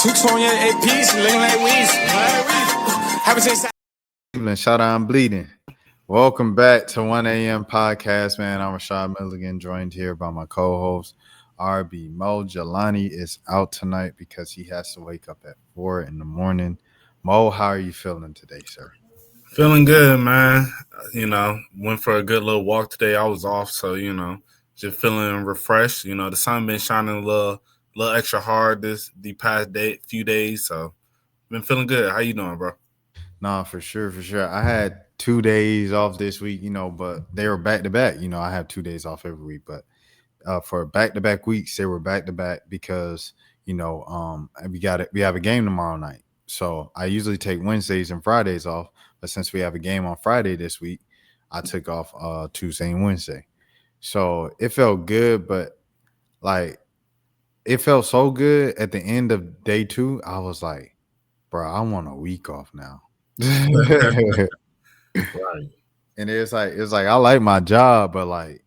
Six on your eight piece, looking like Weez. Haven't seen Cleveland, shout out, I'm bleeding. Welcome back to 1 a.m. podcast, man. I'm Rashad Milligan, joined here by my co-host, RB Mo. Jelani is out tonight because he has to wake up at 4 in the morning. Mo, how are you feeling today, sir? Feeling good, man. Went for a good little walk today. I was off, so just feeling refreshed. The sun been shining a little extra hard the past few days, so been feeling good. How you doing, bro? Nah, for sure. I had 2 days off this week, but they were back to back. I have 2 days off every week, but for back to back weeks, they were back to back because we have a game tomorrow night. So I usually take Wednesdays and Fridays off, but since we have a game on Friday this week, I took off Tuesday and Wednesday. So it felt good, but like it felt so good at the end of day 2. I was like, bro, I want a week off now. Right. And it's like I like my job, but like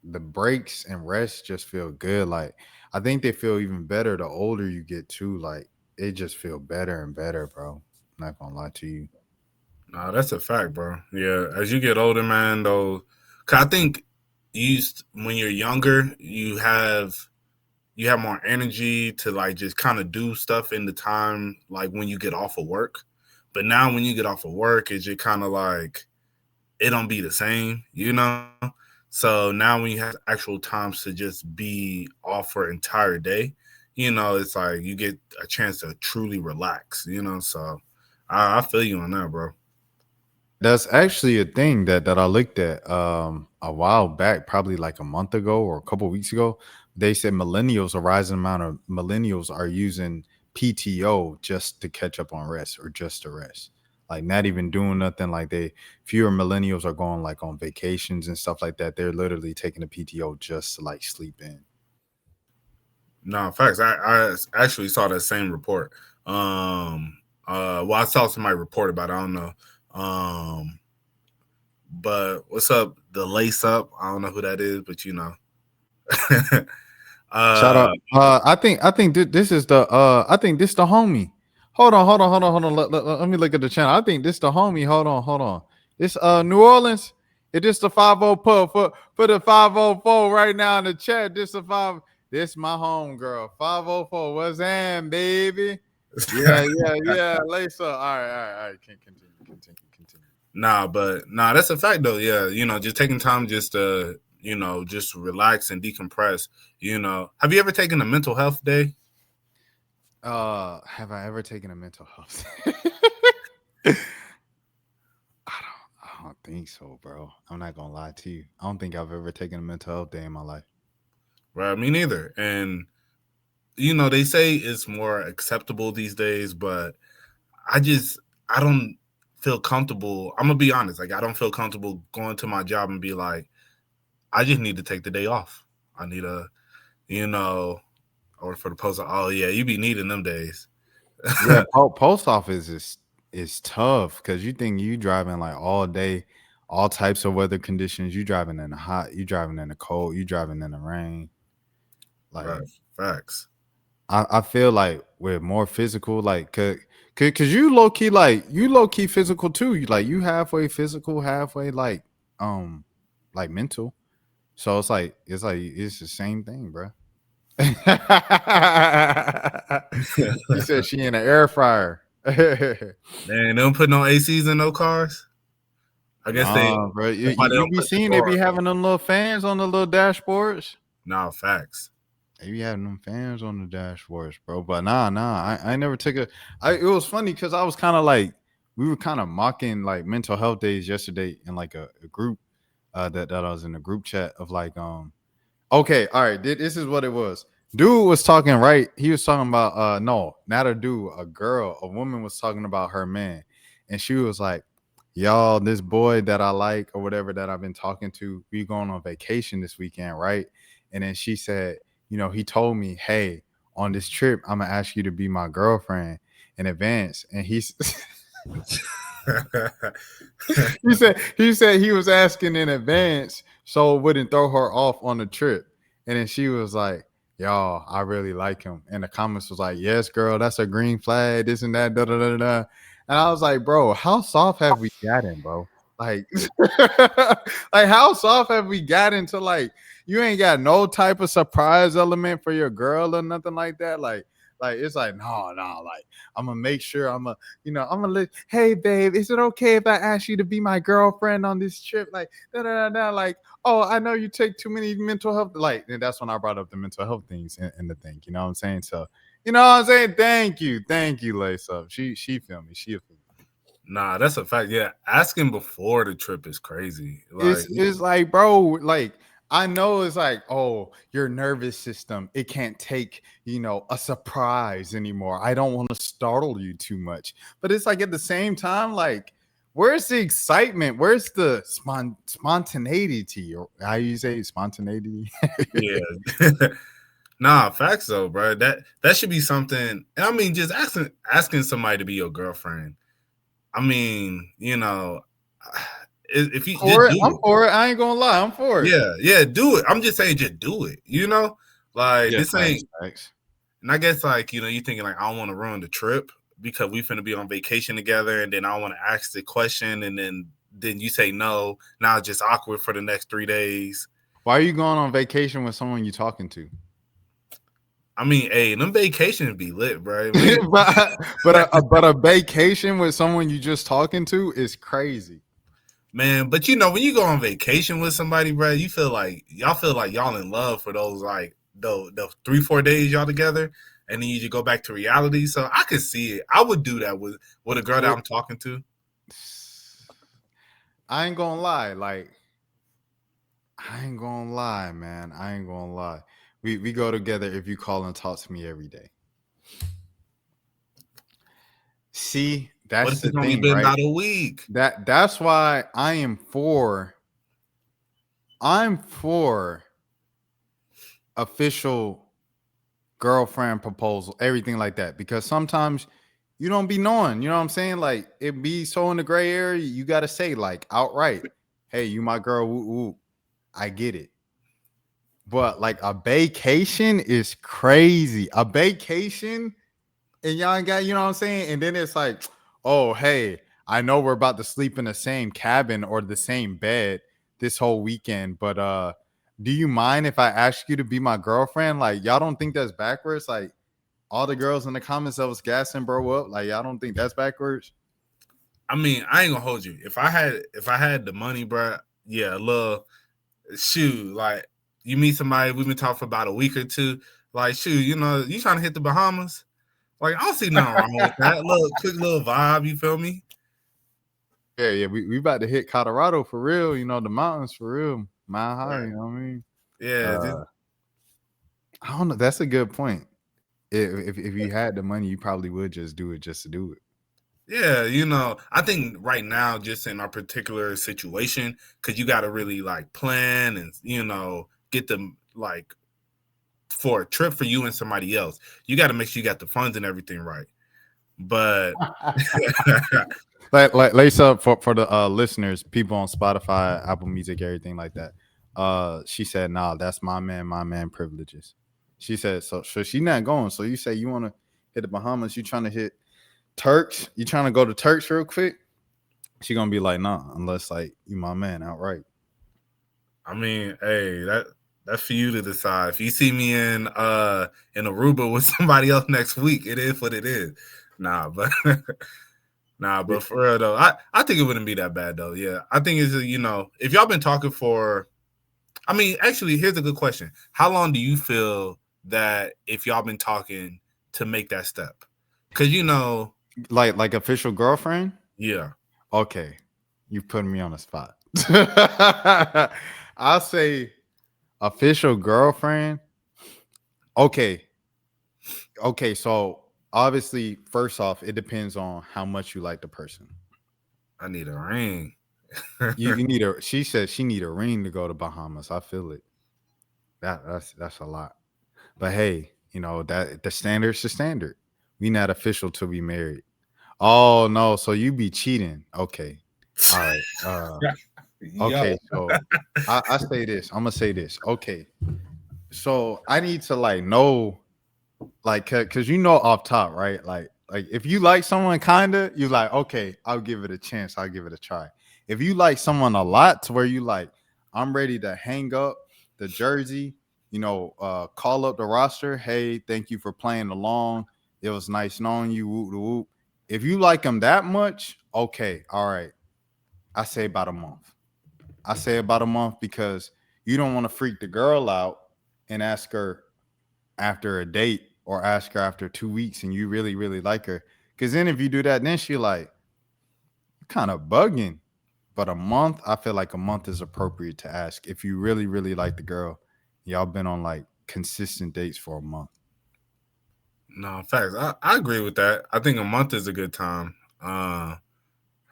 the breaks and rest just feel good. Like I think they feel even better the older you get too. Like it just feel better and better, bro. I'm not gonna lie to you. No, that's a fact, bro. Yeah, as you get older, man, though, 'cause I think when you're younger, you have more energy to like just kind of do stuff in the time like when you get off of work. But now when you get off of work, it's just kind of like it don't be the same. So now when you have actual times to just be off for an entire day, it's like you get a chance to truly relax. So I feel you on that, bro. That's actually a thing that I looked at a while back, probably like a month ago or a couple weeks ago. They said a rising amount of millennials are using PTO just to catch up on rest or just to rest. Like not even doing nothing. Like fewer millennials are going like on vacations and stuff like that. They're literally taking the PTO just to like sleep in. No, facts. I actually saw that same report. Well, I saw somebody report about it. I don't know. But what's up? The lace up. I don't know who that is, but Shout uh, out. I think this is the I think this the homie. Hold on. Let me look at the channel. I think this the homie. Hold on. This New Orleans. It is the 50 pub for the 504 right now in the chat. This the 5. This my home girl. 504. What's that, baby? Yeah. Lace up. All right. Continue. Nah, that's a fact though. Yeah, just taking time just to just relax and decompress. Have you ever taken a mental health day? Have I ever taken a mental health? I don't think so, bro. I'm not gonna lie to you. I don't think I've ever taken a mental health day in my life. Right, me neither. And they say it's more acceptable these days, but I don't feel comfortable. I'm gonna be honest. Like I don't feel comfortable going to my job and be like, I just need to take the day off. I need or for the post. Oh yeah, you be needing them days. Yeah, post office is tough because you think you driving like all day, all types of weather conditions. You driving in the hot, you driving in the cold, you driving in the rain. Like Right, facts. I feel like we're more physical, like cause you low key physical too. You halfway physical, halfway like mental. So it's the same thing, bro. He said she in an air fryer. Man, they don't put no ACs in no cars. I guess Nah, bro. that's why they You don't be put the seeing they door be up. having them little fans on the little dashboards. Nah, facts. They be having them fans on the dashboards, bro. But nah. I never took it was funny because I was kind of like we were kind of mocking like mental health days yesterday in like a group that I was in a group chat of like okay, all right. This is what it was. Dude was talking, right? He was talking about no, not a dude, a woman was talking about her man. And she was like, y'all, this boy that I like or whatever that I've been talking to, we going on vacation this weekend, right? And then she said, he told me, hey, on this trip, I'm gonna ask you to be my girlfriend in advance. And he said he was asking in advance so it wouldn't throw her off on the trip. And then she was like, Yo, I really like him. And the comments was like, yes, girl, that's a green flag, this and that, da da da da. And I was like, bro, how soft have we gotten, bro? Like, like how soft have we gotten to like you ain't got no type of surprise element for your girl or nothing like that? Like it's like, no, like I'm gonna make sure I'm gonna let, hey babe, is it okay if I ask you to be my girlfriend on this trip? Like, da da da da, like, oh, I know you take too many mental health. Like, and that's when I brought up the mental health things in the thing. You know what I'm saying? So, you know what I'm saying? Thank you, Lace Up. She feel me. She feel me. Nah, that's a fact. Yeah, asking before the trip is crazy. Like, It's like, bro, like I know it's like, oh, your nervous system, it can't take, a surprise anymore. I don't want to startle you too much. But it's like at the same time, like, where's the excitement? Where's the spontaneity? Or how you say spontaneity? yeah. Nah, facts though, bro. That should be something. And I mean, just asking somebody to be your girlfriend. I mean, if you just For it, do I'm it. for it. I ain't gonna lie, I'm for it. Yeah, do it. I'm just saying, just do it. Like Yeah, this ain't. facts. And I guess like you thinking like I don't want to ruin the trip because we finna be on vacation together, and then I want to ask the question, and then you say no. Now it's just awkward for the next 3 days. Why are you going on vacation with someone you talking to? I mean, hey, them vacations be lit, bro. but a vacation with someone you just talking to is crazy. Man, but when you go on vacation with somebody, bro, you feel like y'all in love for those like the 3-4 days y'all together, and then you just go back to reality. So I could see it. I would do that with a girl that I'm talking to. I ain't gonna lie, I ain't gonna lie, man. I ain't gonna lie. We go together if you call and talk to me every day. See, What that's if the it's only thing, been right? about a week? That's why I'm for official girlfriend proposal, everything like that. Because sometimes you don't be knowing, you know what I'm saying? Like it be so in the gray area, you gotta say like outright, hey, you my girl, woo, woo. I get it. But like a vacation is crazy. A vacation and y'all ain't got, you know what I'm saying? And then it's like, oh, hey, I know we're about to sleep in the same cabin or the same bed this whole weekend, but do you mind if I ask you to be my girlfriend? Like, y'all don't think that's backwards? Like, all the girls in the comments that was gassing bro up, like, y'all don't think that's backwards? I mean, I ain't gonna hold you. If I had the money, bro, yeah, look, shoot, like you meet somebody, we've been talking for about a week or two, like shoot, you trying to hit the Bahamas. Like, I don't see nothing wrong with that. Quick little vibe, you feel me? Yeah, we about to hit Colorado for real, the mountains for real, mile high, Right. you know what I mean? Yeah, I don't know. That's a good point. If you had the money, you probably would just do it just to do it. yeah, I think right now, just in our particular situation, because you got to really like plan and get them like for a trip for you and somebody else. You got to make sure you got the funds and everything right. But like lace up for the listeners, people on Spotify, Apple Music, everything like that. She said, nah, that's my man privileges. She said, so she not going. So you say you want to hit the Bahamas, you trying to hit Turks, you trying to go to Turks real quick? She gonna be like, nah, unless like you my man outright. I mean, hey, that's for you to decide. If you see me in Aruba with somebody else next week, it is what it is. Nah, but for real though, I think it wouldn't be that bad though. Yeah, I think it's if y'all been talking for, I mean, actually, here's a good question: how long do you feel that if y'all been talking to make that step? Because like official girlfriend. yeah. Okay, you putting me on the spot. I'll say official girlfriend. Okay. So obviously, first off, it depends on how much you like the person. I need a ring. You need a. She said she need a ring to go to Bahamas. I feel it. That's a lot. But hey, that the standard's the standard. We not official till we married. Oh no, so you be cheating? Okay, all right. Okay, so I say this. I'm gonna say this. Okay, So I need to like know, like, cause you know off top, right? Like if you like someone kinda, you like, okay, I'll give it a chance, I'll give it a try. If you like someone a lot to where you like, I'm ready to hang up the jersey, call up the roster. Hey, thank you for playing along. It was nice knowing you. Whoop, whoop, whoop. If you like them that much, okay, all right. I say about a month. I say about a month because you don't want to freak the girl out and ask her after a date or ask her after 2 weeks and you really, really like her. Because then if you do that, then she like kind of bugging. But a month, I feel like a month is appropriate to ask if you really, really like the girl. Y'all been on like consistent dates for a month. No, facts. I agree with that. I think a month is a good time. How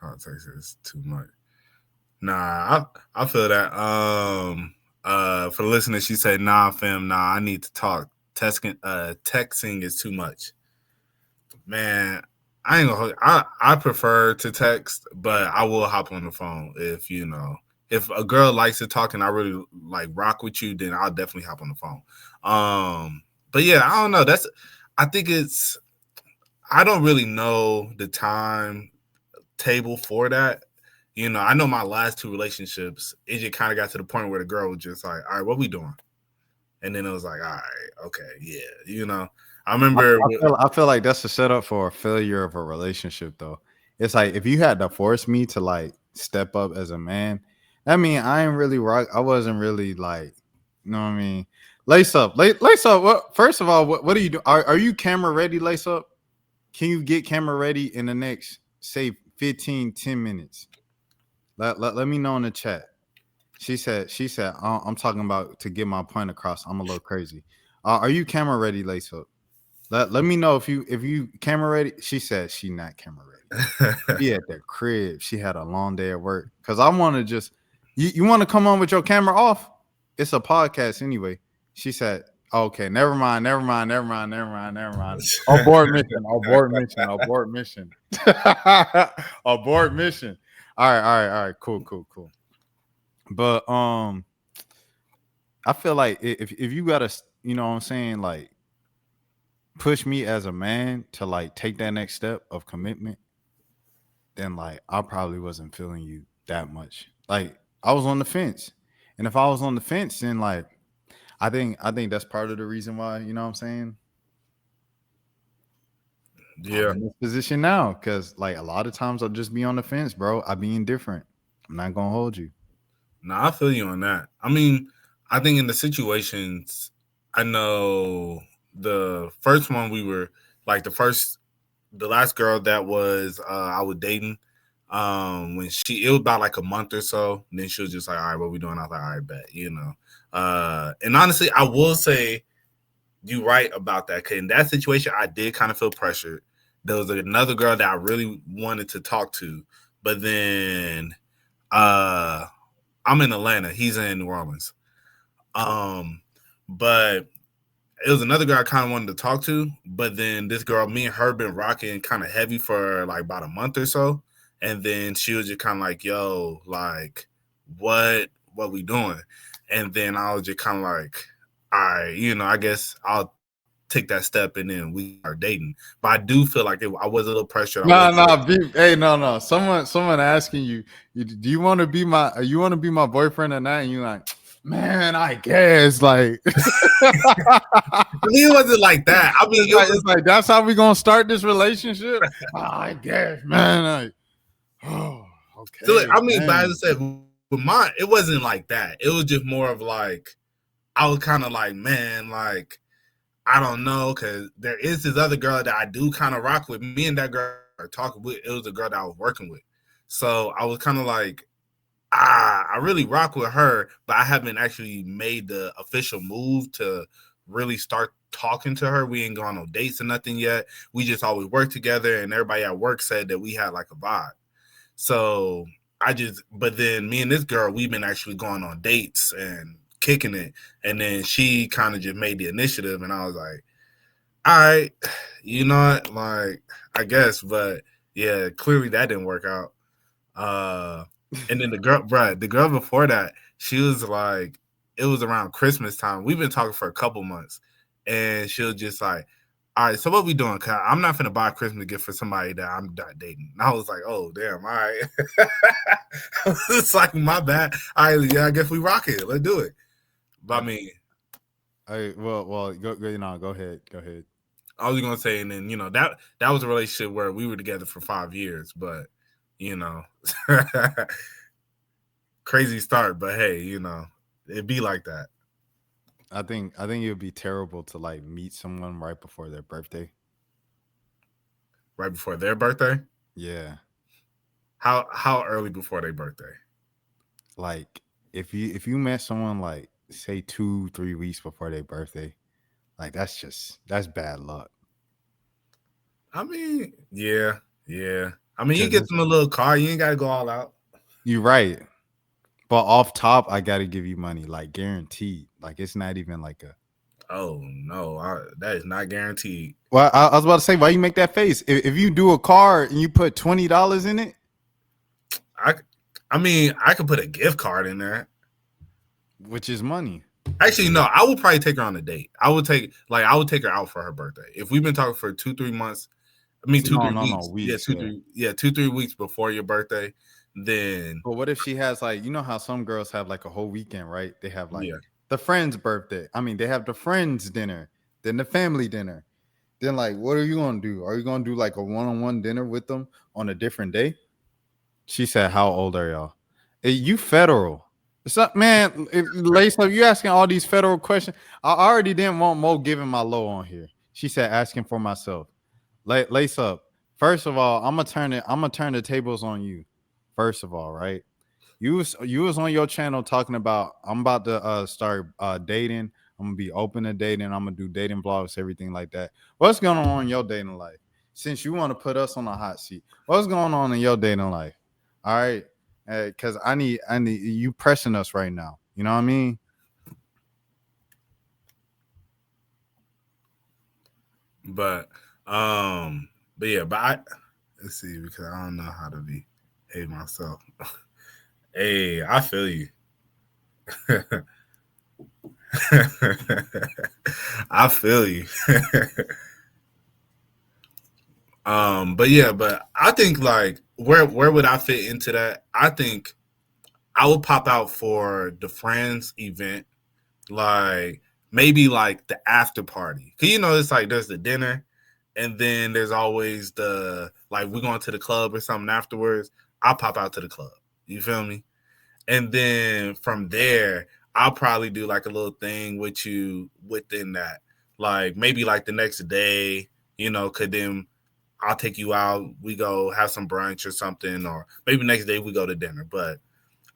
it takes is too much. Nah, I feel that. For the listeners, she said, "Nah, fam, nah, I need to talk. Texting is too much." Man, I ain't gonna. I prefer to text, but I will hop on the phone if a girl likes to talk and I really like rock with you, then I'll definitely hop on the phone. But yeah, I don't know. I think I don't really know the time table for that. I know my last two relationships, it just kind of got to the point where the girl was just like, all right, what we doing? And then it was like, all right, okay, yeah. I remember. I feel like that's a setup for a failure of a relationship, though. It's like if you had to force me to like step up as a man, I mean, I ain't really rock. I wasn't really like, you know what I mean? Lace up. Lace up. What, first of all, what do you do? Are you camera ready, Lace up? Can you get camera ready in the next, say, 10 minutes? Let me know in the chat. She said, I'm talking about to get my point across. I'm a little crazy. Are you camera ready, Lace up? Let me know if you camera ready. She said she not camera ready. She at the crib. She had a long day at work. Cause I want to just you want to come on with your camera off? It's a podcast anyway. She said, okay, never mind. Abort mission. Abort mission. Abort mission. All right. Cool. But I feel like if you gotta, you know what I'm saying, like push me as a man to like take that next step of commitment, then like I probably wasn't feeling you that much. Like I was on the fence. And if I was on the fence, then like I think that's part of the reason why, you know what I'm saying? Yeah. I'm in this position now. Cause like a lot of times I'll just be on the fence, bro. I be indifferent. I'm not gonna hold you. No, I feel you on that. I mean, I think in the situations, I know the first one we were like the last girl that was I was dating, when it was about like a month or so, and then she was just like, all right, what we doing? I was like, all right, bet. And honestly, I will say you right about that. Cause in that situation, I did kind of feel pressured. There was another girl that I really wanted to talk to, but then I'm in Atlanta. He's in New Orleans. But it was another girl I kind of wanted to talk to, but then this girl, me and her been rocking kind of heavy for like about a month or so. And then she was just kind of like, yo, like, what we doing? And then I was just kind of like, all right, I guess I'll take that step and then we are dating. But I do feel like I was a little pressured. No. Someone asking you, do you want to be my boyfriend or not? And you like, man, I guess like it wasn't like that. I mean, it's like that's how we gonna start this relationship. I guess, man. Okay. So I mean, but as I said, with mine, it wasn't like that. It was just more of like I was kind of like, man, like I don't know, because there is this other girl that I do kind of rock with. Me and that girl are talking with. It was a girl that I was working with, so I was kind of like, I really rock with her, but I haven't actually made the official move to really start talking to her. We ain't gone on no dates or nothing yet. We just always work together, and everybody at work said that we had like a vibe. So but then me and this girl, we've been actually going on dates and kicking it, and then she kind of just made the initiative, and I was like, all right, you know what, like I guess, but yeah, clearly that didn't work out. And then the girl before that, she was like, it was around Christmas time. We've been talking for a couple months, and she'll just like, all right, so what we doing? Cause I'm not finna buy a Christmas gift for somebody that I'm not dating. And I was like, oh damn, all right. It's like my bad. All right, yeah, I guess we rock it. Let's do it. But I mean, well, go ahead. I was gonna say, and then that was a relationship where we were together for 5 years, but crazy start, but hey, it'd be like that. I think it would be terrible to like meet someone right before their birthday. Right before their birthday? Yeah. How early before their birthday? Like if you met someone like say 2-3 weeks before their birthday, like that's bad luck. I mean, yeah. I mean, you get them a little car, you ain't gotta go all out. You're right. But off top, I gotta give you money, like guaranteed. Like it's not even like a. Oh no, that is not guaranteed. Well, I was about to say, why you make that face? If you do a card and you put $20 in it, I mean, I could put a gift card in there, which is money. Actually, no, I would probably take her on a date. I would take her out for her birthday. If we've been talking for 2-3 months, I mean 2-3 weeks. 2-3 weeks before your birthday. Then, but what if she has like, how some girls have like a whole weekend, right? They have like the friend's birthday. I mean, they have the friends dinner, then the family dinner. Then like, what are you gonna do? Are you gonna do like a one-on-one dinner with them on a different day? She said, "How old are y'all? Hey, you federal? It's up, man. Lace up, you asking all these federal questions. I already didn't want Mo giving my low on here." She said, "Asking for myself." Lace up. First of all, I'm gonna turn the tables on you. First of all, right? You was on your channel talking about I'm about to start dating. I'm gonna be open to dating. I'm gonna do dating vlogs, everything like that. What's going on in your dating life? Since you want to put us on a hot seat, what's going on in your dating life? All right, because I need you pressing us right now. You know what I mean? But let's see, because I don't know how to behave myself. Hey, I feel you. I feel you. But I think like where would I fit into that? I think I would pop out for the friends event, like maybe like the after party. Cause it's like there's the dinner, and then there's always the like we're going to the club or something afterwards. I'll pop out to the club. You feel me? And then from there, I'll probably do like a little thing with you within that. Like maybe like the next day, could then I'll take you out. We go have some brunch or something, or maybe next day we go to dinner. But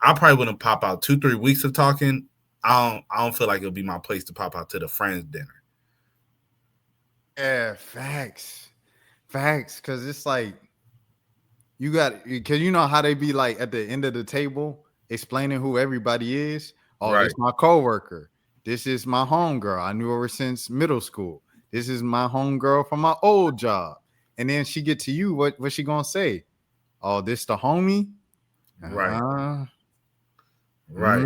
I probably wouldn't pop out 2-3 weeks of talking. I don't feel like it'll be my place to pop out to the friends dinner. Yeah, facts. Because it's like because you know how they be like at the end of the table explaining who everybody is. Oh, right. This is my coworker. This is my homegirl. I knew her since middle school. This is my homegirl from my old job. And then she get to you. What she gonna say? Oh, this the homie? Right. Right.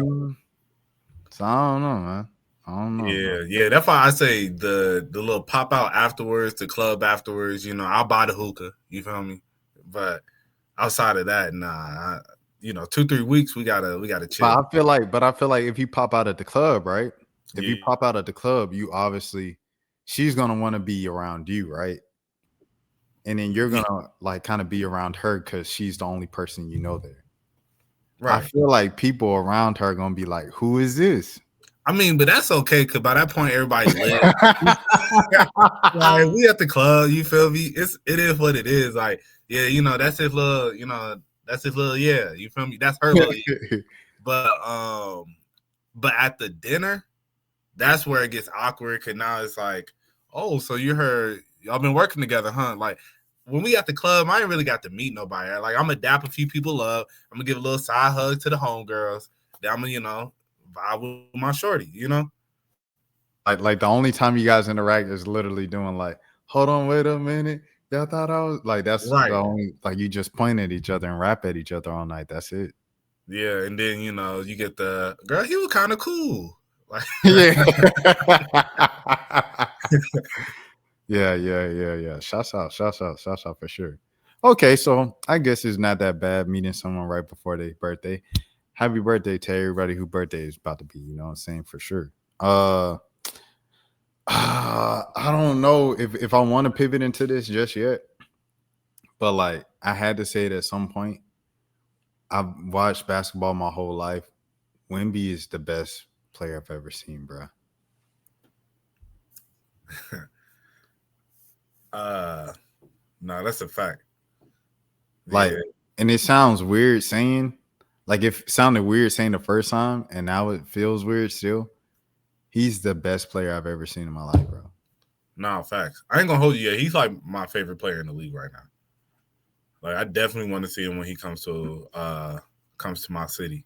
So I don't know, man. I don't know. Yeah. That's why I say the little pop out afterwards, the club afterwards. I'll buy the hookah. You feel me? But outside of that, nah. 2-3 weeks, we gotta chill. But I feel like if you pop out at the club, right? If you pop out at the club, you obviously she's gonna want to be around you, right? And then you're gonna like kind of be around her because she's the only person there. Right. I feel like people around her are gonna be like, "Who is this?" I mean, but that's okay because by that point, everybody's lit. Like we at the club, you feel me? It is what it is. Like, yeah, that's his little, that's his little, yeah, you feel me? That's her little, yeah. But at the dinner, that's where it gets awkward because now it's like, oh, so y'all been working together, huh? Like when we at the club, I ain't really got to meet nobody. Like I'm gonna dap a few people up. I'm gonna give a little side hug to the homegirls. Then I'm gonna, vibe with my shorty, Like the only time you guys interact is literally doing like, hold on, wait a minute. Y'all thought I was like, that's right. The only like you just point at each other and rap at each other all night. That's it. Yeah, and then you get the girl, he was kind of cool. Like, yeah. Shouts out for sure. Okay, so I guess it's not that bad meeting someone right before their birthday. Happy birthday to everybody whose birthday is about to be, you know what I'm saying, for sure. I don't know if I want to pivot into this just yet, but like I had to say it at some point. I've watched basketball my whole life. Wemby is the best player I've ever seen, bro. no, that's a fact. Like, Yeah. and it sounds weird saying, like, if it sounded weird saying the first time, and now it feels weird still. He's the best player I've ever seen in my life, bro. No, facts. I ain't gonna hold you. Yeah, he's like my favorite player in the league right now. Like, I definitely want to see him when he comes to my city.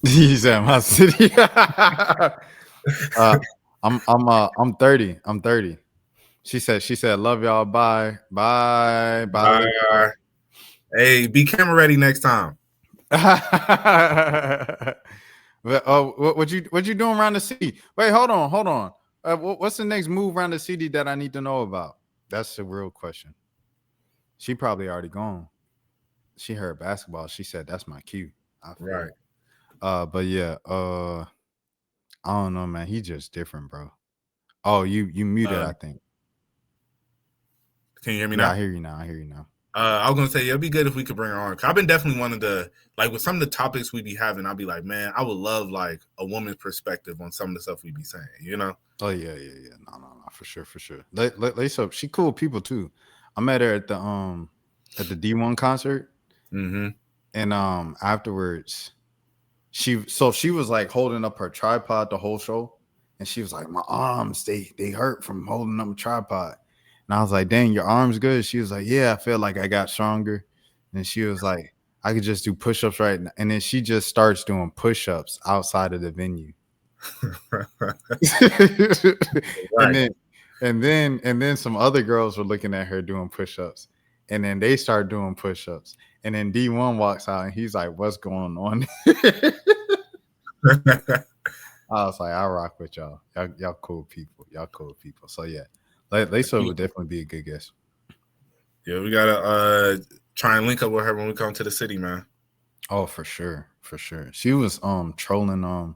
He's at my city. I'm 30. I'm 30. She said, love y'all. Bye. Hey, be camera ready next time. But, what you doing around the city? Wait, hold on. What's the next move around the city that I need to know about? That's the real question. She probably already gone. She heard basketball. She said that's my cue. Right. But yeah, I don't know, man. He just different, bro. Oh, you muted, I think. Can you hear me now? I hear you now. I was gonna say, it'd be good if we could bring her on. I've been definitely wanting to, like, with some of the topics we be having, I'll be like, man, I would love like a woman's perspective on some of the stuff we be saying, you know? Oh yeah. No, for sure. Lisa, she cool people too. I met her at the D1 concert. Mm-hmm. And afterwards, she was like holding up her tripod the whole show, and she was like, my arms they hurt from holding up a tripod. And I was like, dang, your arms good? She was like, yeah, I feel like I got stronger. And she was like, I could just do push-ups right now. And then she just starts doing push-ups outside of the venue. Right. And then some other girls were looking at her doing push-ups. And then they start doing push-ups. And then D1 walks out and he's like, what's going on? I was like, I rock with y'all. Y'all cool people. So yeah. Lisa would definitely be a good guest. Yeah, we gotta try and link up with her when we come to the city, man. Oh, for sure. She was trolling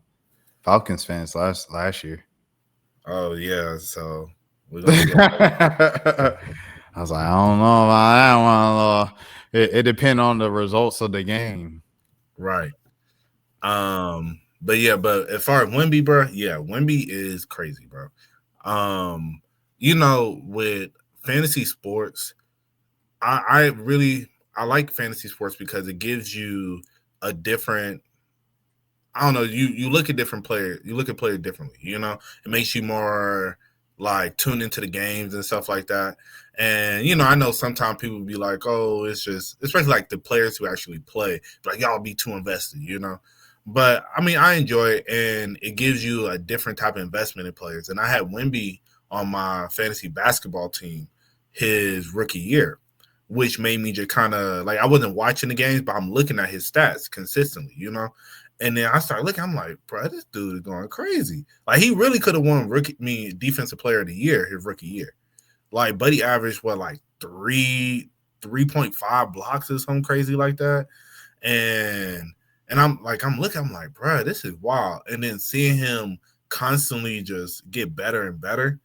Falcons fans last year. Oh yeah, so we're gonna I was like, I don't know about that one. It depends on the results of the game. Right. But as far as Wemby, bro, yeah, Wemby is crazy, bro. You know, with fantasy sports, I like fantasy sports because it gives you a different, I don't know, you look at different players, you look at players differently, you know, it makes you more like tuned into the games and stuff like that. And, you know, I know sometimes people be like, oh, it's just, especially like the players who actually play, like, y'all be too invested, you know. But I mean, I enjoy it, and it gives you a different type of investment in players. And I had Wemby on my fantasy basketball team his rookie year, which made me just kind of like, I wasn't watching the games, but I'm looking at his stats consistently, you know. And then I started looking, I'm like, bro, this dude is going crazy. Like, he really could have won defensive player of the year his rookie year. Like, Buddy averaged like 3.5 blocks or something crazy like that. And I'm looking, I'm like, bro, this is wild. And then seeing him constantly just get better and better,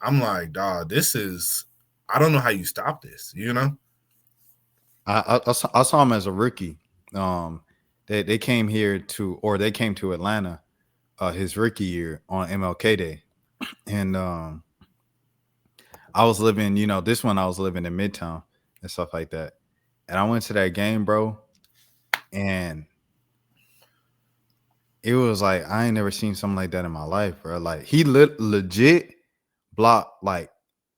I'm like, dog, I don't know how you stop this, you know? I saw him as a rookie. They came to Atlanta his rookie year on MLK Day. And I was living, you know, I was living in Midtown and stuff like that. And I went to that game, bro, and it was like, I ain't never seen something like that in my life, bro. Like, he legit blocked like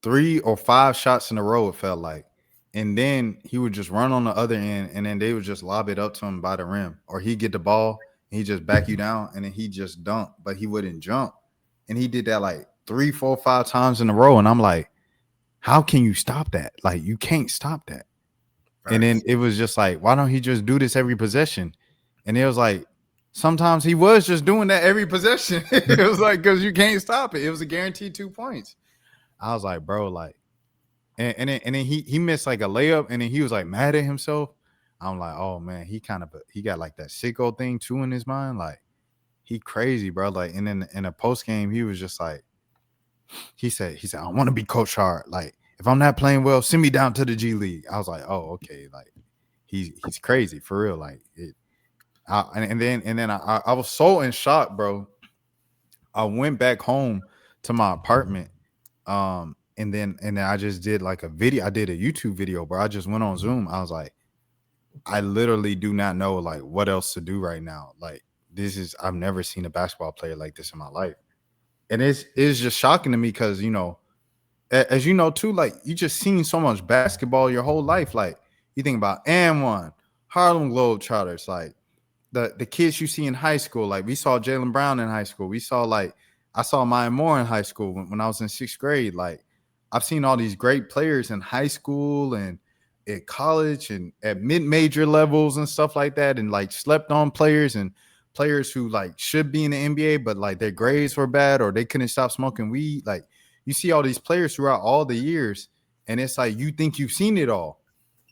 3 or 5 shots in a row, it felt like. And then he would just run on the other end, and then they would just lob it up to him by the rim. Or he'd get the ball, and he'd just back you down, and then he just dunk, but he wouldn't jump. And he did that like 3, 4, 5 times in a row. And I'm like, how can you stop that? Like, you can't stop that. Right. And then it was just like, why don't he just do this every possession? And it was like, sometimes he was just doing that every possession. It was like, because you can't stop it. It was a guaranteed 2 points. I was like, bro, like, and then he missed like a layup, and then he was like mad at himself. I'm like, oh man, he got like that sicko thing too in his mind. Like, he crazy, bro. Like, and then in a post game, he was just like, he said, I want to be Coach Hart. Like, if I'm not playing well, send me down to the G League. I was like, oh, okay. Like, he's crazy for real. Like, and then I was so in shock, bro. I went back home to my apartment, and then I just did like a video. I did a YouTube video, bro. I just went on Zoom. I was like, I literally do not know like what else to do right now. Like, I've never seen a basketball player like this in my life, and it's just shocking to me because as you know too, like you just seen so much basketball your whole life. Like, you think about AND1, Harlem Globetrotters, like the kids you see in high school. Like, we saw Jaylen Brown in high school. We saw I saw Maya Moore in high school when I was in 6th grade. Like, I've seen all these great players in high school and at college and at mid-major levels and stuff like that, and like slept on players and players who like should be in the NBA, but like their grades were bad or they couldn't stop smoking weed. Like, you see all these players throughout all the years, and it's like you think you've seen it all.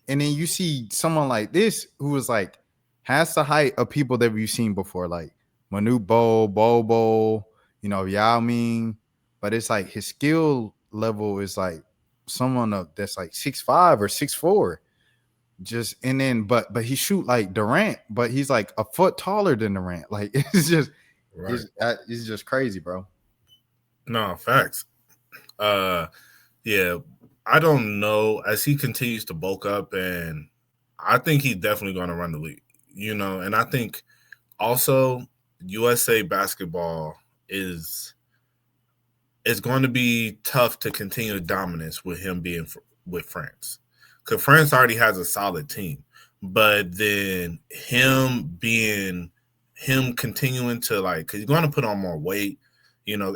And then you see someone like this who was like has the height of people that we've seen before, like Manute Bol, Bobo, Yao Ming, but it's like his skill level is like someone that's like 6'5" or 6'4". Just and then but he shoot like Durant, but he's like a foot taller than Durant. Like, it's just Right. it's just crazy, bro. No, facts. Yeah, I don't know as he continues to bulk up, and I think he's definitely going to run the league, and I think also USA basketball is going to be tough to continue dominance with him being with France, because France already has a solid team, but then him continuing to because he's going to put on more weight,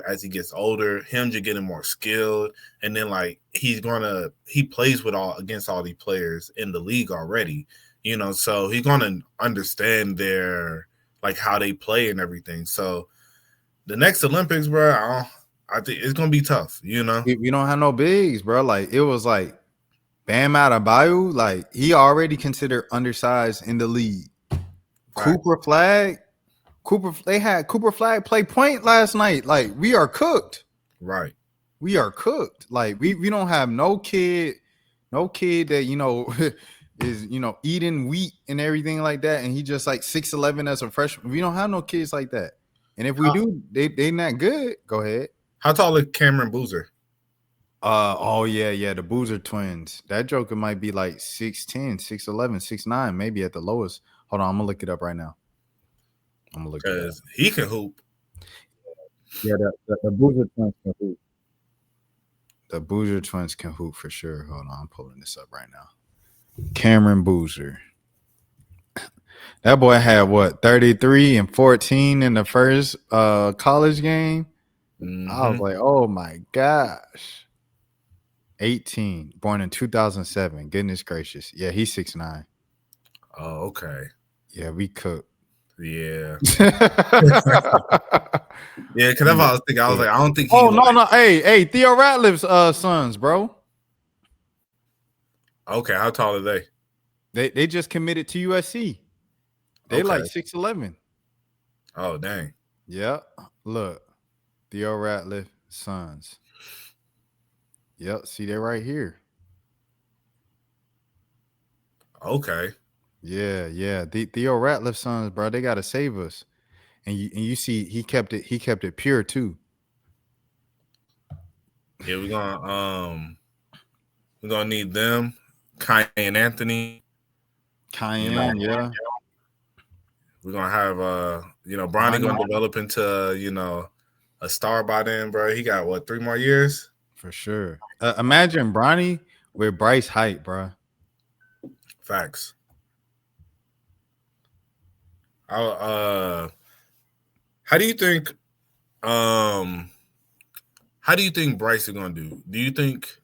as he gets older, him just getting more skilled, and then he plays against all these players in the league already, so he's going to understand their how they play and everything. So the next Olympics, bro, I think it's going to be tough, We don't have no bigs, bro. Like, it was like Bam Adebayo, like he already considered undersized in the league. Right. They had Cooper Flag play point last night. Like, we are cooked. Right. We are cooked. Like, we don't have no kid that, is, eating wheat and everything like that. And he just like 6'11" as a freshman. We don't have no kids like that. And if we do, they not good. Go ahead. How tall is Cameron Boozer? Oh yeah, the Boozer twins. That joker might be like 6'10", 6'11", 6'9", maybe at the lowest. Hold on, I'm gonna look it up right now. I'm gonna look it up. Because he can hoop. Yeah, the Boozer twins can hoop. The Boozer twins can hoop for sure. Hold on, I'm pulling this up right now. Cameron Boozer. That boy had 33 and 14 in the first college game. Mm-hmm. I was like, oh my gosh. 18, born in 2007. Goodness gracious. Yeah, he's 6'9". Oh, okay. Yeah, we cooked. Yeah. Yeah, because I was thinking, I was like, I don't think. No. Hey, Theo Ratliff's sons, bro. Okay, how tall are they? They just committed to USC. They like 6'11". Oh, dang. Yeah, look, Theo Ratliff sons. Yep, see, they're right here. Okay. Yeah. Theo Ratliff sons, bro, they gotta save us. And you see, he kept it pure too. Yeah, we're gonna need them, Kyan Anthony. Kyan, yeah. We're gonna have Bronny gonna develop into a star by then, bro. He got 3 more years? For sure. Imagine Bronny with Bryce Height, bro. Facts. How do you think Bryce is gonna do? Do you think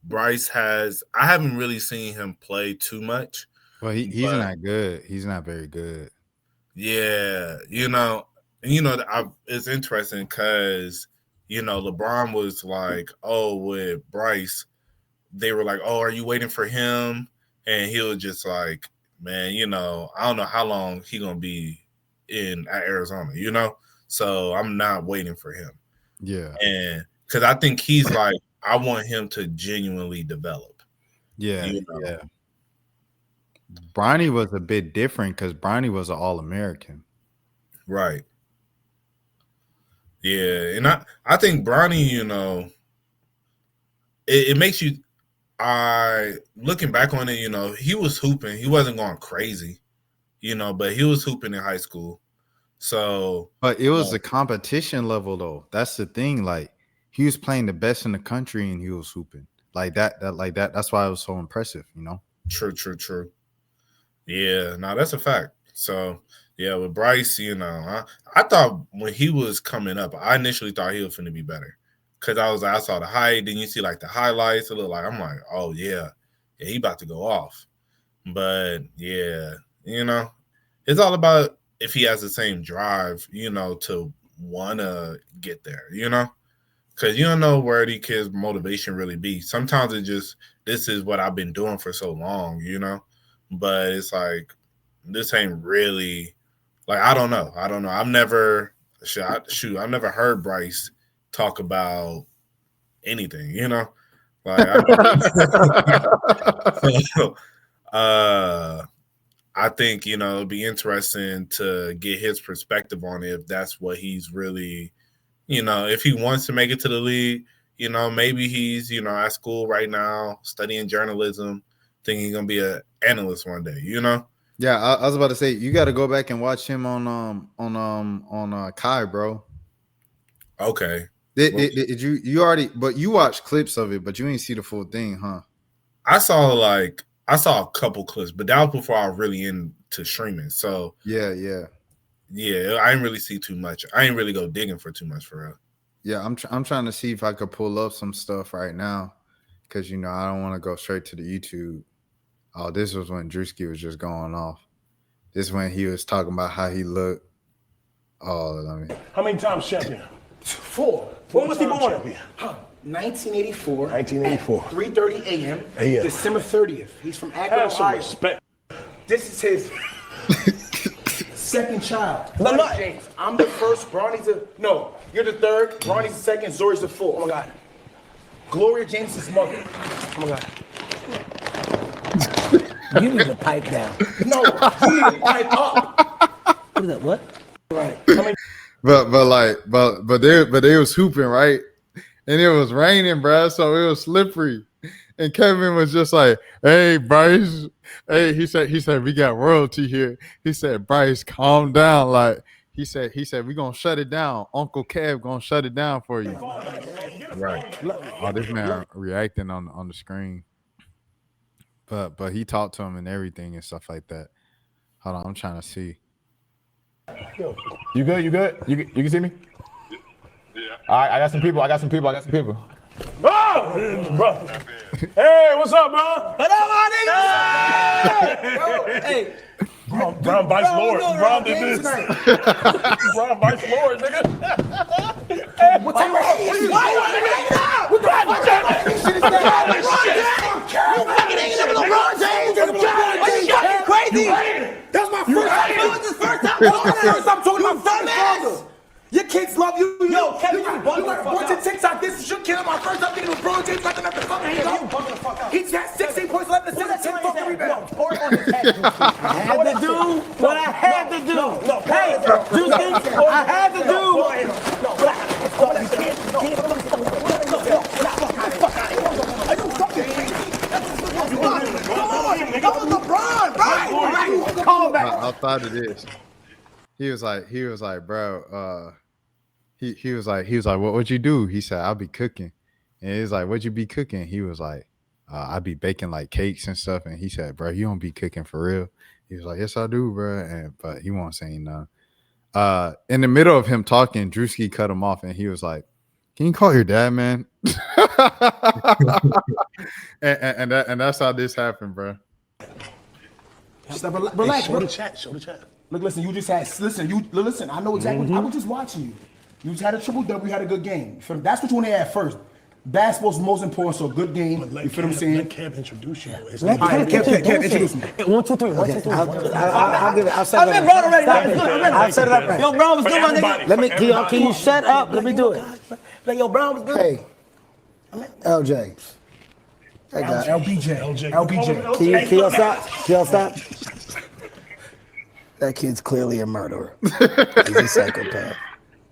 Bryce has? I haven't really seen him play too much. Well, he's not good. He's not very good. Yeah, it's interesting because LeBron was like, oh, with Bryce, they were like, oh, are you waiting for him? And he was just like, man, I don't know how long he gonna be at Arizona, so I'm not waiting for him. Yeah, And because I think he's like, I want him to genuinely develop. yeah. Bronny was a bit different because Bronny was an All-American. Right. Yeah, and I think Bronny, it makes you. Looking back on it, he was hooping. He wasn't going crazy, but he was hooping in high school. So, but it was the competition level though. That's the thing. Like he was playing the best in the country and he was hooping like that. That's why it was so impressive. True. Yeah, no, that's a fact. So, yeah, with Bryce, I thought when he was coming up, I initially thought he was going to be better because I saw the height. Then you see like the highlights. It looked like I'm like, oh yeah, he about to go off. But yeah, it's all about if he has the same drive, to want to get there, because you don't know where these kids' motivation really be. Sometimes it just, this is what I've been doing for so long, but it's like, this ain't really, like, I don't know. I've never heard Bryce talk about anything, like, I think, it'd be interesting to get his perspective on it if that's what he's really, if he wants to make it to the league, maybe he's, at school right now studying journalism, thinking he's going to be an analyst one day, Yeah, I was about to say you got to go back and watch him on Kai, bro. Okay. Did you already? But you watched clips of it, but you didn't see the full thing, huh? I saw a couple clips, but that was before I was really into streaming. So yeah, I didn't really see too much. I didn't really go digging for too much for real. Yeah, I'm trying to see if I could pull up some stuff right now, because I don't want to go straight to the YouTube. Oh, this was when Drewski was just going off. This when he was talking about how he looked. Oh, let me. How many times champion? 4. When was he born? 1984. 1984. 3:30 a.m. December 30th. He's from Akron, Have some Ohio. respect. This is his second child. No, no. James. I'm the first. No, you're the third. Bronny's the second. Zori's the fourth. Oh my God. Gloria James' mother. Oh my God. You need to pipe down. No, you need to pipe up. What is that? What? Right. But they was hooping, right? And it was raining, bro, so it was slippery. And Kevin was just like, "Hey, Bryce." Hey, he said we got royalty here. He said, "Bryce, calm down." Like he said we gonna shut it down. Uncle Kev gonna shut it down for you. Right. Oh, this man reacting on the screen. But he talked to him and everything and stuff like that. Hold on, I'm trying to see. You good? You can see me? Yeah. All right, I got some people. Oh, bro. Hey, what's up, bro? What up, my niggas? Hey. Brown Vice Lord. Brown did this. Brown Vice Lord, nigga. What time is it? Why you hanging out? What the fuck? You should have said you fucking hanging out with LeBron James. Are you fucking crazy? That's my first time doing this. First time talking to my father. Your kids love you. Yo, Kevin, you got a bunch of TikTok. This is your kid on my first time thinking LeBron James got enough to fucking hang up. You bugging the fuck out. He's got 16 points, 11 assists, 10 fucking rebounds. I had to do what I had to do. Hey, Drewski, I had to do. Outside of this, he was like, bro, he was like, what'd you do? He said, I'll be cooking. And he's like, what'd you be cooking? He was like, I be baking like cakes and stuff. And he said, bro, you don't be cooking for real. He was like, yes, I do, bro. But he won't say nothing. In the middle of him talking, Drewski cut him off, and he was like, can you call your dad, man? and that's how this happened, bro. Relax, Show the chat. Look, listen, you just had, listen, I know exactly, I was just watching you. You just had a triple-double, you had a good game. You feel me? That's what you want to add first. Basketball's most important, so good game. You feel what I'm saying? Let Kev introduce you. Let Kev introduce me. 1, 2, 3. 1, 2, 3. I'll give it. I'll set I've it been up. brought already. I'll set it up right. Yo, Brown was good, my nigga. Let me. Can you shut up? Let me do it. Like, yo, Brown was good. Hey, LJ. Hey, guy. LBJ. Can y'all stop? Can y'all stop? That kid's clearly a murderer. He's a psychopath.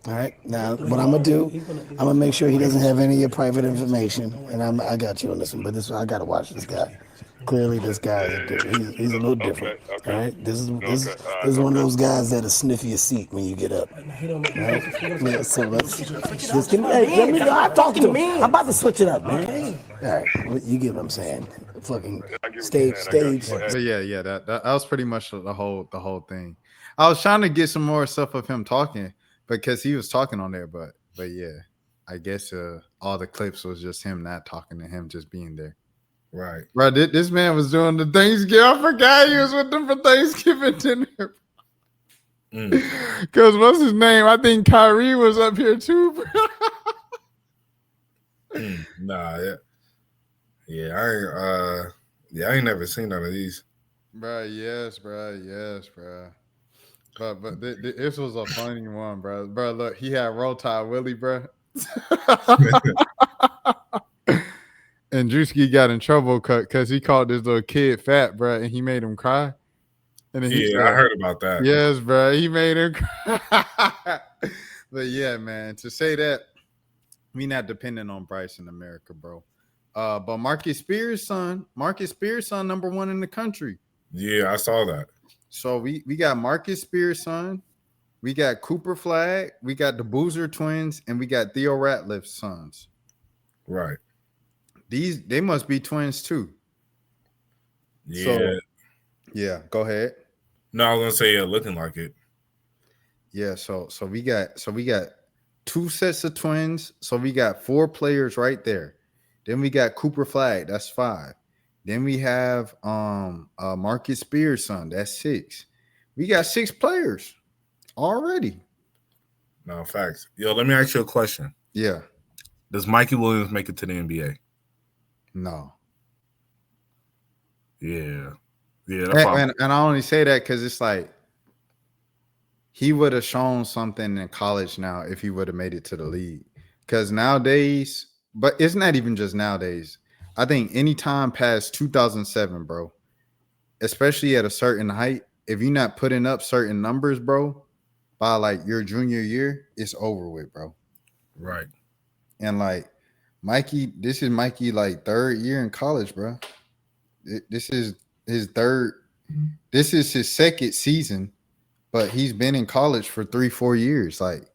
All right. Now, what I'm gonna do? I'm gonna make sure he doesn't have any of your private information, and I got you on this one. But I gotta watch this guy. Clearly, this guy he's a little different. All right. This is one of those guys that'll sniff your seat when you get up. Right? Yeah, so let me talk to him. I'm about to switch it up, man. All right. You get what I'm saying? Fucking stage. But yeah, that was pretty much the whole thing. I was trying to get some more stuff of him talking because he was talking on there, but yeah, I guess all the clips was just him not talking to him, just being there. Right. Bro, this man was doing the Thanksgiving. I forgot he was with them for Thanksgiving dinner. Because what's his name? I think Kyrie was up here too, bro. Nah, yeah. I ain't never seen none of these. Bro, yes, bro. But this was a funny one, bro. Bro, look, he had Roll Tide Willie, bro. And Drewski got in trouble because he called this little kid fat, bro, and he made him cry. And then said, I heard about that. Yes, bro, he made him cry. But yeah, man, to say that, we not dependent on Bryce in America, bro. But Marcus Spears' son, number 1 in the country. Yeah, I saw that. So we got Marcus Spears' son, we got Cooper Flag, we got the Boozer twins, and we got Theo Ratliff's sons. Right. They must be twins too. Yeah. So, yeah, go ahead. No, I was gonna say looking like it. Yeah, so we got 2 sets of twins. So we got 4 players right there. Then we got Cooper Flag, that's 5. Then we have Marcus Spears' son, that's 6. We got 6 players already. No, facts. Yo, let me ask you a question. Yeah. Does Mikey Williams make it to the NBA? No. Yeah. And I only say that because it's like he would have shown something in college now if he would have made it to the league. Because nowadays, but it's not even just nowadays. I think anytime past 2007, bro, especially at a certain height, if you're not putting up certain numbers, bro, by like your junior year, it's over with, bro. Right. And like Mikey, this is Mikey like 3rd year in college, bro. This is his 3rd. This is his 2nd season, but he's been in college for 3-4 years. Like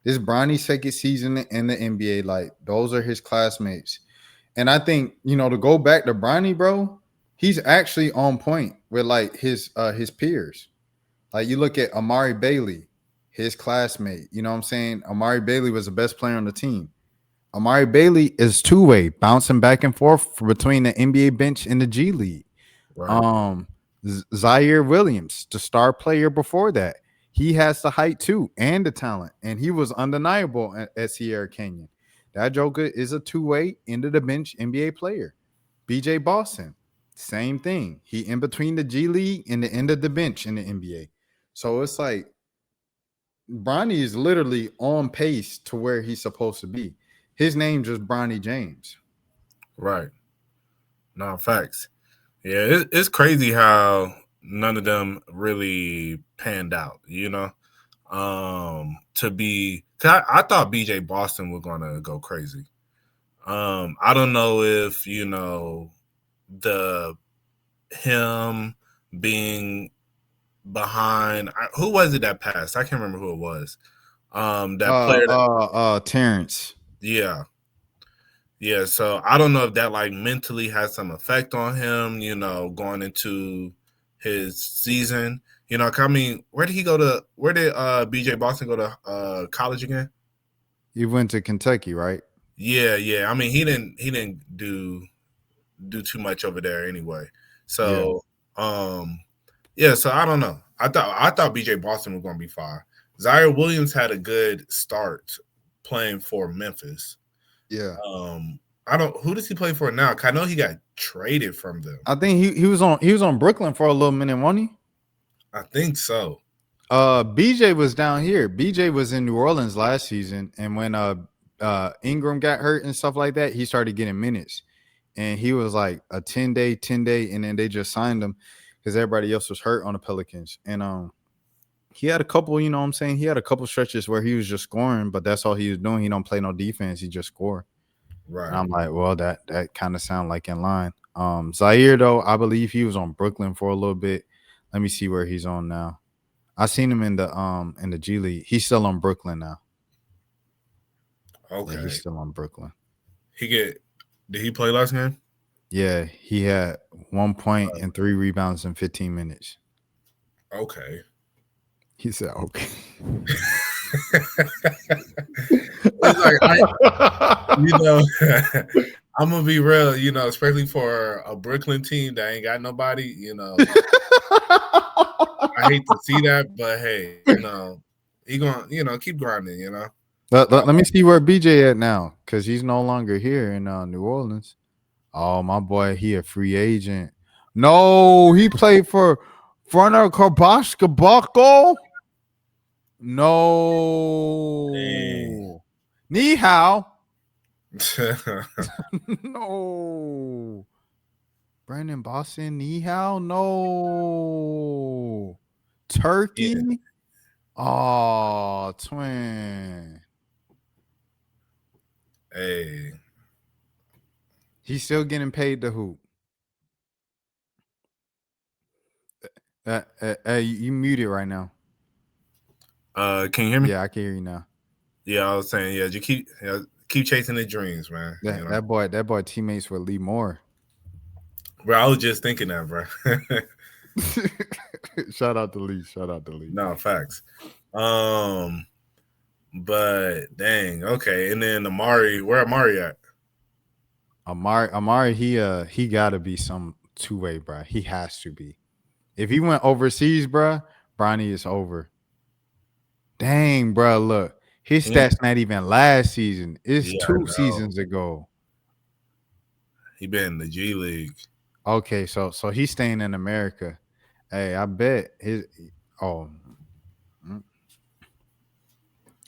this is Bronny's 2nd season in the NBA. Like those are his classmates. And I think, to go back to Bronny, bro, he's actually on point with like his peers. Like you look at Amari Bailey, his classmate. You know what I'm saying? Amari Bailey was the best player on the team. Amari Bailey is 2-way, bouncing back and forth between the NBA bench and the G League. Right. Zaire Williams, the star player before that, he has the height too and the talent, and he was undeniable at Sierra Canyon. That joker is a 2-way, end of the bench NBA player. BJ Boston, same thing. He in between the G League and the end of the bench in the NBA. So it's like Bronny is literally on pace to where he's supposed to be. His name just Bronny James. Right. No, facts. Yeah, it's crazy how none of them really panned out, to be – I thought BJ Boston was going to go crazy. I don't know if, him being behind – who was it that passed? I can't remember who it was. Player Terrence. Yeah. Yeah, so I don't know if that like mentally has some effect on him, going into his season. I mean, where did BJ Boston go to college again? He went to Kentucky, right? Yeah. I mean, he didn't do too much over there anyway. So so I don't know. I thought BJ Boston was gonna be fine. Zaire Williams had a good start playing for Memphis. Yeah. Who does he play for now? I know he got traded from them. I think he was on Brooklyn for a little minute, wasn't he? I think so. BJ was down here. BJ was in New Orleans last season, and when Ingram got hurt and stuff like that, he started getting minutes. And he was like a 10-day, and then they just signed him because everybody else was hurt on the Pelicans. And he had a couple, you know what I'm saying? He had a couple stretches where he was just scoring, but that's all he was doing. He don't play no defense. He just score. Right. And I'm like, well, that kind of sound like in line. Zaire, though, I believe he was on Brooklyn for a little bit. Let me see where he's on now. I seen him in the G League. He's still on Brooklyn now. Okay. Yeah, he's still on Brooklyn. Did he play last game? Yeah, he had 1 point and 3 rebounds in 15 minutes. Okay. He said, okay. It's like, I'm gonna be real, especially for a Brooklyn team that ain't got nobody, I hate to see that, but hey, he gonna keep grinding, Let me see where BJ at now, because he's no longer here in New Orleans. Oh, my boy, he a free agent. No, he played for Fenerbahce Basketball. No. Dang. Ni hao. No. Brandon Boston, ni hao. No. Turkey. Yeah. Oh, twin. Hey. He's still getting paid to hoop. You muted right now. Can you hear me? Yeah, I can hear you now. Yeah, I was saying, you keep chasing the dreams, man. That boy teammates with Lee Moore. Bro, I was just thinking that, bro. Shout out to Lee. No, facts. But dang, okay. And then Amari, where Amari at? Amari, he gotta be some two-way, bro. He has to be. If he went overseas, bro, Bronny is over. Dang, bro, look. His stats not even last season. It's 2 seasons ago. He been in the G League. Okay, so he's staying in America. Hey, I bet I was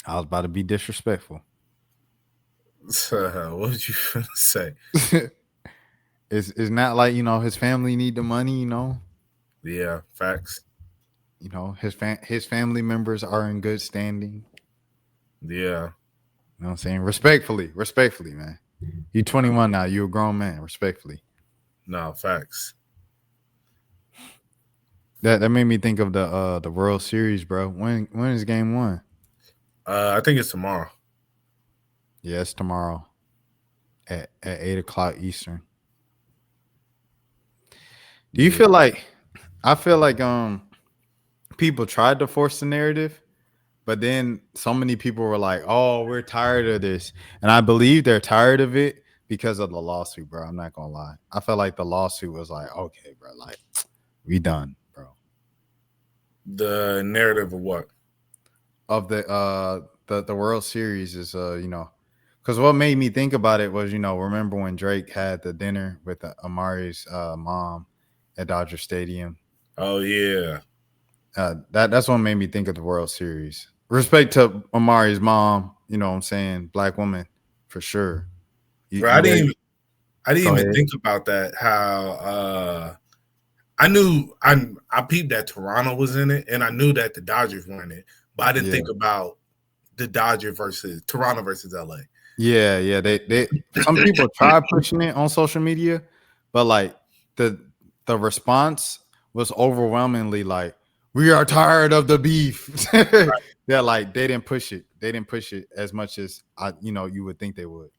about to be disrespectful. What was you gonna say? It's not like, his family need the money, Yeah, facts. His family members are in good standing. Yeah. You know what I'm saying? Respectfully, man. You 21 now. You a grown man. Respectfully. No, facts. That made me think of the World Series, bro. When is game 1? I think it's tomorrow. Yeah, it's tomorrow at 8:00 Eastern. Do you feel like I feel like people tried to force the narrative, but then so many people were like, "Oh, we're tired of this," and I believe they're tired of it because of the lawsuit, bro. I'm not gonna lie. I felt like the lawsuit was like, "Okay, bro, like we done, bro." The narrative of what? Of the World Series is because what made me think about it was remember when Drake had the dinner with Amari's mom at Dodger Stadium. Oh yeah. That's what made me think of the World Series. Respect to Amari's mom, you know what I'm saying? Black woman, for sure. Bro, I didn't even think about that. How I peeped that Toronto was in it, and I knew that the Dodgers were in it, but I didn't think about the Toronto versus LA. Yeah. They some people try pushing it on social media, but like the response was overwhelmingly like, we are tired of the beef. Right. Yeah, like they didn't push it. They didn't push it as much as you would think they would.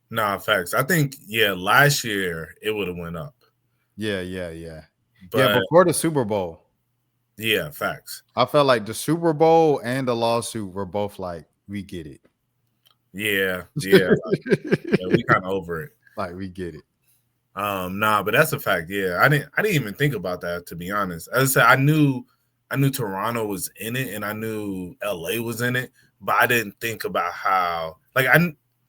Nah, facts. I think last year it would have went up. Yeah. But before the Super Bowl. Yeah, facts. I felt like the Super Bowl and the lawsuit were both like, we get it. Yeah. We kind of over it. Like we get it. Nah, but that's a fact. Yeah, I didn't even think about that, to be honest. As I said, I knew Toronto was in it and I knew LA was in it, but I didn't think about how like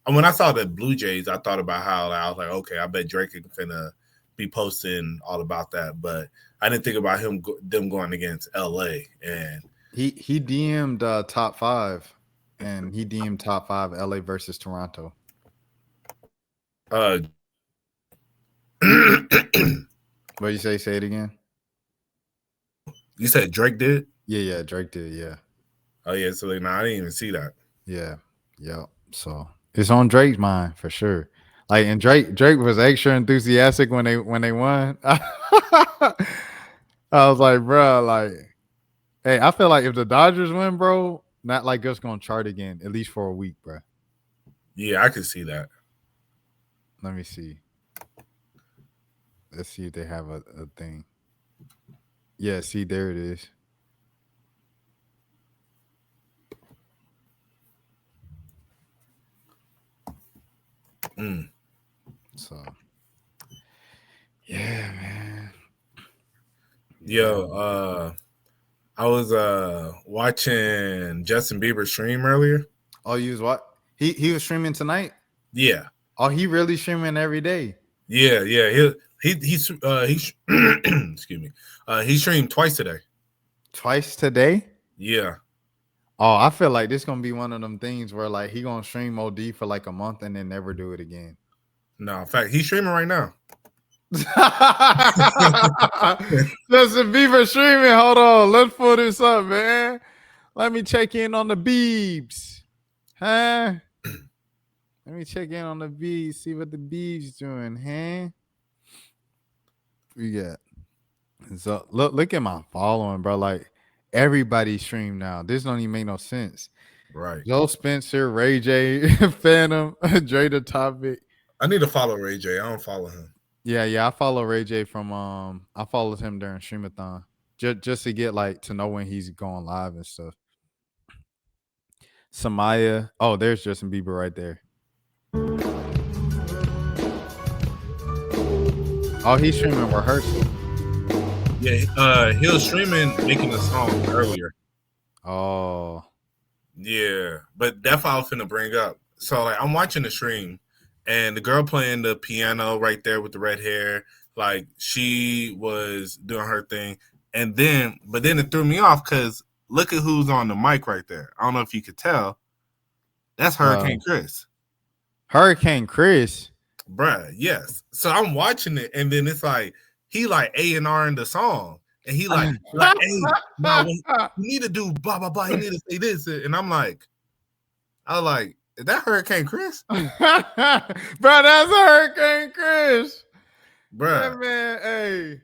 when I saw the Blue Jays, I thought about how I was like, okay, I bet Drake is gonna be posting all about that, but I didn't think about them going against LA. And he DM'd top 5, and he DM'd top 5 LA versus Toronto. What you say? Say it again. You said Drake did? Yeah, Drake did. Yeah. Oh yeah, so like, I didn't even see that. Yeah. So it's on Drake's mind for sure. Like, and Drake was extra enthusiastic when they won. I was like, bro, like, hey, I feel like if the Dodgers win, bro, not like us gonna chart again, at least for a week, bro. Yeah, I can see that. Let me see. Let's see if they have a thing. Yeah, see, there it is. So, yeah, man. Yo, I was watching Justin Bieber stream earlier. Oh, you was what? He was streaming tonight? Yeah. Oh, he really streaming every day? Yeah. He's excuse me. He streamed twice today. Twice today? Yeah. Oh, I feel like this gonna be one of them things where like he gonna stream OD for like a month and then never do it again. No, in fact, he's streaming right now. Justin Bieber streaming. Hold on, let's pull this up, man. Let me check in on the Biebs. Huh? Let me check in on the Biebs, see what the Biebs doing, huh? We got so look at my following, bro. Like everybody stream now. This don't even make no sense. Right. Joe Spencer, Ray J, Phantom, Dre the Topic. I need to follow Ray J. I don't follow him. Yeah. I follow Ray J from I followed him during Streamathon just to get like to know when he's going live and stuff. Samaya. Oh, there's Justin Bieber right there. Oh, he's streaming rehearsal. Yeah, he was streaming making a song earlier. Oh. Yeah, but that's what I was finna bring up. So like I'm watching the stream and the girl playing the piano right there with the red hair, like she was doing her thing. And then it threw me off because look at who's on the mic right there. I don't know if you could tell. That's Hurricane Chris. Hurricane Chris? Bruh, yes. So I'm watching it and then it's like he like A&R in the song. And he like hey, no, you need to do blah, blah, blah. You need to say this. And I was like, is that Hurricane Chris? Bro, that's Hurricane Chris. Bruh. Yeah, man, hey.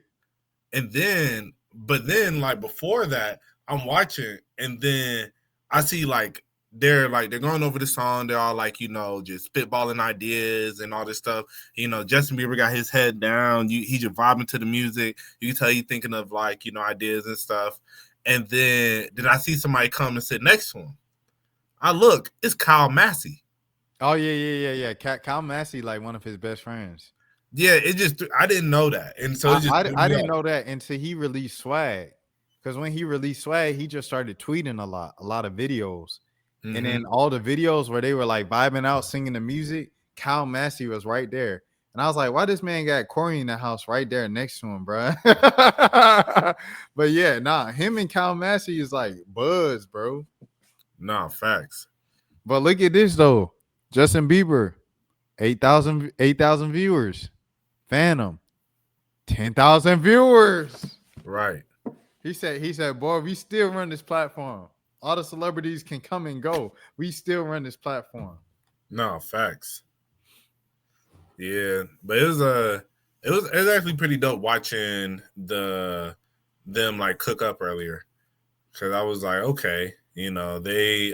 And then, but then like before that, I'm watching and then I see like they're going over the song. They're all like, you know, just spitballing ideas and all this stuff. You know, Justin Bieber got his head down. He just vibing to the music. You can tell he's thinking of like, you know, ideas and stuff. And then I see somebody come and sit next to him. I look, it's Kyle Massey. Oh, yeah. Kyle Massey, like one of his best friends. Yeah, it just, I didn't know that. And so I didn't know that until he released Swag. Because when he released Swag, he just started tweeting a lot of videos. Mm-hmm. And then all the videos where they were like vibing out, singing the music, Kyle Massey was right there. And I was like, why this man got Corey in the house right there next to him, bro? But yeah, him and Kyle Massey is like buzz, bro. Nah, facts. But look at this though. Justin Bieber, 8,000 viewers. Phantom, 10,000 viewers. Right. He said, boy, we still run this platform. All the celebrities can come and go. We still run this platform. No, facts. Yeah, but it was actually pretty dope watching them like cook up earlier. Cause I was like, okay, you know, they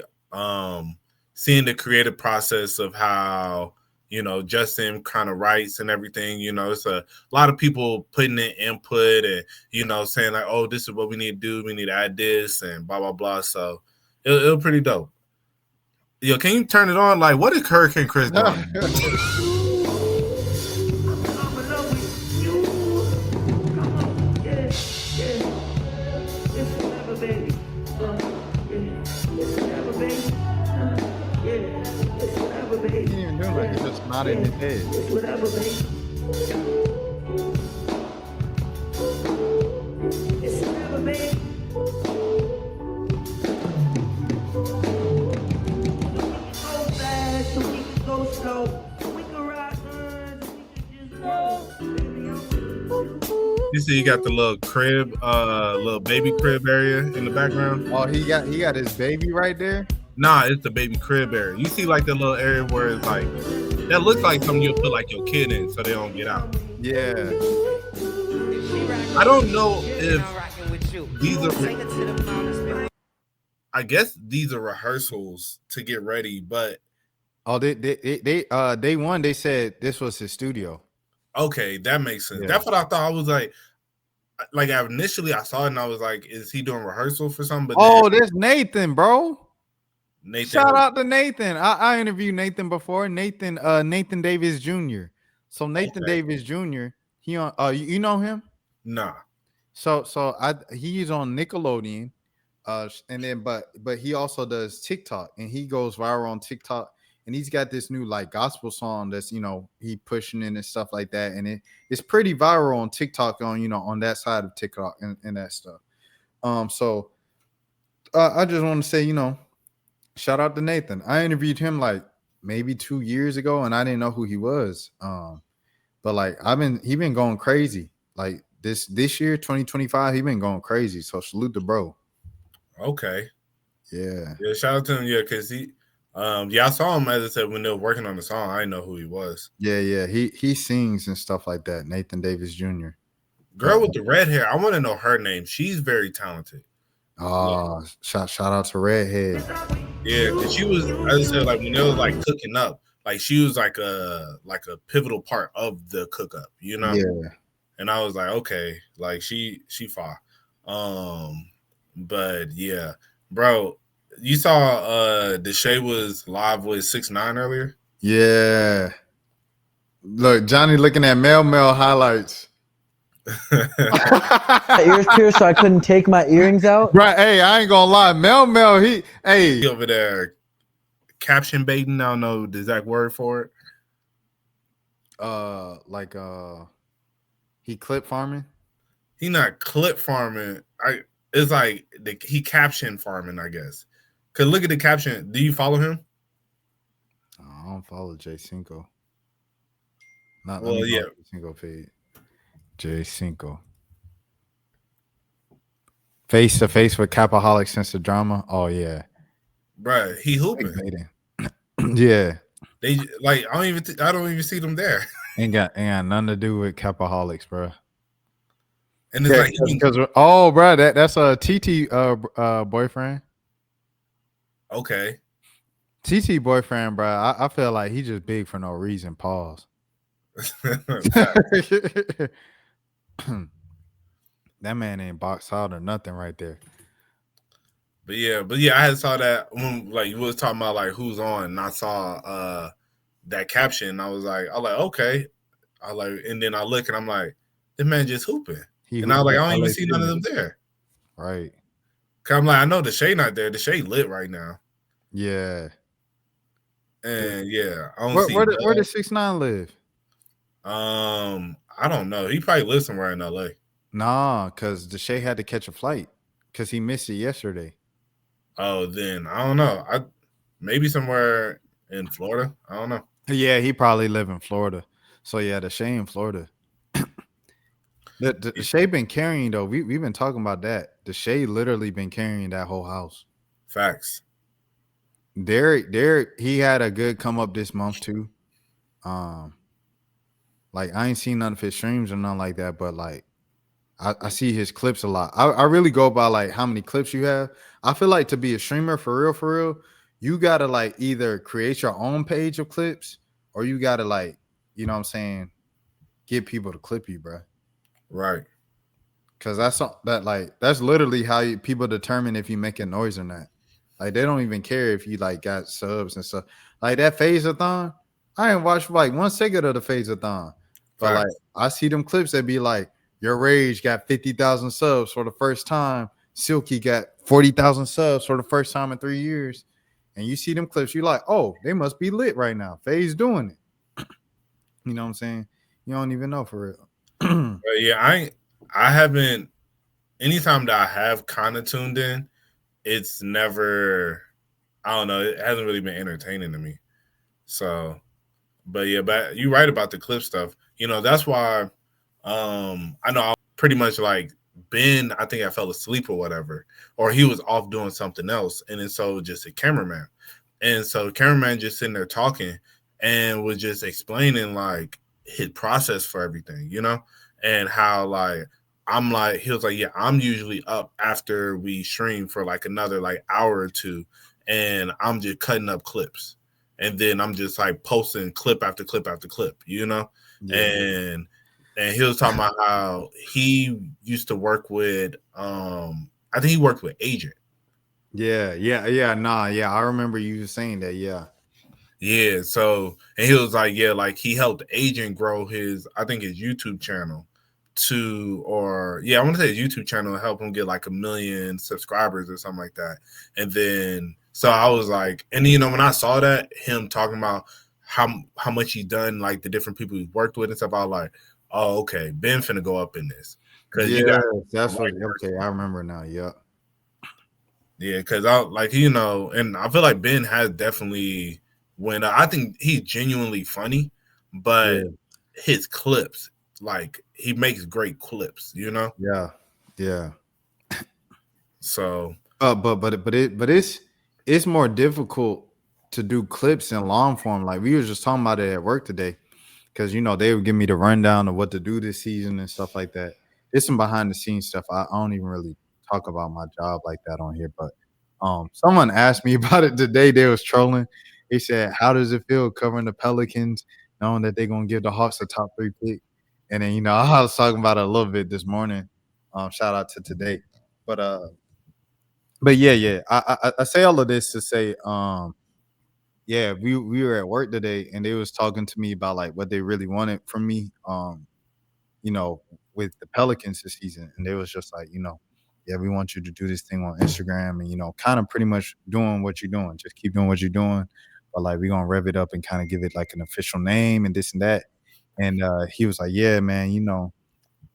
seeing the creative process of how, you know, Justin kind of writes and everything, you know, it's a lot of people putting in input and, you know, saying like, oh, this is what we need to do. We need to add this and blah, blah, blah. So it was pretty dope. Yo, can you turn it on? Like, what is Hurricane Chris doing? not in his head. Whatever, baby. It's whatever, baby. Go fast, so we can go slow. We can ride guns, we can just go. You see, you got the little crib, little baby crib area in the background. Oh, he got his baby right there. Nah, it's the baby crib area. You see, like the little area where it's like that looks like something you'll put like your kid in so they don't get out. Yeah. I don't know if these are. I guess these are rehearsals to get ready, but Oh, day one they said this was his studio. okay, that makes sense. Yeah. That's what I thought. I was like initially I saw it and I was like, is he doing rehearsal for something? But Oh, there's Nathan, bro. Nathan, Shout out to Nathan. I interviewed Nathan before. Nathan Davis Jr. So Nathan Okay. Davis Jr. He on you know him? Nah. So he's on Nickelodeon. And then but he also does TikTok and he goes viral on TikTok and he's got this new like gospel song that's he pushing in and stuff like that. And it's pretty viral on TikTok on that side of TikTok and that stuff. So I just want to say, shout out to Nathan. I interviewed him like maybe 2 years ago, and I didn't know who he was. But like he been going crazy. Like this year, 2025, he been going crazy. So salute the bro. Okay. Yeah. Yeah, shout out to him. Yeah, because he I saw him as I said when they were working on the song. I didn't know who he was. Yeah. He sings and stuff like that. Nathan Davis Jr. Girl with the red hair. I want to know her name. She's very talented. Oh, shout out to Redhead. Yeah, because she was, as I said, like when they was like cooking up, like she was like a pivotal part of the cook up, Yeah. And I was like, okay, like she fine. But yeah, bro, you saw Deshae was live with 6ix9ine earlier. Yeah. Look, Johnny looking at Mel highlights. My ears pierced, so I couldn't take my earrings out. Right, hey, I ain't gonna lie. Mel, he over there caption baiting. I don't know the exact word for it. He clip farming. He not clip farming. It's like he caption farming, I guess. Cause look at the caption. Do you follow him? Oh, I don't follow Jay Cinco. Not Well, yeah. Cinco page. Jay Cinco. Face to face with Capaholic since the drama. Oh yeah, Bruh, he hooping. Yeah. They like I don't even see them there. Ain't got nothing to do with Capaholics, bro. And it's because bro, that's a TT boyfriend. Okay. TT boyfriend, bro. I feel like he just big for no reason. Pause. That man ain't boxed out or nothing right there. But yeah, I had saw that when like you was talking about like who's on, and I saw that caption. I was like, okay. And then I look and I'm like, this man just hooping. And I was like, I don't even see none of them there. Right. Cause I'm like, I know Deshae not there. Deshae lit right now. Yeah. And yeah, I don't see where does 6ix9ine live? I don't know. He probably lives somewhere in LA. Nah, because Deshae had to catch a flight because he missed it yesterday. Oh, then I don't know. Maybe somewhere in Florida. I don't know. Yeah, he probably live in Florida. So yeah, Deshae in Florida. Deshae been carrying though. We've been talking about that. Deshae literally been carrying that whole house. Facts. Derek, he had a good come up this month too. Like I ain't seen none of his streams or nothing like that, but like I see his clips a lot. I really go by like how many clips you have. I feel like to be a streamer for real, you gotta like either create your own page of clips or you gotta like, you know what I'm saying, get people to clip you, bro. Right. Cause that's literally how people determine if you making noise or not. Like they don't even care if you like got subs and stuff. Like that Phaser-thon, I ain't watched like 1 second of the Phaser-thon. But like I see them clips that be like, Your Rage got 50,000 subs for the first time. Silky got 40,000 subs for the first time in 3 years. And you see them clips, you're like, oh, they must be lit right now. Faze doing it. You know what I'm saying? You don't even know for real. But yeah, I haven't. Anytime that I have kind of tuned in, it's never. I don't know. It hasn't really been entertaining to me. So, but yeah, but you're right about the clip stuff. You know, that's why. I know I pretty much like Ben. I think I fell asleep or whatever, or he was off doing something else, and then so just a cameraman, and so the cameraman just sitting there talking and was just explaining like his process for everything, you know, and how like I'm like he was like, yeah, I'm usually up after we stream for like another like hour or two, and I'm just cutting up clips, and then I'm just like posting clip after clip after clip, you know, Yeah. and he was talking about how he used to work with I think he worked with Agent. Yeah. Nah, yeah. I remember you saying that. Yeah. Yeah, so and he was like, yeah, like he helped Agent grow his, I think his YouTube channel to, or yeah, I want to say his YouTube channel help him get like 1 million subscribers or something like that. And then so I was like, and you know, when I saw that him talking about how much he done, like the different people he worked with and stuff, I was like, oh, okay, Ben finna go up in this because you Yeah, got that's what. Okay, I remember now. Yeah. yeah, because I like you know, and I feel like Ben has definitely when I think he's genuinely funny, but Yeah. his clips, like he makes great clips, you know. Yeah. Yeah. So It's more difficult to do clips in long form. Like we were just talking about it at work today, because you know they would give me the rundown of what to do this season and stuff like that. It's some behind the scenes stuff. I don't even really talk about my job like that on here. But someone asked me about it today. They was trolling. They said, "How does it feel covering the Pelicans, knowing that they're gonna give the Hawks a top 3 pick?" And then I was talking about it a little bit this morning. Shout out to today. But yeah. I say all of this to say, yeah, we were at work today and they was talking to me about like what they really wanted from me, you know, with the Pelicans this season. And they was just like, yeah, we want you to do this thing on Instagram and, kind of pretty much doing what you're doing. Just keep doing what you're doing. But like we're gonna rev it up and kind of give it like an official name and this and that. And he was like, yeah, man,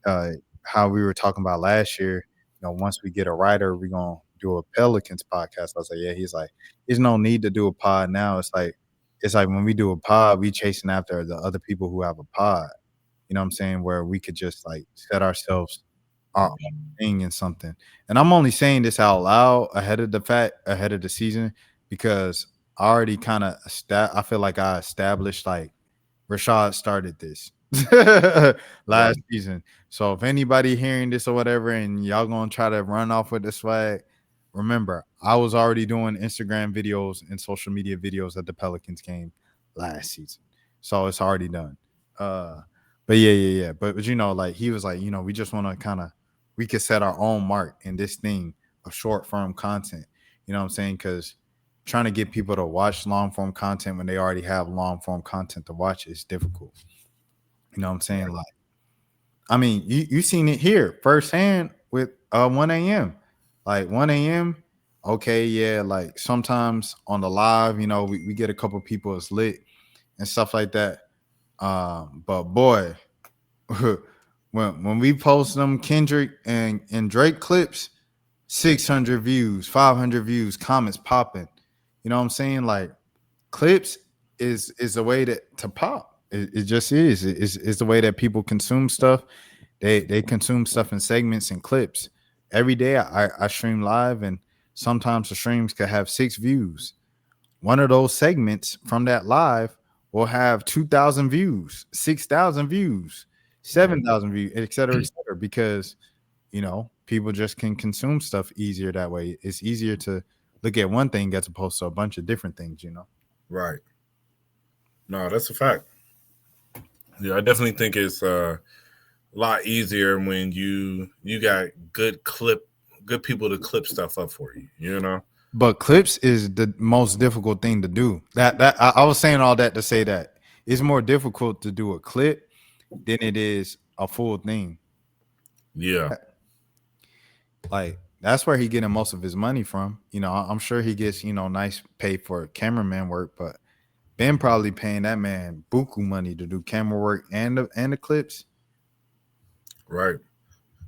uh, how we were talking about last year, once we get a writer, we're gonna do a Pelicans podcast. I was like, yeah. He's like, there's no need to do a pod now. It's like when we do a pod, we chasing after the other people who have a pod. You know what I'm saying? Where we could just like set ourselves our own thing in something. And I'm only saying this out loud ahead of the season because I already kind of I feel like I established like Rashad started this last season. So if anybody hearing this or whatever, and y'all gonna try to run off with the swag, remember I was already doing Instagram videos and social media videos at the Pelicans game last season, so it's already done. But yeah. But like he was like, we just want to we could set our own mark in this thing of short form content. You know what I'm saying? Because trying to get people to watch long form content when they already have long form content to watch is difficult. You know what I'm saying? Like, I mean, you seen it here firsthand with 1 a.m. Like 1 a.m. Okay, yeah, like sometimes on the live, we get a couple people that's lit and stuff like that. But boy, when we post them Kendrick and Drake clips, 600 views, 500 views, comments popping. You know what I'm saying? Like clips is a way to pop. It just is. It's the way that people consume stuff. They consume stuff in segments and clips. Every day I stream live, and sometimes the streams could have 6 views. One of those segments from that live will have 2,000 views, 6,000 views, 7,000 views, et cetera, because people just can consume stuff easier that way. It's easier to look at one thing as opposed to a bunch of different things. Right. No, that's a fact. Yeah, I definitely think it's a lot easier when you got good people to clip stuff up for you, But clips is the most difficult thing to do. I was saying all that to say that it's more difficult to do a clip than it is a full thing. Yeah. Like that's where he getting most of his money from. I'm sure he gets, nice pay for cameraman work, but Ben probably paying that man buku money to do camera work and the clips. Right.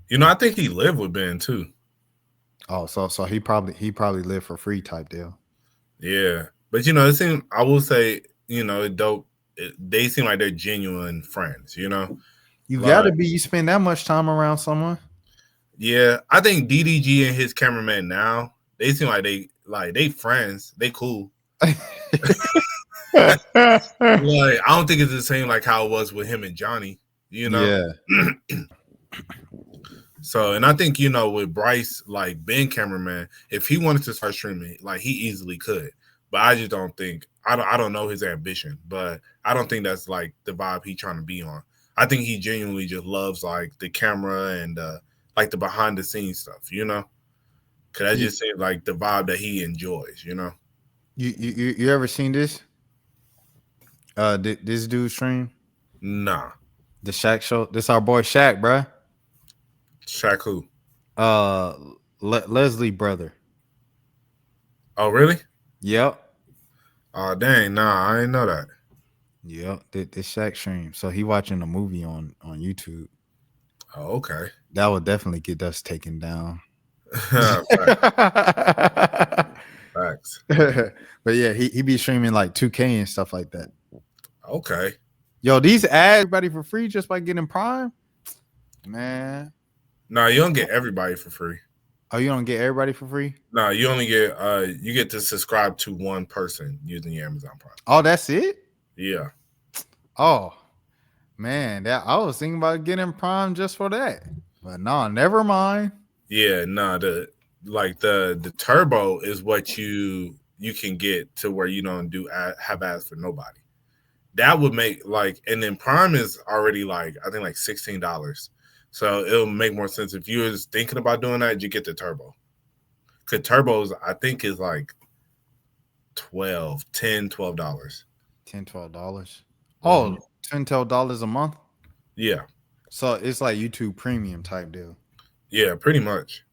You know, I think he lived with Ben too. Oh, so he probably lived for free type deal. Yeah, but you know, it seems, I will say, you know, they seem like they're genuine friends. You know, you gotta be. You spend that much time around someone. Yeah, I think DDG and his cameraman now, they seem like they friends. They cool. Like, I don't think it's the same like how it was with him and Johnny. You know. Yeah. So, and I think, you know, with Bryce, like Ben cameraman, if he wanted to start streaming, like he easily could. But I just don't think, I don't know his ambition, but I don't think that's like the vibe he's trying to be on. I think he genuinely just loves like the camera and like the behind the scenes stuff, you know? Cause I just say like the vibe that he enjoys, you know? You ever seen this? This dude stream? Nah. The Shaq show? This our boy Shaq, bruh. Shaq who? Leslie brother. Oh, really? Yep. Oh, dang. Nah, I didn't know that. Yep. This Shaq stream. So he watching a movie on YouTube. Oh, okay. That would definitely get us taken down. Facts. But yeah, he be streaming like 2K and stuff like that. Okay. Yo, these ads everybody for free just by getting Prime? Man. No, you don't get everybody for free. Oh, you don't get everybody for free? No, you only get you get to subscribe to one person using your Amazon Prime. Oh, that's it? Yeah. Oh, man, I was thinking about getting Prime just for that. But no, never mind. Yeah, no, the turbo is what you can get to where you don't have ads for nobody. That would make like, and then Prime is already like, I think like $16. So it'll make more sense if you was thinking about doing that, you get the turbo. Because turbos, I think, is like $12. $10, $12. Oh, $10, $12 a month? Yeah. So it's like YouTube Premium type deal. Yeah, pretty much.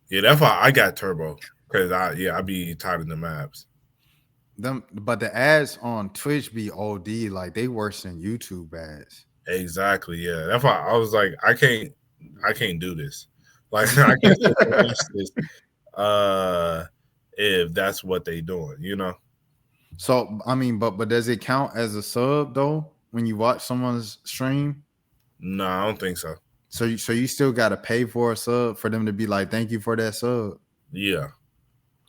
Yeah, that's why I got turbo. Because I be tired of the maps. But the ads on Twitch be OD, like they worse than YouTube ads. Exactly. Yeah, that's why I was like, I can't do this. Like, I can't do this. If that's what they doing, you know. So I mean, but does it count as a sub though when you watch someone's stream? No, I don't think so. So you still got to pay for a sub for them to be like, thank you for that sub. Yeah.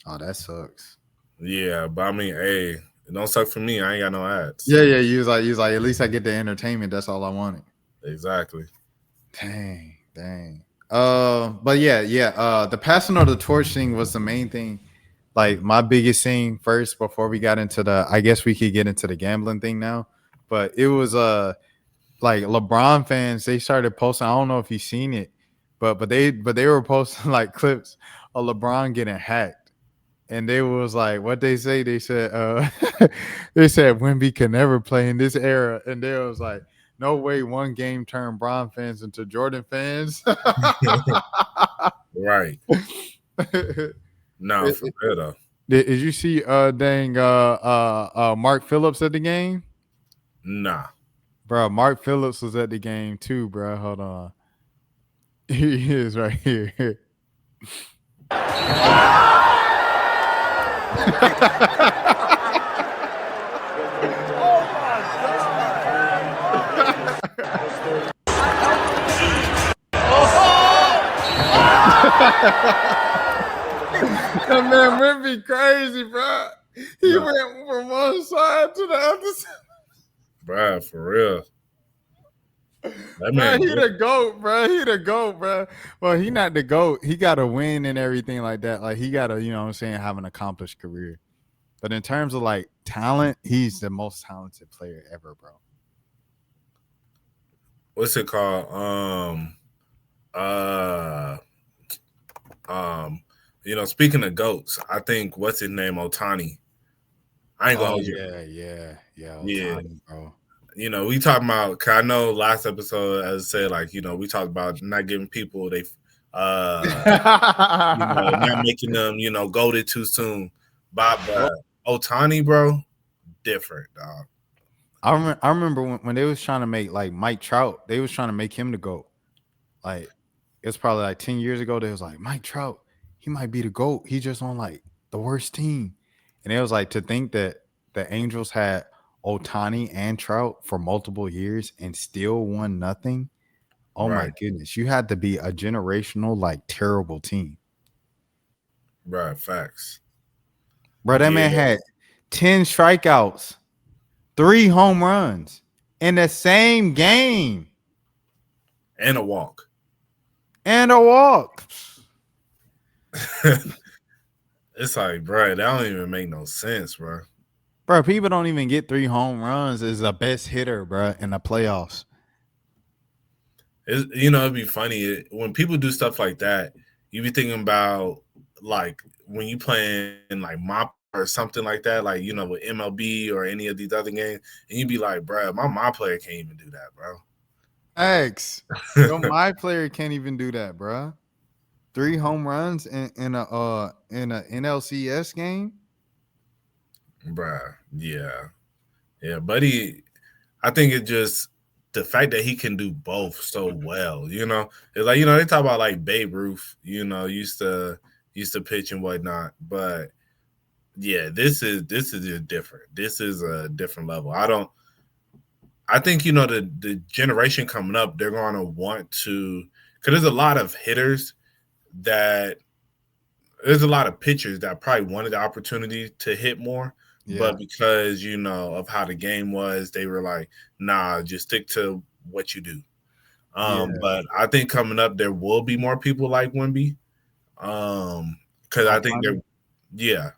Oh, that sucks. Yeah, but I mean, hey, it don't suck for me. I ain't got no ads. Yeah. You was like, at least I get the entertainment. That's all I wanted. Exactly. Dang. But yeah. The passing of the torch thing was the main thing. Like my biggest thing first before we got into I guess we could get into the gambling thing now. But it was like LeBron fans, they started posting. I don't know if you've seen it, but they were posting like clips of LeBron getting hacked. And they was like, what they say? They said, they said Wemby can never play in this era. And they was like, no way one game turned Bron fans into Jordan fans. Right. No, for real though. Did you see Mark Phillips at the game? Nah. Bro, Mark Phillips was at the game too, bro. Hold on. He is right here. That man went be crazy, bro. He went from one side to the other side. Bro, for real. That man, he the GOAT, bro. Well, he not the GOAT. He got to win and everything like that. Like, he got to, you know what I'm saying, have an accomplished career. But in terms of, like, talent, he's the most talented player ever, bro. What's it called? You know, speaking of GOATs, I think, what's his name, Ohtani. I ain't gonna hold you. Yeah, Ohtani, bro. You know, we talking about, cause I know last episode, as I said, like, you know, we talked about not giving people you know, not making them, you know, goated too soon. But Ohtani, bro, different, dog. I remember when they was trying to make like Mike Trout, they was trying to make him the GOAT. Like it's probably like 10 years ago. They was like, Mike Trout, he might be the GOAT. He just on like the worst team. And it was like to think that the Angels had Ohtani and Trout for multiple years and still won nothing. Oh my Right. goodness. You had to be a generational, like terrible team. Right, facts. Bro, that man Yeah. had 10 strikeouts, 3 home runs in the same game, And a walk. and a walk. It's like, bro, that don't even make no sense, bro. Bro, people don't even get 3 home runs as the best hitter, bro, in the playoffs. It'd be funny when people do stuff like that. You be thinking about like when you playing like mop or something like that, like with MLB or any of these other games, and you be like, bro, my mop player can't even do that, bro. X. Yo, my player can't even do that, bro. 3 home runs in a NLCS game. Bruh, yeah, buddy. I think it just the fact that he can do both so well. It's like they talk about like Babe Ruth. Used to pitch and whatnot, but yeah, this is just different. This is a different level. I think the generation coming up, they're going to want to, because there's a lot of hitters that there's a lot of pitchers that probably wanted the opportunity to hit more. Yeah. But because, of how the game was, they were like, nah, just stick to what you do. But I think coming up, there will be more people like Wemby. Because I think my bad. Yeah,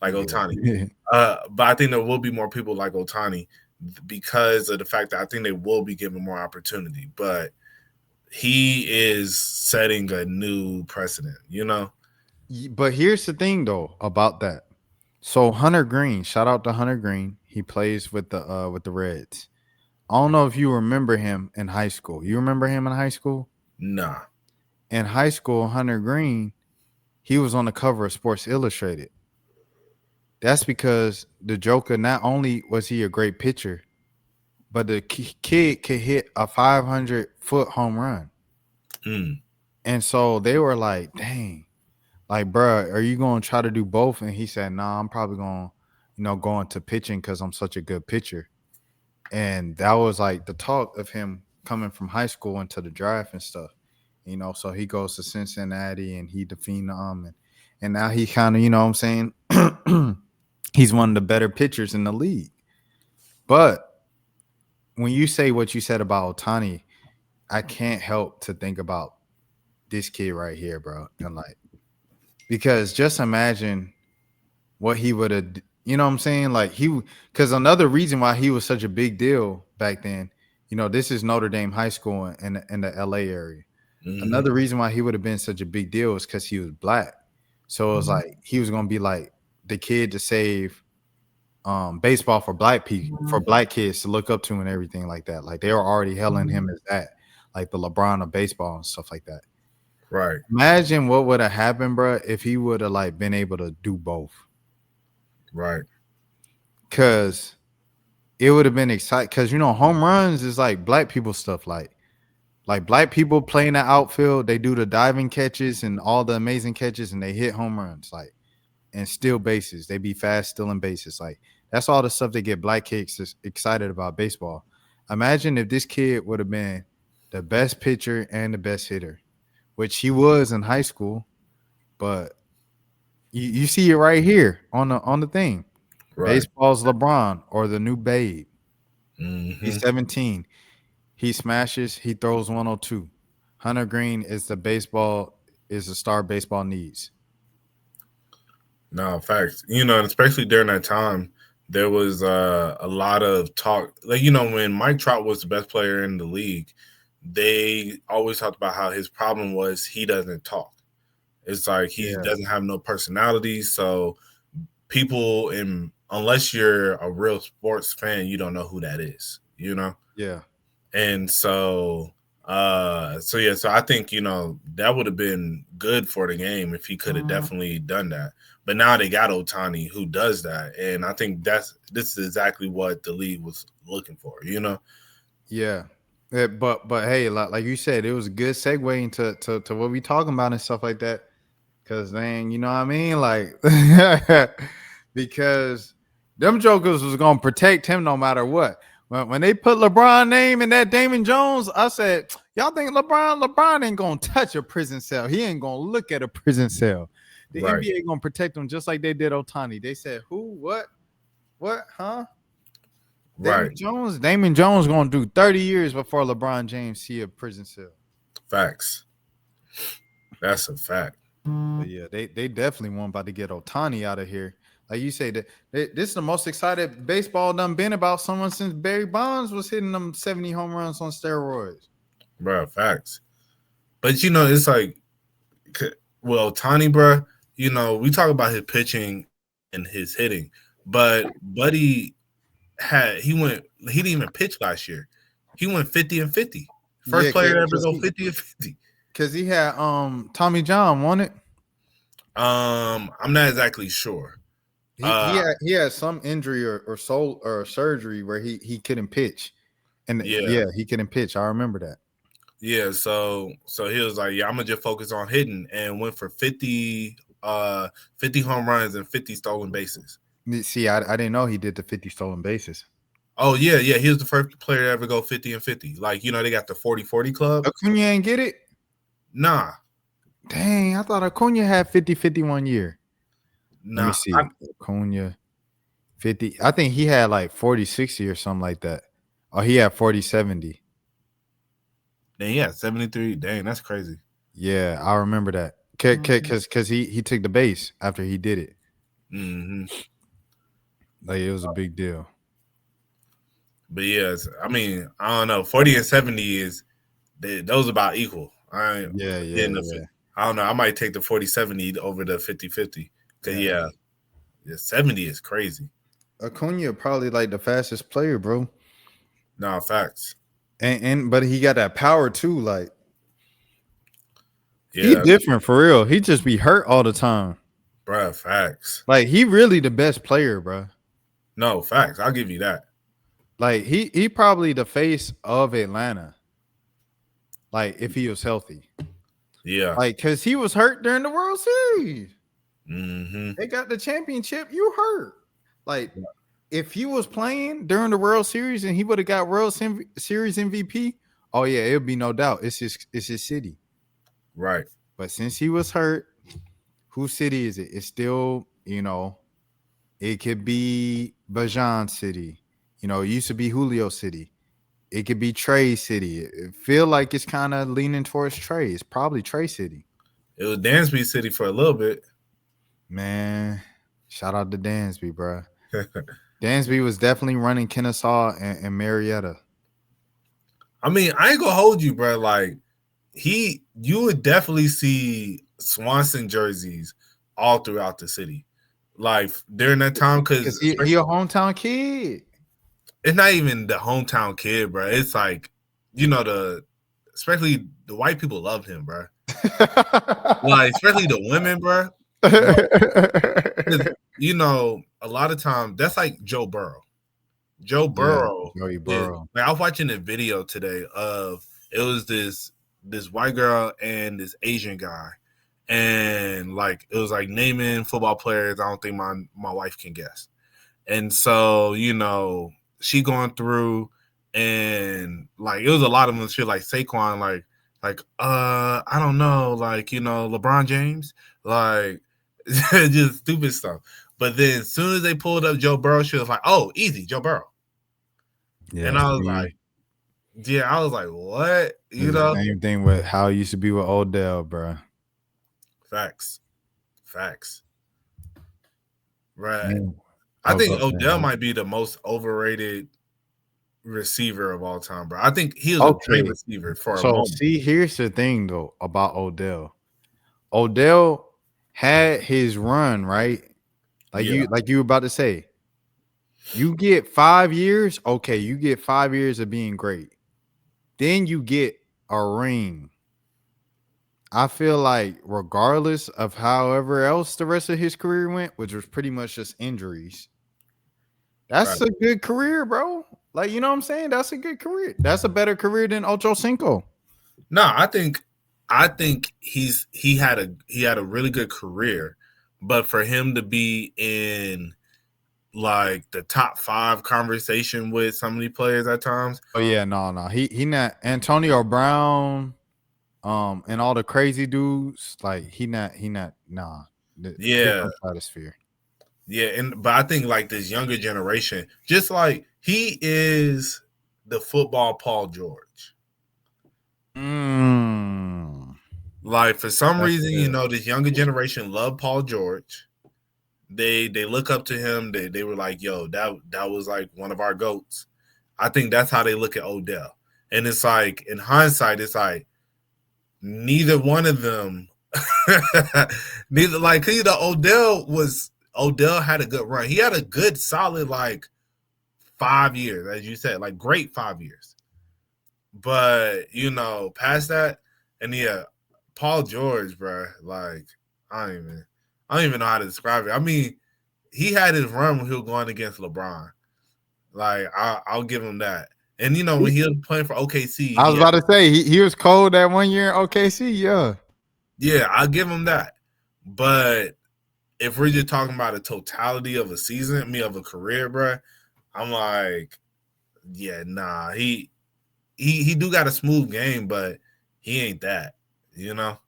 like Ohtani. But I think there will be more people like Ohtani because of the fact that I think they will be given more opportunity. But he is setting a new precedent, But here's the thing, though, about that. So Hunter Green, shout out to Hunter Green. He plays with the Reds. I don't know if you remember him in high school. You remember him in high school? Nah. In high school, Hunter Green, he was on the cover of Sports Illustrated. That's because the Joker, not only was he a great pitcher, but the kid could hit a 500-foot home run. And so they were like, dang. Like, bro, are you going to try to do both? And he said, nah, I'm probably going to, go into pitching because I'm such a good pitcher. And that was like the talk of him coming from high school into the draft and stuff. So he goes to Cincinnati and he defeated them. And now he kind of, what I'm saying, he's one of the better pitchers in the league. But when you say what you said about Ohtani, I can't help to think about this kid right here, bro. And like, because just imagine what he would have, you know what I'm saying? Like because another reason why he was such a big deal back then, this is Notre Dame High School in the LA area. Mm-hmm. Another reason why he would have been such a big deal is because he was black. So it was like he was gonna be like the kid to save baseball for black people, for black kids to look up to and everything like that. Like they were already hailing him as that, like the LeBron of baseball and stuff like that. Right. Imagine what would have happened, bro, if he would have like been able to do both. Right. Cause it would have been exciting. Cause home runs is like black people stuff. Like black people playing the outfield, they do the diving catches and all the amazing catches, and they hit home runs, like and steal bases. They be fast stealing bases. Like that's all the stuff that get black kids excited about baseball. Imagine if this kid would have been the best pitcher and the best hitter, which he was in high school, but you see it right here on the thing. Right. Baseball's LeBron or the new Babe. Mm-hmm. He's 17. He smashes. He throws 102. Hunter Green is the star baseball needs. No, facts. Especially during that time, there was a lot of talk. Like, when Mike Trout was the best player in the league, they always talked about how his problem was he doesn't talk. It's like he doesn't have no personality. So people, unless you're a real sports fan, you don't know who that is, Yeah. And so So I think that would have been good for the game if he could have definitely done that. But now they got Otani who does that, and I think this is exactly what the league was looking for. Yeah. But hey, like you said, it was a good segue into what we talking about and stuff like that. Cause then you know what I mean, like because them jokers was gonna protect him no matter what. When they put LeBron name in that Damon Jones, I said, y'all think LeBron ain't gonna touch a prison cell. He ain't gonna look at a prison cell. The Right. NBA gonna protect him just like they did Otani. They said, who, what, huh? Right. Damon Jones gonna do 30 years before LeBron James see a prison cell. Facts. That's a fact. But yeah, they definitely want about to get Otani out of here. Like you say, this is the most excited baseball done been about someone since Barry Bonds was hitting them 70 home runs on steroids. Bro, facts. But it's like, well, Otani, bro, we talk about his pitching and his hitting, but Buddy he didn't even pitch last year. He went 50-50. First player to ever go 50-50. Because he had Tommy John, won it. I'm not exactly sure. He had some injury or surgery where he couldn't pitch. And he couldn't pitch. I remember that. Yeah, so he was like, I'm gonna just focus on hitting, and went for 50 home runs and 50 stolen bases. See, I didn't know he did the 50 stolen bases. Oh, yeah. He was the first player to ever go 50-50. Like, they got the 40-40 club. Acuna ain't get it? Nah. Dang, I thought Acuna had 50-50 1 year. Nah. Let me see. Acuna 50. I think he had like 40-60 or something like that. Oh, he had 40-70. Dang, he had 73. Dang, that's crazy. Yeah, I remember that. Because he took the base after he did it. Mm-hmm. Like, it was a big deal. But yes, I mean, I don't know. 40 and 70 those about equal. Yeah. I don't know. I might take the 40-70 over the 50-50. Because, 70 is crazy. Acuna probably like the fastest player, bro. No, facts. But he got that power too. Like, he different for real. He just be hurt all the time. Bruh, facts. Like, he really the best player, bro. No, facts. I'll give you that. Like, he probably the face of Atlanta. Like, if he was healthy. Yeah. Like, because he was hurt during the World Series. Mm-hmm. They got the championship. You hurt. Like, if he was playing during the World Series and he would have got World Series MVP, oh, yeah, it would be no doubt. It's his city. Right. But since he was hurt, whose city is it? It's still, it could be Bajan City. It used to be Julio City. It could be Trey City. It feel like it's kind of leaning towards Trey. It's probably Trey City. It was Dansby City for a little bit. Man, shout out to Dansby, bro. Dansby was definitely running Kennesaw and Marietta. I mean, I ain't gonna hold you, bro. Like, you would definitely see Swanson jerseys all throughout the city. Like, during that time, because he a hometown kid. It's not even the hometown kid, bro. It's like, especially the white people loved him, bro. Like, especially the women, bro. A lot of times that's like Joe Burrow. Joey Burrow. Like, I was watching a video today of it was this white girl and this Asian guy, and like it was like naming football players. I don't think my wife can guess, and so she going through, and like it was a lot of them shit like Saquon, like I don't know, like LeBron James, like just stupid stuff. But then as soon as they pulled up Joe Burrow, she was like, "Oh, easy, Joe Burrow." Yeah, and I was like, what? Same thing with how it used to be with Odell, bro. Facts. Right. I think Odell might be the most overrated receiver of all time, bro. I think he was a great receiver for a moment. See, here's the thing though about Odell. Odell had his run, right? Like you were about to say. You get 5 years, okay, you get 5 years of being great. Then you get a ring, I feel like regardless of however else the rest of his career went, which was pretty much just injuries, that's Right. a good career, bro. Like, you know what I'm saying? That's a good career. That's a better career than Ocho Cinco. No, I think he had a really good career, but for him to be in like the top 5 conversation with some of these players at times. Oh yeah, no. He not Antonio Brown, and all the crazy dudes. Like he not nah. Yeah. Different stratosphere. Yeah, but I think like this younger generation, just like he is the football Paul George. Like for some reason, you know, this younger generation love Paul George. They look up to him. They were like, yo, that was like one of our GOATs. I think that's how they look at Odell. And it's like in hindsight, it's like neither one of them, Odell had a good run. He had a good solid like 5 years, as you said, like great 5 years. But you know, past that, and yeah, Paul George, bro, like I don't even know how to describe it. I mean, he had his run when he was going against LeBron. Like I'll give him that. And you know, when he was playing for OKC, I was about to say he was cold that 1 year in OKC. Yeah, I'll give him that. But if we're just talking about a totality of a season, of a career, bro, I'm like, yeah, nah. He do got a smooth game, but he ain't that, you know?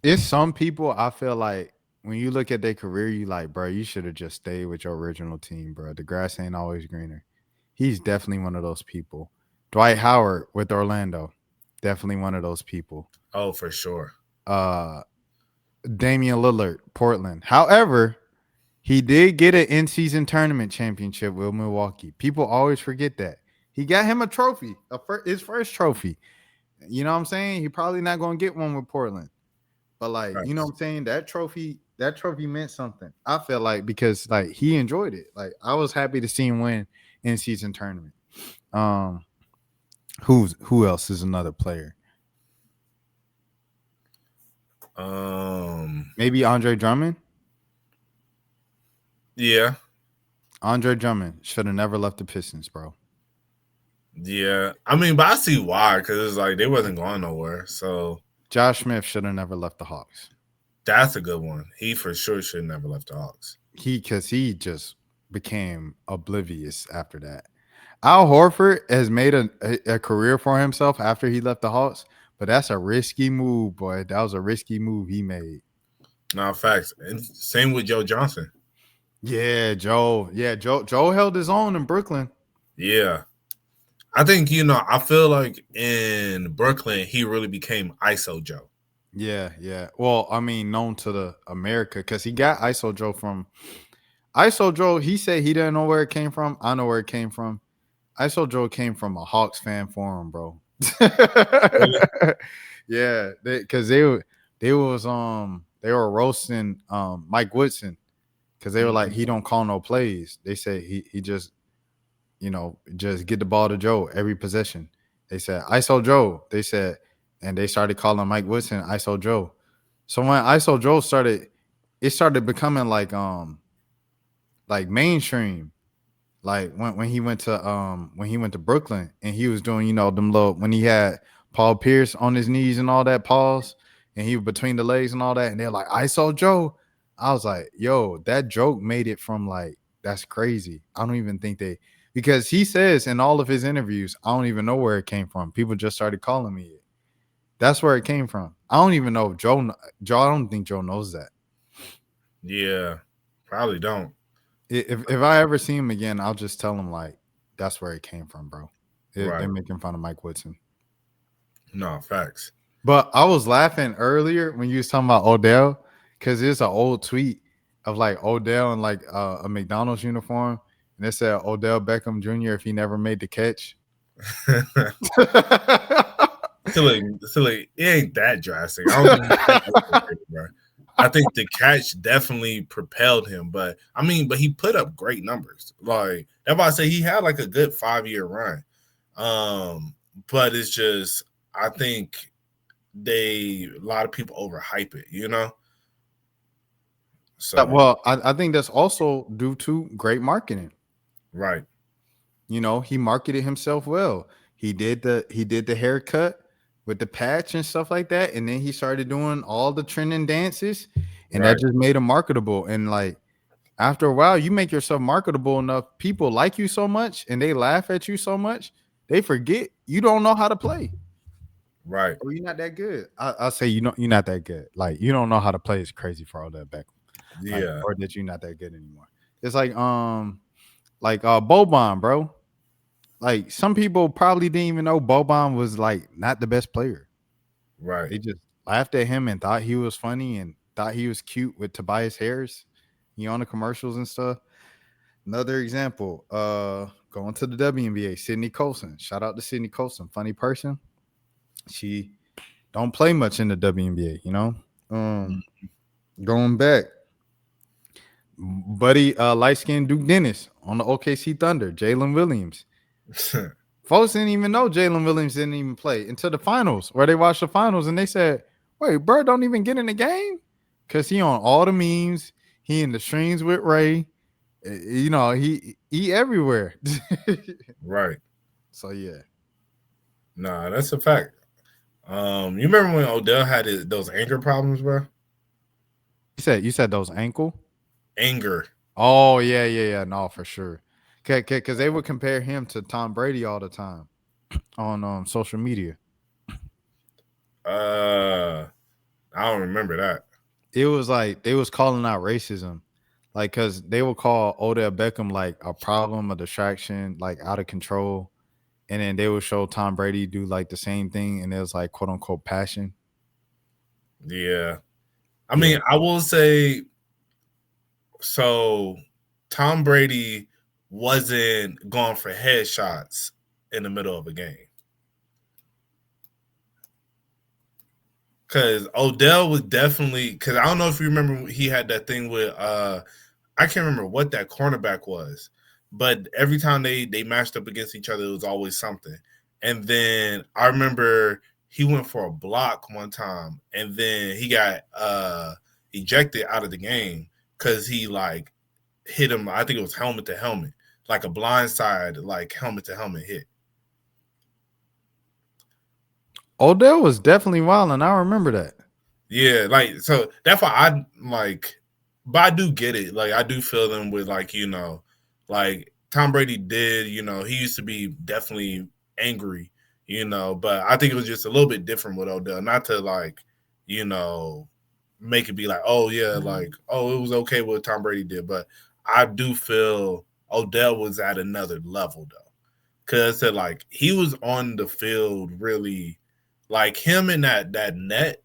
It's some people I feel like when you look at their career, you like, bro, you should have just stayed with your original team, bro. The grass ain't always greener. He's definitely one of those people. Dwight Howard with Orlando, definitely one of those people. Oh, for sure. Damian Lillard, Portland. However, he did get an in-season tournament championship with Milwaukee. People always forget that. He got him a trophy, his first trophy. You know what I'm saying? He probably not going to get one with Portland. But like, you know what I'm saying? That trophy meant something. I feel like because like he enjoyed it. Like I was happy to see him win in-season tournament. Who else is another player? Maybe Andre Drummond. Yeah. Andre Drummond should have never left the Pistons, bro. Yeah. I mean, but I see why, because it's like they wasn't going nowhere. So Josh Smith should have never left the Hawks. That's a good one. He for sure should have never left the Hawks. Because he just became oblivious after that. Al Horford has made a career for himself after he left the Hawks, but that's a risky move, boy. That was a risky move he made. No, facts. And same with Joe Johnson. Yeah, Joe. Yeah, Joe held his own in Brooklyn. Yeah. I think, I feel like in Brooklyn, he really became ISO Joe. Yeah. Well, I mean, known to the America because he got ISO Joe from ISO Joe. He said he didn't know where it came from. I know where it came from. ISO Joe came from a Hawks fan forum, bro. Yeah, because they were roasting Mike Woodson because they were like, he don't call no plays. They said he just just get the ball to Joe every possession. They said ISO Joe. They said, and they started calling Mike Woodson ISO Joe. So when ISO Joe started, it started becoming like mainstream. Like when he went to Brooklyn and he was doing, them little when he had Paul Pierce on his knees and all that pause, and he was between the legs and all that, and they're like, ISO Joe. I was like, yo, that joke made it from like, that's crazy. I don't even think because he says in all of his interviews, I don't even know where it came from. People just started calling me it. That's where it came from. I don't even know if Joe, I don't think Joe knows that. Yeah, probably don't. If I ever see him again, I'll just tell him like that's where it came from, bro. Right. They're making fun of Mike Woodson. No, facts. But I was laughing earlier when you was talking about Odell because there's an old tweet of like Odell in like a McDonald's uniform, and it said Odell Beckham Jr. if he never made the catch. Silly, it ain't that drastic. I don't think bro. I think the catch definitely propelled him, but he put up great numbers. Like that's why I say he had like a good 5-year run. But it's just I think a lot of people overhype it, you know. So Well, I think that's also due to great marketing. right, You know, he marketed himself well. He did the haircut with the patch and stuff like that, and then he started doing all the trending dances, and right, that just made him marketable. And like after a while, you make yourself marketable enough, people like you so much, and they laugh at you so much, they forget you don't know how to play. right. Or you're not that good. I'll say you're not that good. Like you don't know how to play is crazy for all that back. Like, Yeah, or that you're not that good anymore. It's like Boban, bro. Like some people probably didn't even know Boban was like not the best player. right. They just laughed at him and thought he was funny and thought he was cute with Tobias Harris, on the commercials and stuff. Another example, going to the WNBA, Sydney Colson. Shout out to Sydney Colson, funny person. She don't play much in the WNBA, Going back, buddy, light-skinned Duke Dennis on the OKC Thunder, Jalen Williams. Folks didn't even know Jalen Williams didn't even play until the finals, where they watched the finals and they said, wait, bro, don't even get in the game? Because he on all the memes. He in the streams with Ray. He everywhere. Right. So, yeah. Nah, that's a fact. You remember when Odell had those anger problems, bro? You said those ankle? Anger. Oh, yeah. No, for sure. Because they would compare him to Tom Brady all the time on social media. I don't remember that. It was like they was calling out racism, like because they would call Odell Beckham like a problem, a distraction, like out of control, and then they would show Tom Brady do like the same thing, and it was like quote unquote passion. Yeah, I mean, I will say, so Tom Brady wasn't going for headshots in the middle of a game. Because Odell was definitely, because I don't know if you remember, he had that thing with, I can't remember what that cornerback was, but every time they matched up against each other, it was always something. And then I remember he went for a block one time, and then he got ejected out of the game because he like hit him. I think it was helmet to helmet, like a blindside, like helmet to helmet hit. Odell was definitely wild, and I remember that. Yeah, like so that's why I like, but I do get it. Like I do feel them with like like Tom Brady did. He used to be definitely angry. But I think it was just a little bit different with Odell. Not to like, make it be like, oh yeah, like it was okay what Tom Brady did, but I do feel Odell was at another level though, because like he was on the field really. Like him in that net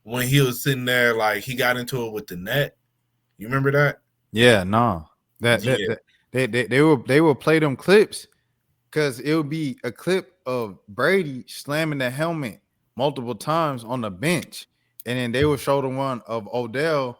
when he was sitting there, like he got into it with the net. You remember that? Yeah, no. They will play them clips because it would be a clip of Brady slamming the helmet multiple times on the bench, and then they would show the one of Odell,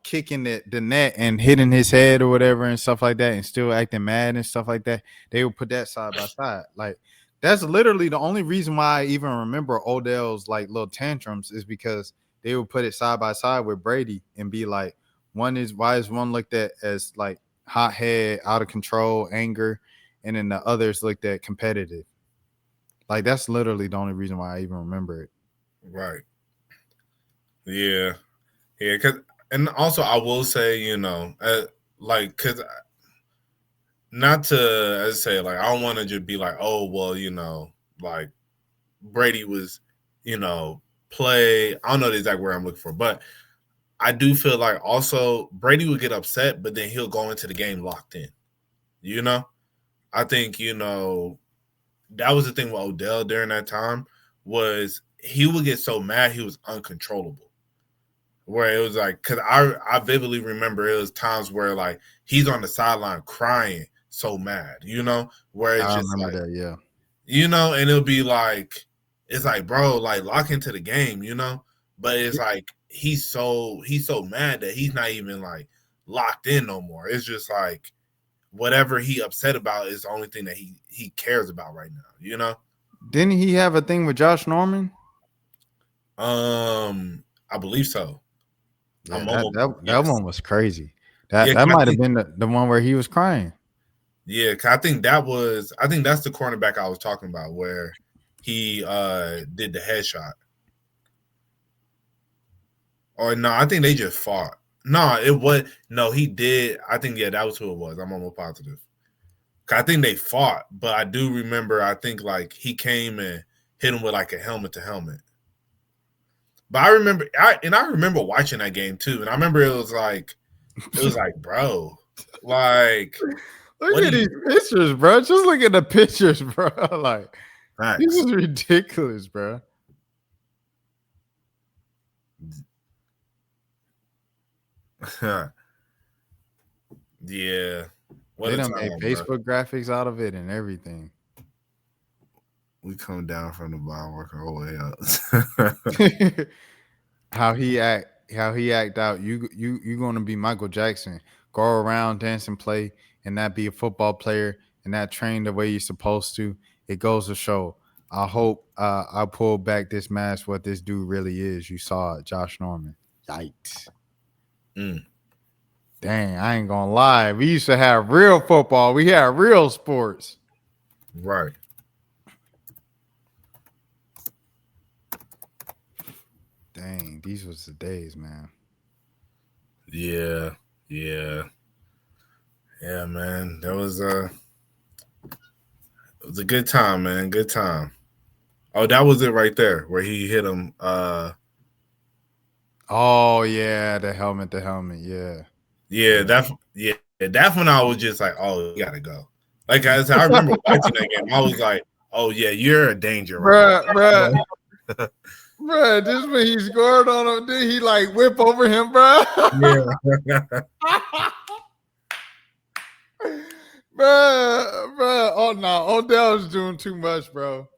kicking the net and hitting his head or whatever and stuff like that, and still acting mad and stuff like that. They would put that side by side, like. That's literally the only reason why I even remember Odell's like little tantrums is because they would put it side by side with Brady and be like, why is one looked at as like hot head, out of control, anger, and then the others looked at competitive. Like that's literally the only reason why I even remember it. Right. Yeah. And also I will say, like, because not to, as I say, like, I don't want to just be like, oh, well, like Brady was, play. I don't know the exact word I'm looking for, but I do feel like also Brady would get upset, but then he'll go into the game locked in. I think, that was the thing with Odell during that time was he would get so mad he was uncontrollable. Where it was like, because I vividly remember it was times where like he's on the sideline crying so mad, where it's just like, that, yeah. And it'll be like, it's like, bro, like lock into the game, but it's like he's so mad that he's not even like locked in no more. It's just like whatever he upset about is the only thing that he cares about right now, Didn't he have a thing with Josh Norman? I believe so. Yeah, I'm that, almost, that, yes. that one was crazy. That Yeah, that 'cause I might have think- been the one where he was crying. Yeah, 'cause I think that's the cornerback I was talking about where he did the headshot. Or no, I think they just fought. No, he did. I think that was who it was. I'm almost positive. 'Cause I think they fought, but I do remember. I think like he came and hit him with like a helmet to helmet. But I remember watching that game too, and I remember it was like, bro, like Look what at do these you- pictures, bro. Just look at the pictures, bro. Like Facts. this is ridiculous, bro. Yeah, what They a done time, made bro. Facebook graphics out of it and everything. We come down from the bottom, work our way up. how he act out. You gonna be Michael Jackson. Go around, dance and play, and not be a football player and not train the way you're supposed to. It goes to show. I hope I pull back this mask. What this dude really is. You saw it, Josh Norman. Yikes. Dang, I ain't gonna lie. We used to have real football. We had real sports. Right. Dang, these was the days, man. Yeah, man. That was it was a good time, man. Good time. Oh, that was it right there where he hit him. Oh yeah, the helmet, yeah. Yeah, that's when I was just like, oh, you gotta go. Like I remember watching that game. I was like, oh yeah, you're a danger, Bruh. Bruh, just when he scored on him, did he like whip over him, bruh? Yeah. bruh. Oh no, Odell was doing too much, bro.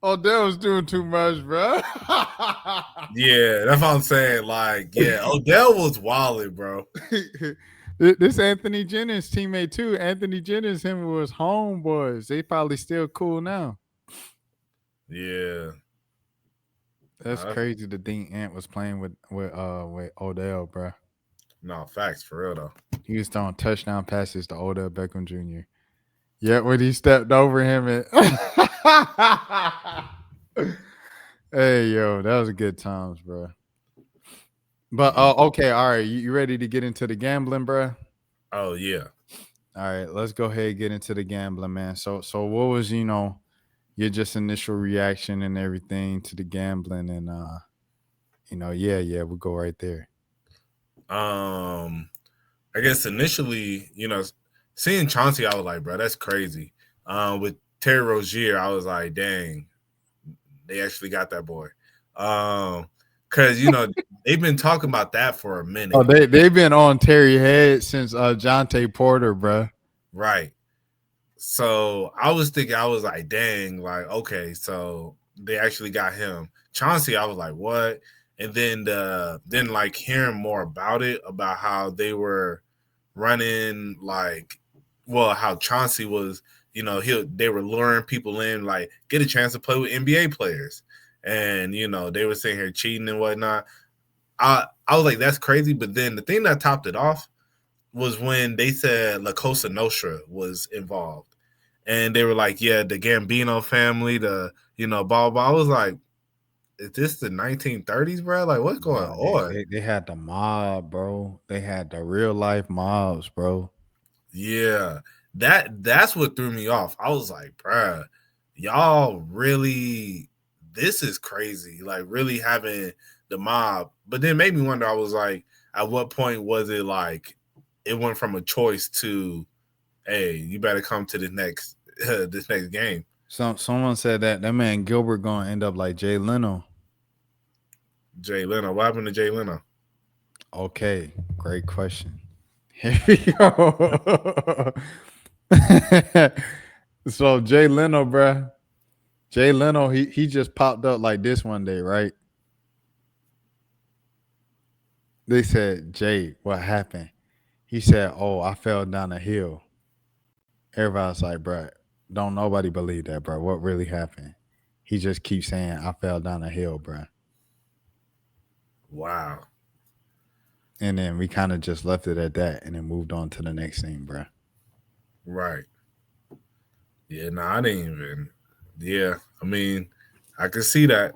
Odell was doing too much, bro. Yeah, that's what I'm saying. Like, yeah, Odell was wilding, bro. This Anthony Jennings teammate too. Anthony Jennings, him was homeboys. They probably still cool now. Yeah. That's crazy to think Ant was playing with Odell, bro. No, facts for real though. He was throwing touchdown passes to Odell Beckham Jr. Yet when he stepped over him and hey yo, that was a good times, bro. But okay, all right. You ready to get into the gambling, bro? Oh yeah. All right, let's go ahead and get into the gambling, man. So what was your just initial reaction and everything to the gambling and we'll go right there. I guess initially, seeing Chauncey, I was like, bro, that's crazy. With Terry Rozier, I was like, dang, they actually got that boy. Because they've been talking about that for a minute. Oh, they've been on Terry head since Jonte Porter, bro. Right. So I was like, dang, like, okay, so they actually got him. Chauncey, I was like, what? And then like hearing more about it, about how they were running, like, well, how Chauncey was, they were luring people in, like, get a chance to play with NBA players. And, they were sitting here cheating and whatnot. I was like, that's crazy. But then the thing that topped it off was when they said La Cosa Nostra was involved. And they were like, yeah, the Gambino family, blah, blah. I was like, is this the 1930s, bro? Like, what's going on? They had the mob, bro. They had the real life mobs, bro. Yeah, that's what threw me off. I was like, bruh, y'all really, this is crazy. Like, really having the mob. But then made me wonder, I was like, at what point was it like it went from a choice to, hey, you better come to this next game? Someone said that man Gilbert gonna end up like Jay Leno. Jay Leno. What happened to Jay Leno? Okay, great question. Here we go. So Jay Leno, bruh. Jay Leno, he just popped up like this one day, right? They said, Jay, what happened? He said, oh, I fell down a hill. Everybody's like, bruh, don't nobody believe that, bro. What really happened? he just keeps saying, "I fell down a hill, bro." Wow. And then we kind of just left it at that, and then moved on to the next thing, bro. Right. Yeah. No, I didn't even. Yeah. I mean, I could see that.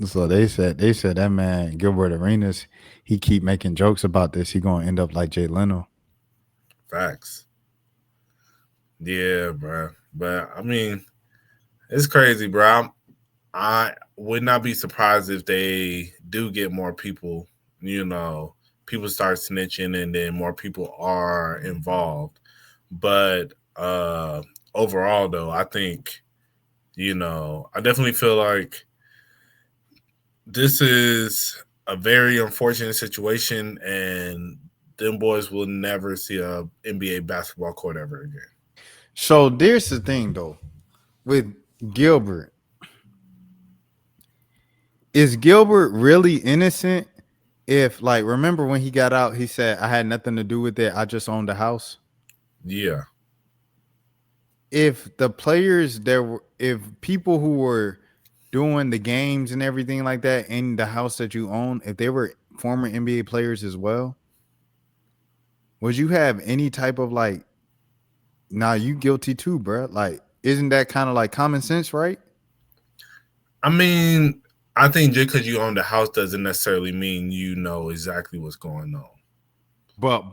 So they said that man Gilbert Arenas, he keep making jokes about this. He gonna end up like Jay Leno. Facts. Yeah, bro. But I mean, it's crazy, bro. I would not be surprised if they do get more people. You know, people start snitching, and then more people are involved. But overall, though, I think, you know, I definitely feel like this is a very unfortunate situation, and them boys will never see a NBA basketball court ever again. So there's the thing, though, with Gilbert. Is Gilbert really innocent? If, like, remember when he got out, he said, "I had nothing to do with it. I just owned the house." Yeah. If the players if people who were doing the games and everything like that in the house that you own, if they were former NBA players as well, would you have any type of like, nah, you guilty too, bro? Like, isn't that kind of like common sense, right? I mean, I think just because you own the house doesn't necessarily mean you know exactly what's going on. But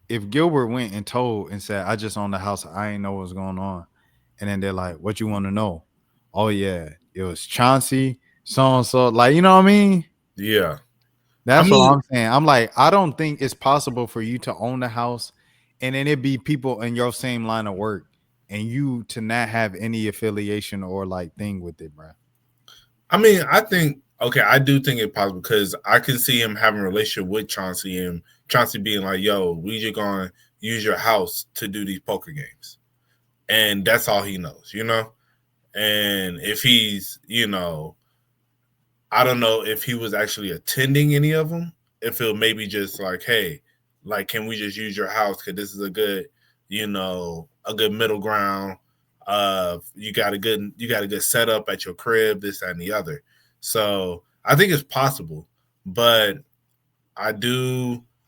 if Gilbert went and told and said, "I just own the house, I ain't know what's going on," and then they're like, "What you want to know?" "Oh yeah, it was Chauncey, so and so." Like, you know what I mean? Yeah. That's what I'm saying. I'm like, I don't think it's possible for you to own the house and then it be people in your same line of work and you to not have any affiliation or like thing with it, bro. I mean, I do think it's possible because I can see him having a relationship with Chauncey and Chauncey being like, "Yo, we just gonna use your house to do these poker games." And that's all he knows, you know? And if he's, you know, I don't know if he was actually attending any of them, if it maybe just like, "Hey, like, can we just use your house? Because this is a good, you know, a good middle ground. You got a good setup at your crib, this, that, and the other." So I think it's possible, but I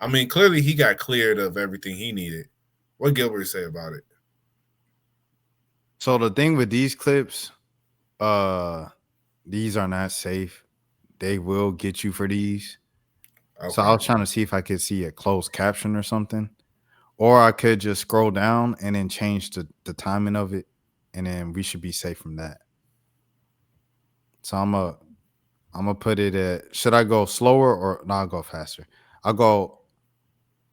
mean, clearly he got cleared of everything he needed. What Gilbert say about it? So the thing with these clips, these are not safe. They will get you for these. Okay. So I was trying to see if I could see a closed caption or something, or I could just scroll down and then change the timing of it, and then we should be safe from that. So I'm gonna put it at, should I go slower or no, I'll go faster. I'll go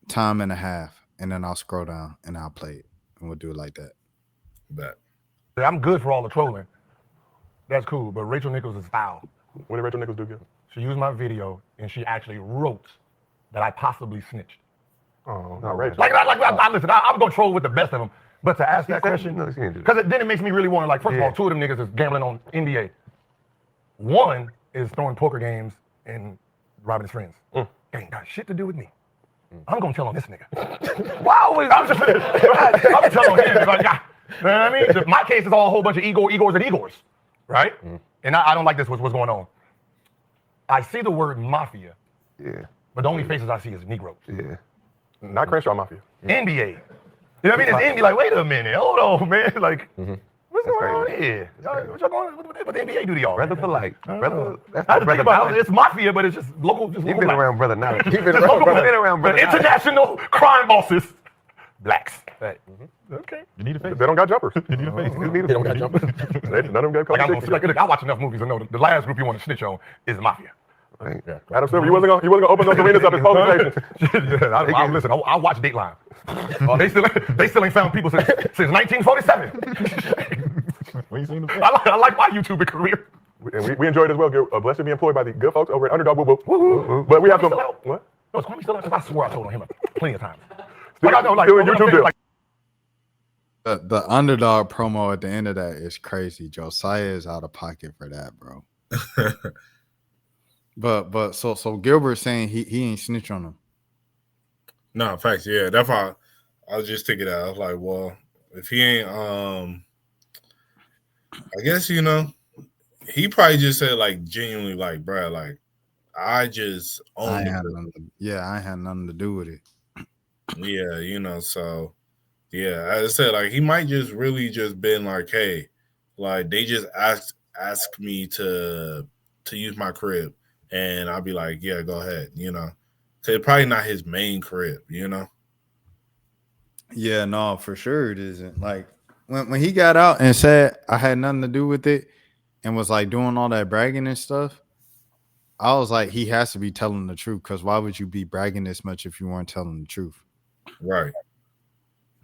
time and a half, and then I'll scroll down and I'll play it, and we'll do it like that. Bet. I'm good for all the trolling. That's cool, but Rachel Nichols is foul. What did Rachel Nichols do good? She used my video and she actually wrote that I possibly snitched. Oh, not Rachel. Listen, I'm gonna troll with the best of them, but to ask that question, because then it makes me really want to, like, first of all, two of them niggas is gambling on NBA. One is throwing poker games and robbing his friends. Ain't got shit to do with me. I'm gonna tell on this nigga. Wow, I'm telling on him. Like, you know what I mean? My case is all a whole bunch of Igors and Igors, right? And I don't like this. What's going on? I see the word mafia. Yeah. But the only faces I see is Negroes. Yeah. Not Crenshaw Mafia. NBA. You know what I mean? It's NBA. Like, wait a minute. Hold on, man. Like, what's going on here? What the NBA do to y'all? Brother polite. Brother. It's mafia, but it's just local. You've been around brother now. You've been around brother. International crime bosses. Blacks. Right. Okay. You need a face. They don't got jumpers. You need a face. They don't got jumpers. None of them got colors. I watch enough movies to know the last group you want to snitch on is mafia. Right. Yeah. Adam Silver, you wasn't gonna open those arenas up as poker stations. Listen, I watch Dateline. They still ain't found people since 1947. When you seen them? I like my YouTuber career. And we enjoyed it as well. Blessed to be employed by the good folks over at Underdog. But we have some. What? No, Kwame still out. I swear I told on him plenty of times. Doing YouTube deal. The Underdog promo at the end of that is crazy. Josiah is out of pocket for that, bro. But so Gilbert saying he ain't snitch on him. No, facts. Yeah, that's why I was just thinking that. I was like, well, if he ain't I guess he probably just said like genuinely like, bro, like I just I own had it. I had nothing to do with it. Yeah, so yeah, as I said, like he might just really just been like, hey, like they just ask me to use my crib, and I'll be like, yeah, go ahead, So it's probably not his main crib, Yeah, no, for sure it isn't. Like when he got out and said I had nothing to do with it and was like doing all that bragging and stuff, I was like, he has to be telling the truth, because why would you be bragging this much if you weren't telling the truth? Right.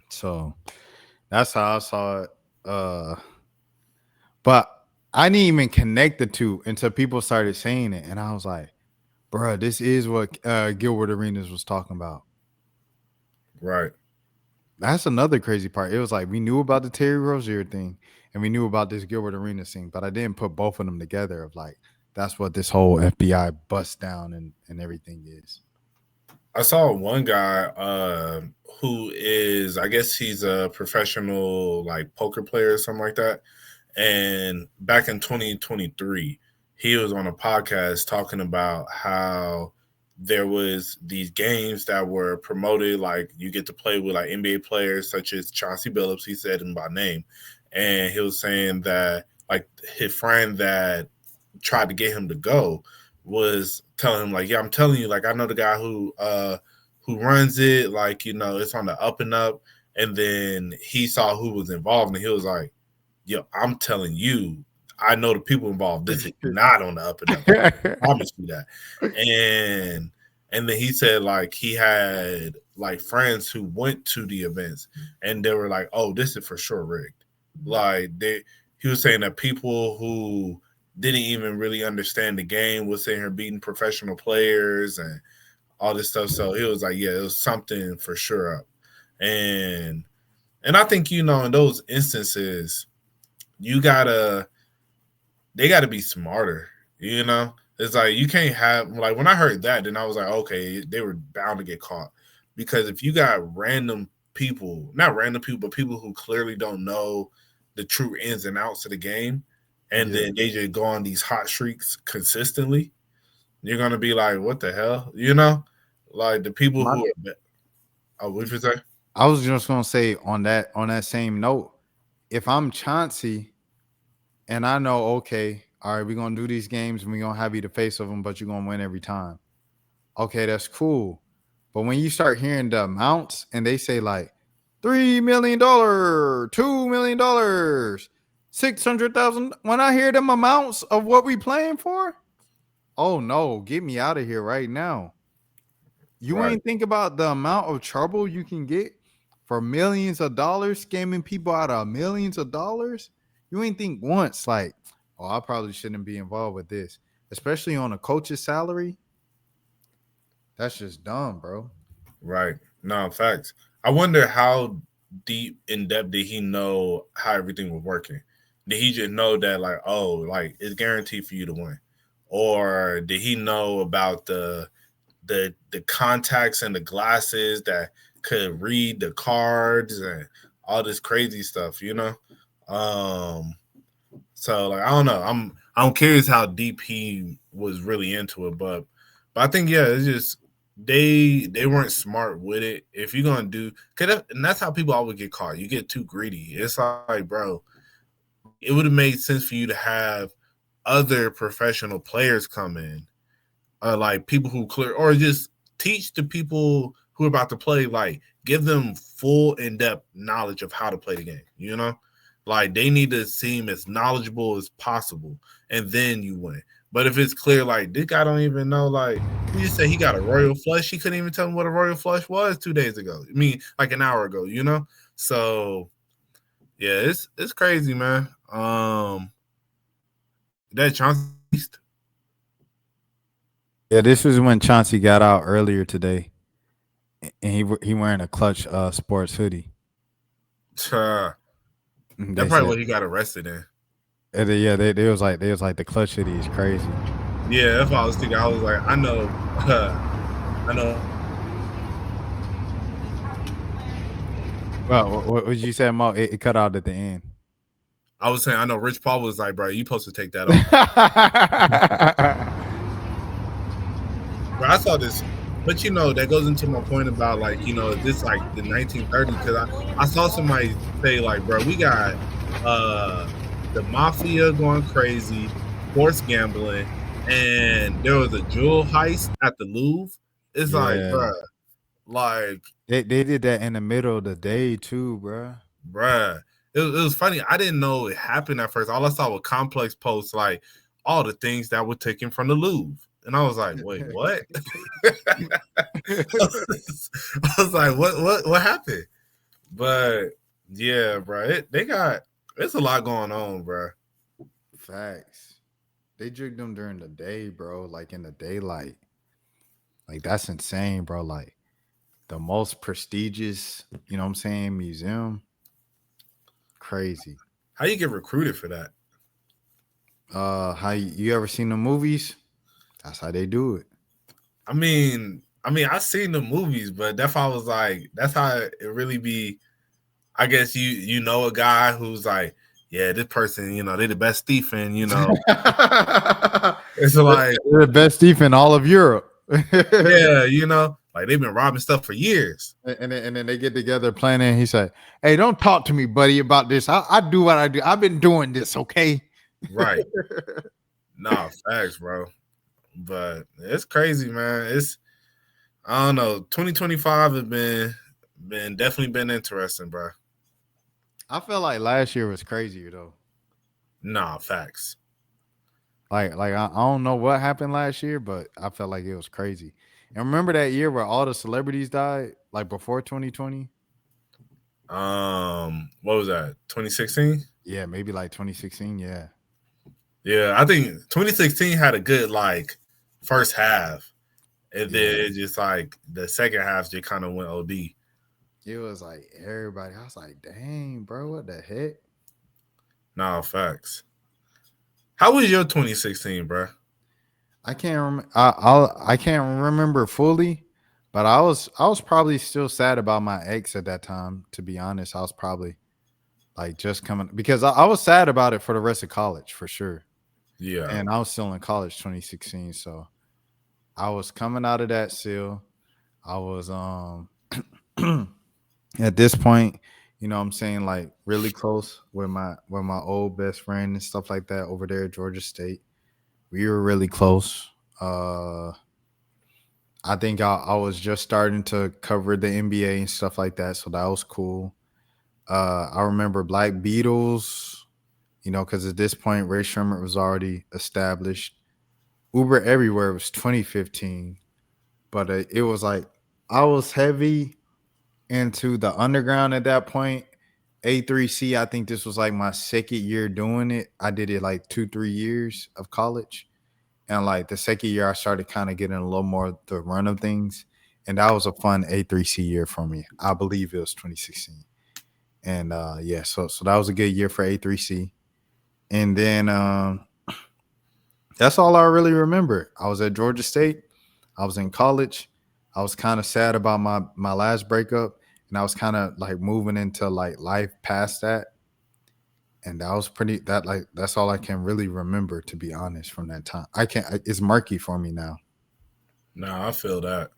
So that's how I saw it. But I didn't even connect the two until people started saying it. And I was like, bro, this is what Gilbert Arenas was talking about. Right. That's another crazy part. It was like we knew about the Terry Rozier thing and we knew about this Gilbert Arenas thing, but I didn't put both of them together of like, that's what this whole FBI bust down and everything is. I saw one guy who is, I guess he's a professional like poker player or something like that. And back in 2023, he was on a podcast talking about how there was these games that were promoted, like you get to play with like NBA players such as Chauncey Billups. He said him by name. And he was saying that like his friend that tried to get him to go was telling him like, yeah, I'm telling you, like I know the guy who runs it, like, it's on the up and up. And then he saw who was involved and he was like, yo, I'm telling you, I know the people involved. This is not on the up and up. I promise you that. And then he said like he had like friends who went to the events and they were like, oh, this is for sure rigged. Like he was saying that people who didn't even really understand the game was sitting here beating professional players and all this stuff. So he was like, yeah, it was something for sure up. And I think, in those instances, they gotta be smarter, It's like you can't have, like when I heard that, then I was like, okay, they were bound to get caught. Because if you got random people, not random people, but people who clearly don't know the true ins and outs of the game, and then they just go on these hot streaks consistently, you're gonna be like, what the hell? Like the people who are what you say? I was just gonna say on that same note, if I'm Chauncey and I know, okay, all right, we're gonna do these games and we're gonna have you the face of them, but you're gonna win every time. Okay, that's cool. But when you start hearing the amounts and they say like $3 million, $2 million, 600,000, when I hear them amounts of what we playing for, oh no, get me out of here right now. You ain't think about the amount of trouble you can get for millions of dollars, scamming people out of millions of dollars. You ain't think once like, oh, I probably shouldn't be involved with this, especially on a coach's salary. That's just dumb, bro. Right. No, facts. I wonder how deep in depth did he know how everything was working? Did he just know that like, oh, like it's guaranteed for you to win? Or did he know about the contacts and the glasses that could read the cards and all this crazy stuff, So like I don't know. I'm curious how deep he was really into it, but I think it's just they weren't smart with it. If you're gonna do, and that's how people always get caught. You get too greedy. It's like, bro, it would have made sense for you to have other professional players come in, like people who clear, or just teach the people who are about to play, like give them full in-depth knowledge of how to play the game. Like they need to seem as knowledgeable as possible, and then you win. But if it's clear, like this guy don't even know, like you just say he got a royal flush, he couldn't even tell me what a royal flush was 2 days ago. I mean, like an hour ago, So yeah, it's crazy, man. That Chauncey. Yeah, this was when Chauncey got out earlier today, and he wearing a Clutch sports hoodie. That's probably what he got arrested in. Yeah, they was like the Clutch hoodie is crazy. Yeah, that's what I was thinking. I was like, I know. Well, what did you say, Mo? It cut out at the end. I was saying, I know Rich Paul was like, bro, you supposed to take that off. Bro, I saw this, but that goes into my point about like, this like the 1930s, because I saw somebody say like, bro, we got the mafia going crazy, sports gambling, and there was a jewel heist at the Louvre. It's like, bro, like they did that in the middle of the day too, bro. It was funny. I didn't know it happened at first. All I saw was Complex posts like all the things that were taken from the Louvre. And I was like, wait, what? I was like, what happened? But yeah, bro, it's a lot going on, bro. Facts. They jig them during the day, bro. Like in the daylight. Like that's insane, bro. Like the most prestigious, you know what I'm saying, museum. Crazy. How you get recruited for that? How you ever seen the movies? That's how they do it. I mean, I've seen the movies, but that's why I was like, that's how it really be. I guess you know a guy who's like, yeah, this person, they the best thief in, it's like they're the best thief in all of Europe. Yeah, like they've been robbing stuff for years. And then they get together planning. He said, hey, don't talk to me, buddy, about this. I do what I do. I've been doing this, okay? Right. Nah, facts, bro. But it's crazy, man. I don't know. 2025 has been definitely been interesting, bro. I feel like last year was crazier though. Nah, facts. Like I don't know what happened last year, but I felt like it was crazy. And remember that year where all the celebrities died, like before 2020? What was that? 2016? Yeah, maybe like 2016. Yeah. Yeah, I think 2016 had a good like first half, and then it just like the second half just kind of went OD. It was like everybody. I was like, dang, bro, what the heck? Nah, facts. How was your 2016, bro? I can't remember. I can't remember fully, but I was probably still sad about my ex at that time. To be honest, I was probably like just coming because I was sad about it for the rest of college for sure. Yeah, and I was still in college 2016, so I was coming out of that still. I was at this point, you know what I'm saying, like really close with my old best friend and stuff like that over there at Georgia State. We were really close. I think I was just starting to cover the NBA and stuff like that, so that was cool. I remember Black Beatles, because at this point, Ray Sherman was already established. Uber Everywhere was 2015, but it was like I was heavy into the underground at that point. A3C, I think this was like my second year doing it. I did it like 2-3 years of college. And like the second year, I started kind of getting a little more the run of things. And that was a fun A3C year for me. I believe it was 2016. And so that was a good year for A3C. And then that's all I really remember. I was at Georgia State. I was in college. I was kind of sad about my last breakup. And I was kind of like moving into like life past that. And that was that's all I can really remember, to be honest, from that time. It's murky for me now. Nah, I feel that.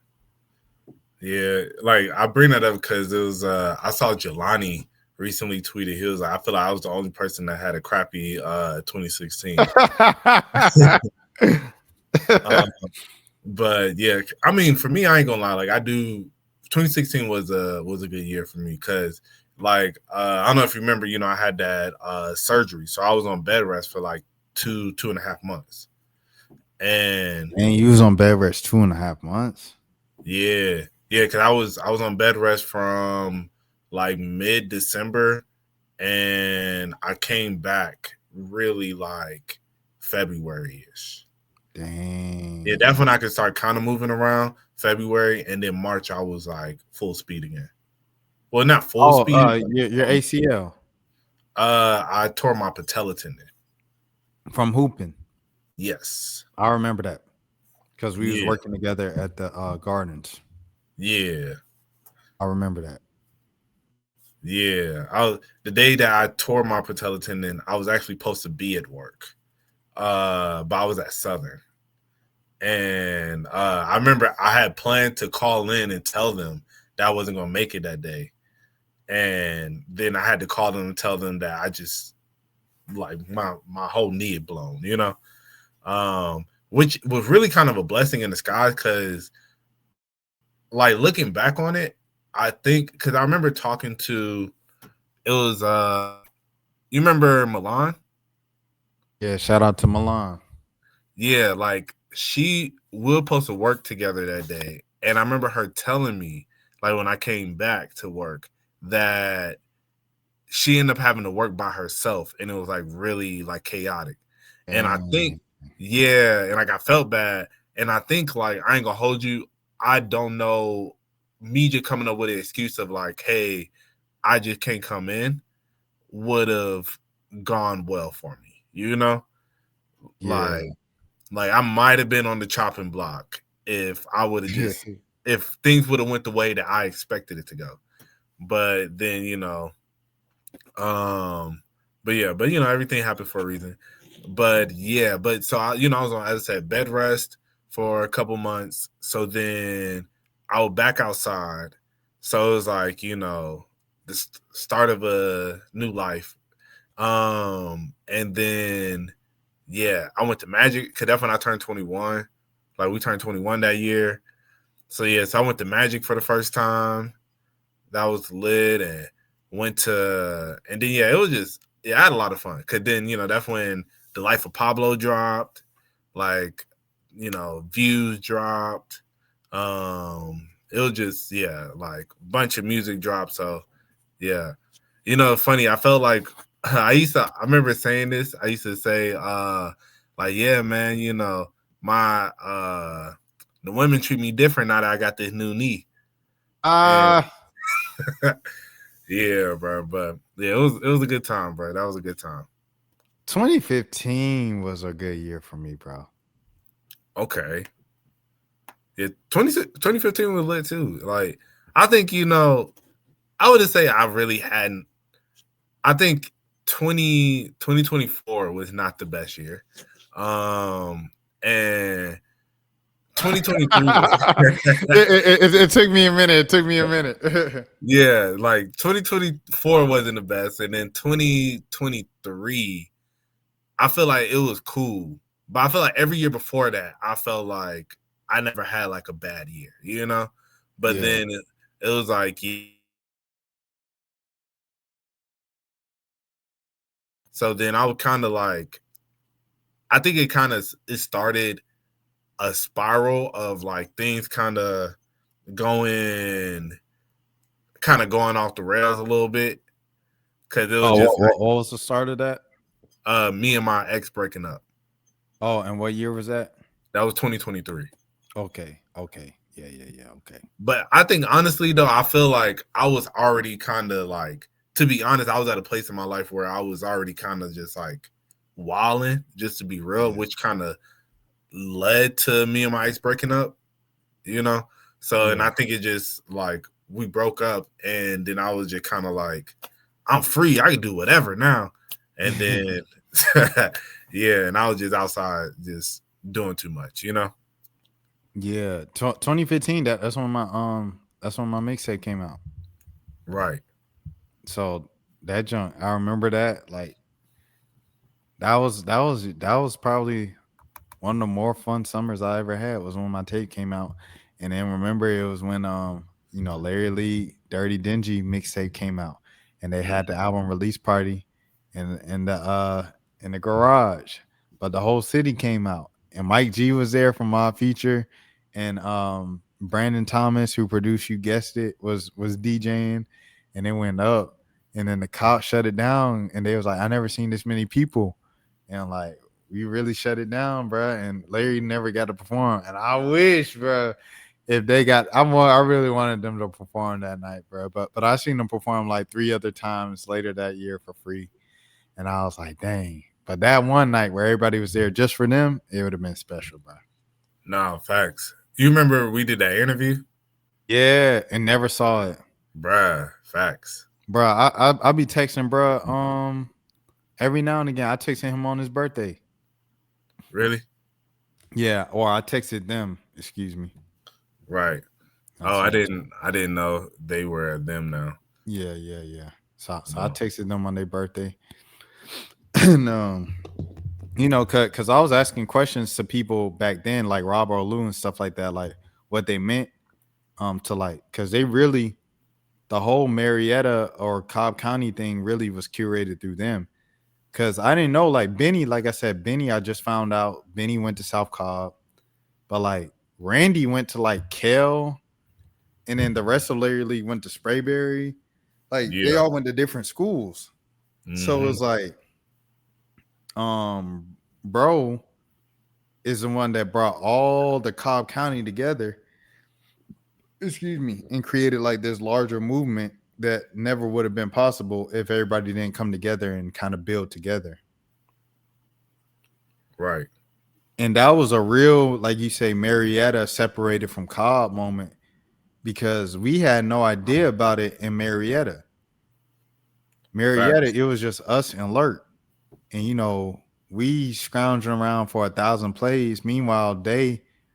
Yeah, like I bring that up because it was I saw Jelani recently tweeted. He was like, I feel like I was the only person that had a crappy 2016. But yeah, I mean, for me, I ain't gonna lie. Like 2016 was a good year for me because like I don't know if you remember, I had that surgery, so I was on bed rest for like 2.5 months. And you was on bed rest 2.5 months? Yeah, because I was on bed rest from like mid-December, and I came back really like February-ish. Dang. Yeah, that's when I could start kind of moving around. February, and then March I was like full speed again. Well, not full speed. Your ACL. I tore my patella tendon from hooping. Yes, I remember that because we was working together at the Gardens. Yeah, I remember that. Yeah, the day that I tore my patella tendon, I was actually supposed to be at work, but I was at Southern, and I remember I had planned to call in and tell them that I wasn't gonna make it that day, and then I had to call them and tell them that I just like my whole knee had blown, which was really kind of a blessing in disguise because, like, looking back on it, I think because I remember talking to it was you remember Milan? Yeah, shout out to Milan. Yeah, like we were supposed to work together that day. And I remember her telling me, like when I came back to work, that she ended up having to work by herself and it was like really like chaotic. And I think, yeah, and like I felt bad. And I think like I ain't gonna hold you, I don't know, me just coming up with an excuse of like, hey, I just can't come in would have gone well for me, Yeah. Like I might have been on the chopping block if I would have just if things would have went the way that I expected it to go. But then, but everything happened for a reason. But so I was on, as I said, bed rest for a couple months. So then I was back outside. So it was like, the start of a new life. And then I went to Magic because that's when I turned 21. Like we turned 21 that year. So I went to Magic for the first time. That was lit, and and then it was just I had a lot of fun. Cause then that's when The Life of Pablo dropped, like Views dropped. It was just like a bunch of music dropped. So funny. I felt like I remember saying this. I used to say like, yeah, man, my the women treat me different now that I got this new knee. Yeah, bro. But it was a good time, bro. That was a good time. 2015 was a good year for me, bro. Okay. Yeah, 2015 was lit too. Like, I think, I would just say I really hadn't. I think 2024 was not the best year. And 2023 it took me a minute. Yeah, like 2024 wasn't the best, and then 2023 I feel like it was cool, but I feel like every year before that I felt like I never had like a bad year, but then it was like so then I would kind of like I think it started a spiral of like things kind of going off the rails a little bit because it was what was the start of that? Me and my ex breaking up. Oh, and what year was that? That was 2023. Okay. Yeah. Okay. But I think honestly though, I feel like I was already kind of like, to be honest, I was at a place in my life where I was already kind of just like wilding, just to be real, which kind of led to me and my ex breaking up, So and I think it just like we broke up, and then I was just kind of like, I'm free, I can do whatever now. And then and I was just outside just doing too much, Yeah, 2015. That's when my mixtape came out. Right. So that junk, I remember that. Like that was probably one of the more fun summers I ever had was when my tape came out. And then remember it was when Larry Lee Dirty Dingy mixtape came out, and they had the album release party in the garage, but the whole city came out, and Mike G was there from Mob Feature, and Brandon Thomas, who produced You Guessed It, was DJing, and it went up, and then the cops shut it down, and they was like, I never seen this many people, and like, we really shut it down, bro. And Larry never got to perform, and I wish, bro, if they got, I really wanted them to perform that night, bro. But I seen them perform like 3 other times later that year for free, and I was like, dang. But that one night where everybody was there just for them, it would have been special, bro. No, facts. You remember we did that interview? Yeah, and never saw it. Bruh, facts. bro. I be texting, bro. Every now and again, I texted him on his birthday. Really? Yeah, or I texted them. Excuse me. Right. Oh, I didn't know they were them now. Yeah. So I texted them on their birthday. And you know, cause I was asking questions to people back then, like Rob or Lou and stuff like that, like what they meant to like, cause they really the whole Marietta or Cobb County thing really was curated through them. Cause I didn't know like Benny, like I said, Benny, I just found out Benny went to South Cobb, but like Randy went to like Kell, and then the rest of Larry Lee went to Sprayberry. Like they Yeah. all went to different schools. So Mhm. it's like, bro is the one that brought all the Cobb County together, excuse me, and created like this larger movement that never would have been possible if everybody didn't come together and kind of build together. Right. And that was a real, like you say, Marietta separated from Cobb moment, because we had no idea about it in Marietta. Marietta, Facts. it was just us and Lurk. And you know, we scrounging around for 1,000 plays. Meanwhile,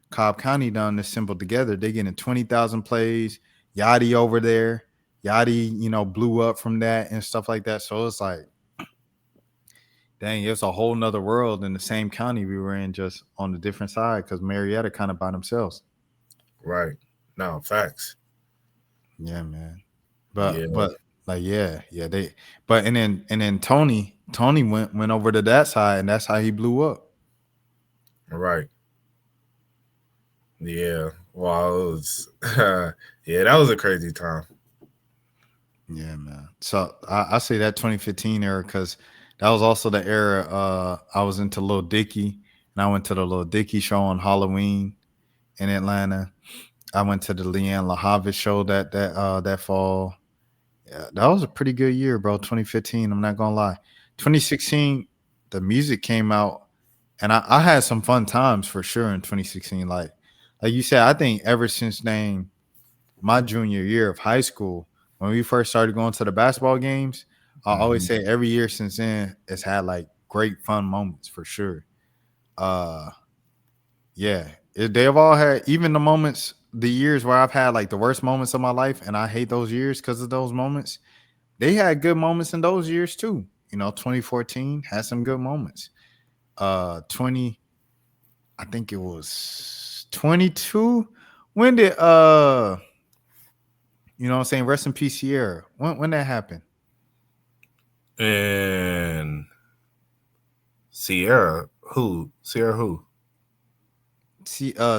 Cobb County done assembled together. They getting 20,000 plays. Yachty over there. Yachty, you know, blew up from that and stuff like that. So it's like, dang, it's a whole nother world in the same county we were in, just on the different side, because Marietta kind of by themselves. Right. No, facts. Yeah, man. But Yeah. like they but and then Tony went over to that side, and that's how he blew up. Right. Yeah. Well, it was yeah, that was a crazy time. Yeah, man. So I say that 2015 era, because that was also the era I was into Lil Dicky, and I went to the Lil Dicky show on Halloween in Atlanta. I went to the Leanne LaHavis show that fall. Yeah, that was a pretty good year, bro. 2015, I'm not gonna lie. 2016, the music came out, and I had some fun times for sure in 2016. Like you said, I think ever since my junior year of high school, when we first started going to the basketball games, I always say every year since then it's had like great fun moments for sure. Yeah, they've all had, even the years where I've had like the worst moments of my life, and I hate those years because of those moments. They had good moments in those years too. You know, 2014 had some good moments. 20, I think it was 22. When did you know what I'm saying, rest in peace, Sierra. When that happened? And Sierra who? See, I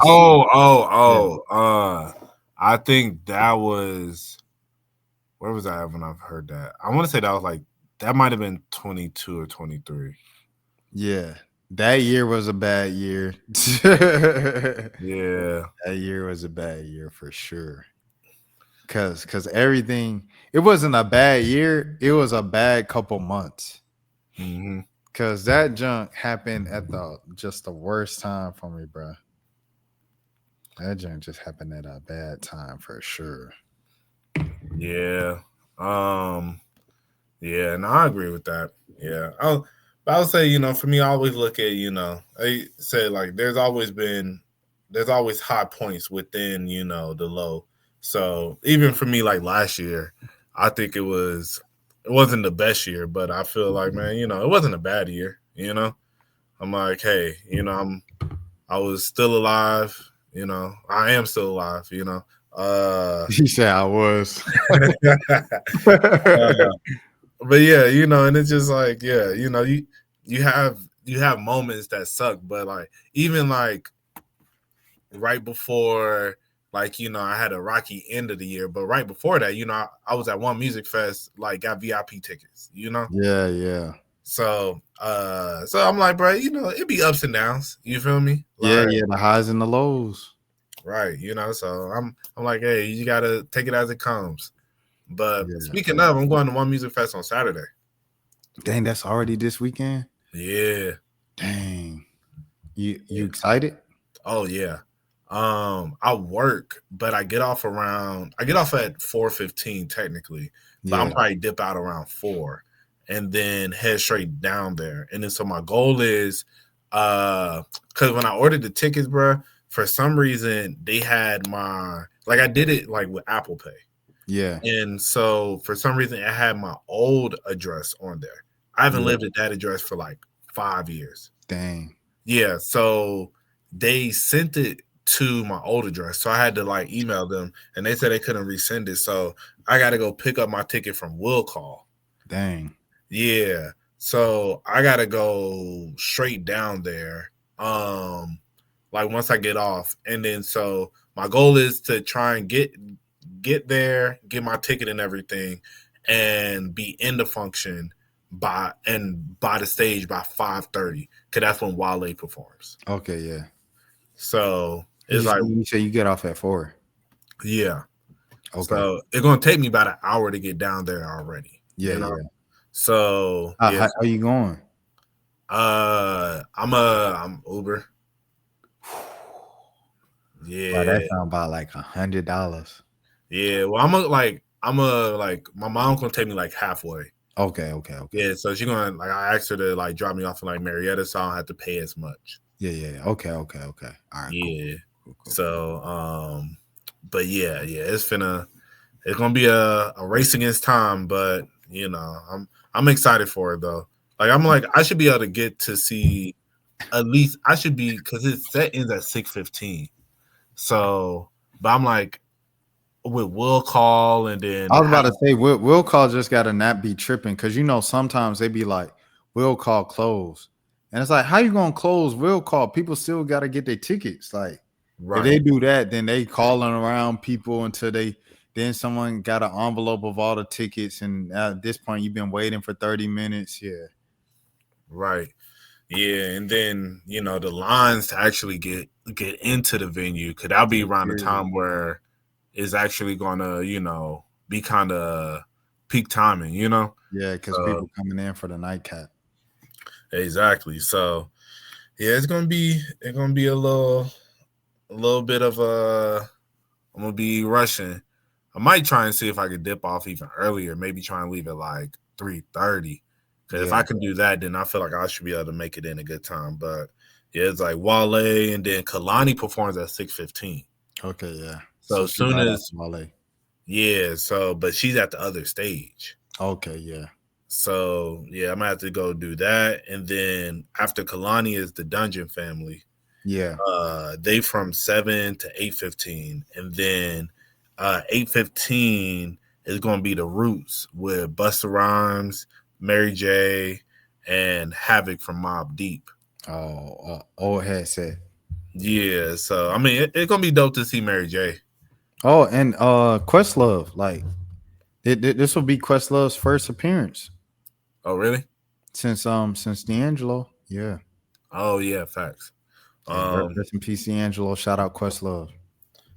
think that was, where was I when I've heard that? I want to say that was like, that might have been 22 or 23. Yeah, that year was a bad year. Yeah, that year was a bad year for sure. Cause everything, it wasn't a bad year, it was a bad couple months. Mm-hmm. Cause that junk happened at just the worst time for me, bro. That junk just happened at a bad time for sure. Yeah. Yeah, and I agree with that. Yeah. I would say, you know, for me, I always look at, you know, I say like there's always high points within, you know, the low. So even for me, like last year, I think it wasn't the best year, but I feel like, man, you know, it wasn't a bad year, you know. I'm like, hey, you know, I was still alive, you know. I am still alive, you know. He said I was. But yeah, you know, and it's just like, yeah, you know, you have moments that suck, but like even like right before, like, you know, I had a rocky end of the year, but right before that, you know, I was at one music fest, like got VIP tickets, you know. Yeah. So I'm like, bro, you know, it'd be ups and downs. You feel me? Like, Yeah, the highs and the lows. Right, you know. So I'm like, hey, you gotta take it as it comes. But Yeah. speaking of, I'm going to one music fest on Saturday. Dang, that's already this weekend? Yeah. Dang. You excited? Oh yeah. I work, but I get off at 4:15 technically, but I'm probably dip out around 4 and then head straight down there. And then so my goal is because when I ordered the tickets, bro, for some reason they had my I did it like with Apple Pay. Yeah. And so for some reason I had my old address on there. I haven't lived at that address for like 5 years. Dang. Yeah. So they sent it to my old address. So I had to like email them and they said they couldn't resend it. So I got to go pick up my ticket from Will Call. Dang. Yeah. So I got to go straight down there. Once I get off. And then so my goal is to try and get there, get my ticket and everything, and be in the function by the stage by 5:30, because that's when Wale performs. Okay, yeah. So it's you say you get off at 4. Yeah. Okay. So it's gonna take me about an hour to get down there already. Yeah, you know? yeah. So How you going? I'm Uber. Yeah. Wow, that sound about like $100. Yeah. Well, my mom gonna take me like halfway. Okay. Yeah, so she's gonna I asked her to like drop me off in like Marietta, so I don't have to pay as much. Yeah. Okay. All right. Yeah. Cool. So but yeah, it's gonna be a race against time, but you know, I'm excited for it though. I should be able to get to see at least because its set ends at 6:15. So, but I'm like with Will Call and then I was about to say Will Call just gotta not be tripping, because sometimes they be like Will Call close, and it's like, how you gonna close Will Call? People still gotta get their tickets. Like if they do that, then they calling around people until then someone got an envelope of all the tickets, and at this point you've been waiting for 30 minutes. Yeah. Right. Yeah, and then the lines to actually get into the venue, could that be around the time where it's actually gonna be kind of peak timing, Yeah, because people coming in for the nightcap. Exactly. So yeah, it's gonna be a little bit of I'm gonna be rushing. I might try and see if I could dip off even earlier, maybe try and leave at like 3:30. Because if I can do that, then I feel like I should be able to make it in a good time. But yeah, it's like Wale, and then Kalani performs at 6:15. Okay, yeah. So as soon as Wale. Yeah, but she's at the other stage. Okay, yeah. So yeah, I'm gonna have to go do that. And then after Kalani is the Dungeon Family. Yeah. They from 7 to 8:15. And then 8:15 is gonna be the Roots with Busta Rhymes, Mary J, and Havoc from Mobb Deep. Old headset. Yeah, so I mean, it's gonna be dope to see Mary J. Oh, and Questlove, like this will be Questlove's first appearance. Oh, really? Since D'Angelo, yeah. Oh yeah, facts. Rest in peace, D'Angelo. Shout out Questlove.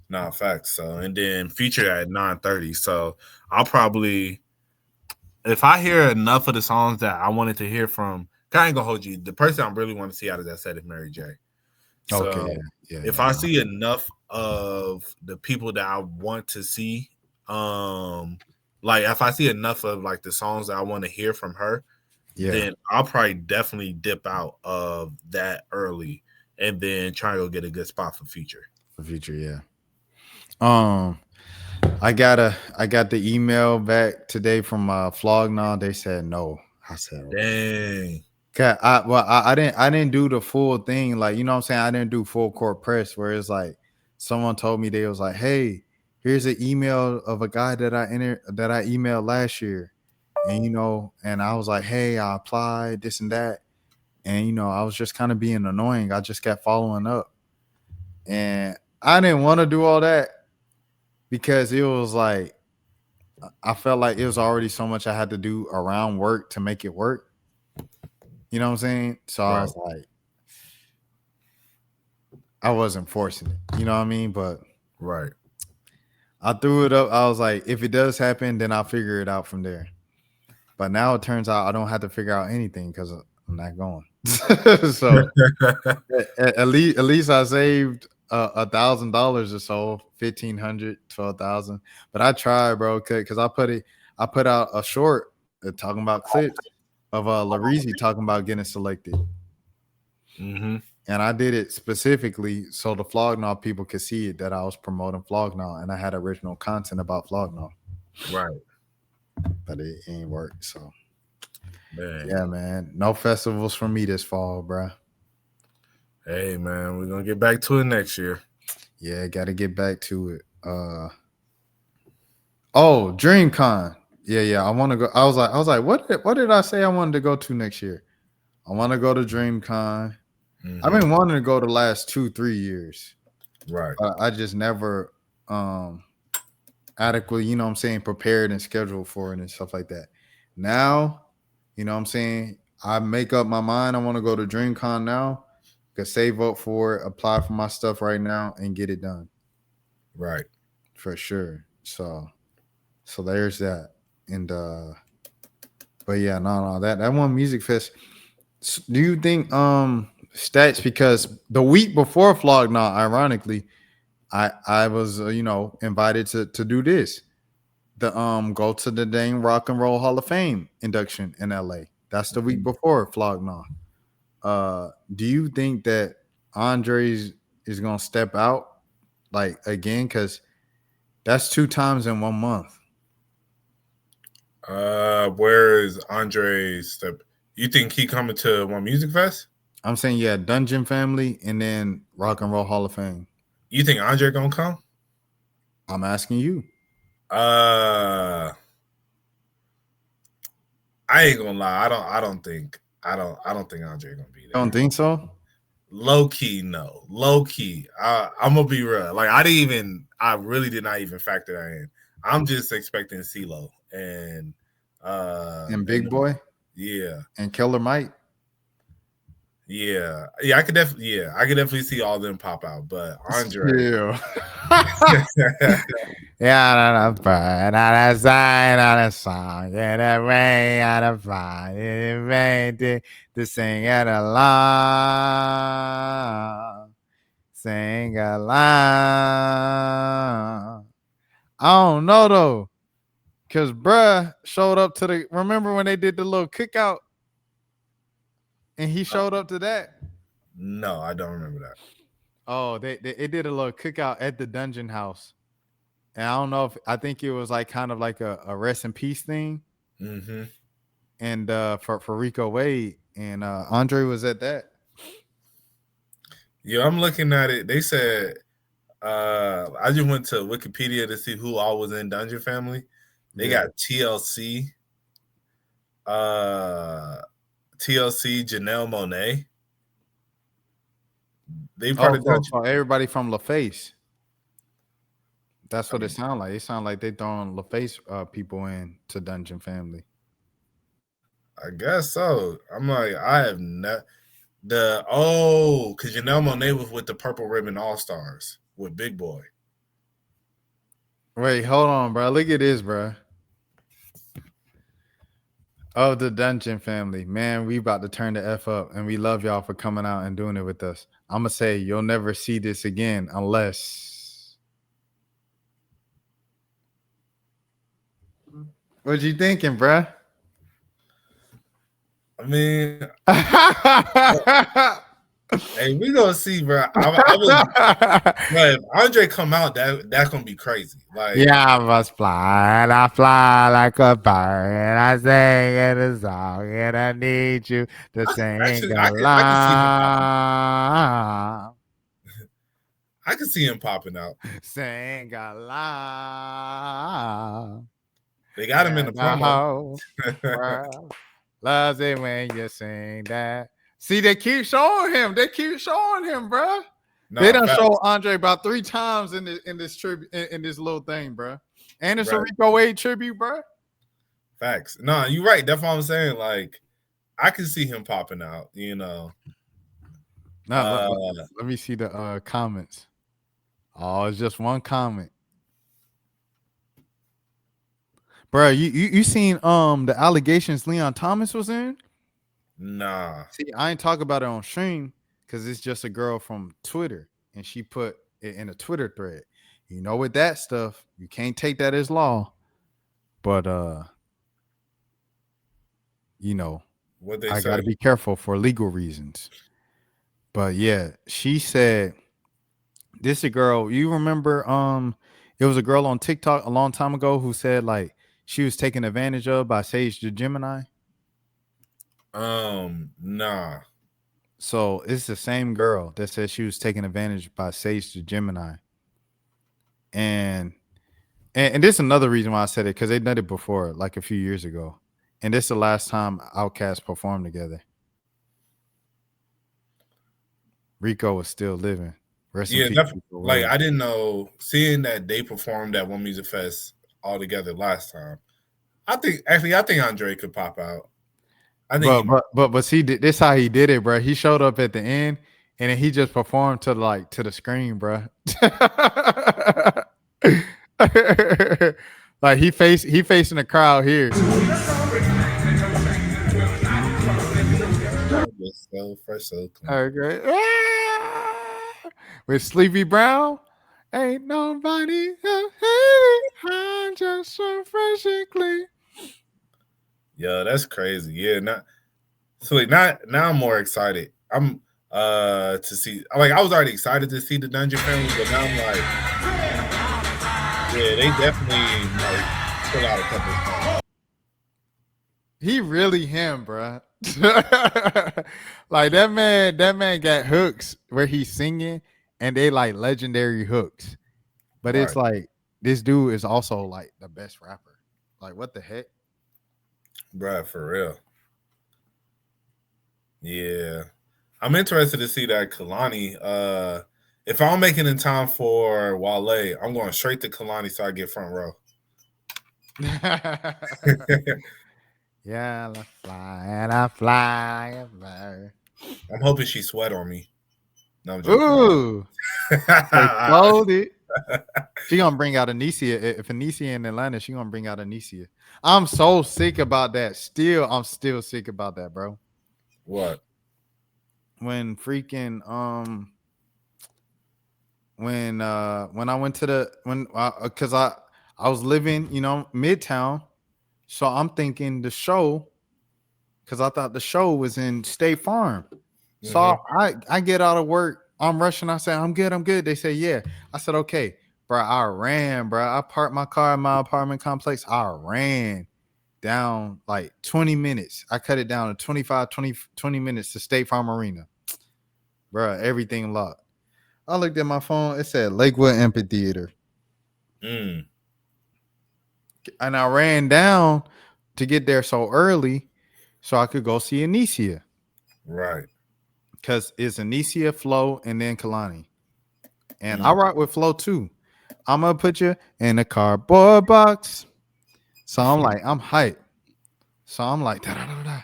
Nah, facts. So and then feature at 9:30. So I'll probably, if I hear enough of the songs that I wanted to hear from, I ain't gonna hold you. The person I really want to see out of that set is Mary J. So Okay, yeah. If I see enough of the people that I want to see, if I see enough of like the songs that I want to hear from her, then I'll probably definitely dip out of that early and then try to go get a good spot for Future. Yeah. I got the email back today from Flogna. They said no. I said, dang. I didn't do the full thing, like, you know what I'm saying? I didn't do full court press where it's like someone told me, they was like, hey, here's an email of a guy that I emailed last year. And and I was like, hey, I applied this and that. And I was just kind of being annoying. I just kept following up. And I didn't want to do all that because it was like I felt like it was already so much I had to do around work to make it work. You know what I'm saying? So I was like, I wasn't forcing it. You know what I mean? But I threw it up. I was like, if it does happen, then I'll figure it out from there. But now it turns out I don't have to figure out anything because I'm not going. So at least I saved $1,000 or so, 1,500, 12,000. But I tried, bro, because I put out a short talking about clips of Larizzi talking about getting selected. Mm-hmm. And I did it specifically so the Flognaw people could see it, that I was promoting Flognaw and I had original content about Flognaw. Right. But it ain't work. So Man. yeah, man. No festivals for me this fall, bro. Hey man, we're gonna get back to it next year. Yeah, gotta get back to it. Oh, DreamCon. Yeah. I want to go. I was like, what did I say I wanted to go to next year? I want to go to DreamCon. Mm-hmm. I've been wanting to go the last 2-3 years. Right. I just never adequately, you know what I'm saying, prepared and scheduled for it and stuff like that. Now, you know what I'm saying, I make up my mind. I want to go to DreamCon now. Could save up for it, apply for my stuff right now, and get it done. Right. For sure. So there's that. And but yeah, no, that one music fest. Do you think stats, because the week before Flognaw, ironically, I was invited to do this. The go to the dang Rock and Roll Hall of Fame induction in LA. That's the week before Flognaw. Do you think that Andre is gonna step out like again? Because that's 2 times in 1 month. Where is Andre's step? You think he coming to One Music Fest? I'm saying, yeah, Dungeon Family and then Rock and Roll Hall of Fame. You think Andre gonna come? I'm asking you. I ain't gonna lie. I don't think Andre gonna be there. Don't think so? Low key, no. Low key. I'm gonna be real. Like I really did not even factor that in. I'm just expecting CeeLo and Big Boy. Yeah. And Killer Mike. Yeah. I could definitely see all of them pop out, but Andre. Yeah, on the bird, on the side, on the song, get a rain, on the fire, it rain to sing it along, sing along. I don't know though, cause bruh showed up to the. Remember when they did the little cookout, and he showed up to that? No, I don't remember that. Oh, they did a little cookout at the Dungeon House. And I don't know I think it was like kind of like a rest in peace thing. Mm-hmm. And for Rico Wade, and Andre was at that. Yeah, I'm looking at it. They said I just went to Wikipedia to see who all was in Dungeon Family. They got TLC, Janelle Monáe. They part of everybody from LaFace. That's what it sounds like. It sounds like they throwing LaFace people in to Dungeon Family. I guess so. I'm like, I have not because Janelle Monáe was with the Purple Ribbon All Stars with Big Boy. Wait, hold on, bro. Look at this, bro. Of the Dungeon Family, man, we about to turn the F up, and we love y'all for coming out and doing it with us. I'm gonna say you'll never see this again unless. What you thinking, bruh? I mean, hey, we gonna see, bro. If Andre come out, that's gonna be crazy. Like, yeah, I must fly, and I fly like a bird, and I sing in a song, and I need you to sing along. I can see him popping out. Sing along. They got him in the promo. Loves it when you sing that. See, they keep showing him. Bro. No, they done show Andre about 3 times in this tribute in this little thing, bro. And it's a Rico Wade tribute, bro. Facts. No, you're right. That's what I'm saying. Like, I can see him popping out. You know. No, let me see the comments. Oh, it's just one comment. Bro, you seen the allegations Leon Thomas was in? Nah. See, I ain't talk about it on stream because it's just a girl from Twitter, and she put in a Twitter thread. You know, with that stuff, you can't take that as law. But you know, What they I say? got to be careful for legal reasons. But yeah, she said this a girl. You remember it was a girl on TikTok a long time ago who said like she was taken advantage of by Sage the Gemini. Nah. So it's the same girl that said she was taken advantage by Sage the Gemini. And this is another reason why I said it, because they done it before, like a few years ago. And this is the last time Outkast performed together. Rico was still living. Rest in Yeah, peace, definitely. Rico Like Williams. I didn't know, seeing that they performed at One Music Fest all together last time. I think Andre could pop out. I think But see, this how he did it, bro. He showed up at the end, and then he just performed to the screen, bro. Like he facing the crowd here. so fresh, so clean. Okay. With Sleepy Brown, ain't nobody else. I'm just so fresh and clean. Yeah, that's crazy. Yeah, now I'm more excited. I'm to see, like, I was already excited to see the Dungeon Family, but now I'm like, yeah, they definitely like pull out a couple of songs. He really him, bro. Like that man got hooks where he's singing, and they like legendary hooks. But it's like this dude is also like the best rapper. Like what the heck? Bruh, for real. Yeah. I'm interested to see that Kalani. If I don't make it in time for Wale, I'm going straight to Kalani so I get front row. Yeah, I fly and I fly and fly. I'm hoping she sweat on me. No, I'm joking. Ooh. She gonna bring out Anicia. If Anicia in Atlanta, she gonna bring out Anicia. I'm so sick about that. I'm still sick about that, bro. What? When freaking when I went to because I was living, Midtown, so I'm thinking the show, because I thought the show was in State Farm. Mm-hmm. So I get out of work, I'm rushing. I say I'm good. They say yeah. I said okay, bro. I ran, bro. I parked my car in my apartment complex. I ran down like 20 minutes. I cut it down to 20 minutes to State Farm Arena. Bro, everything locked. I looked at my phone. It said Lakewood Amphitheater. And I ran down to get there so early so I could go see Anicia. Right. Because it's Anicia, Flo, and then Kalani. And I rock with Flo too. I'm going to put you in a cardboard box. So I'm like, I'm hyped. So I'm like, da-da-da-da.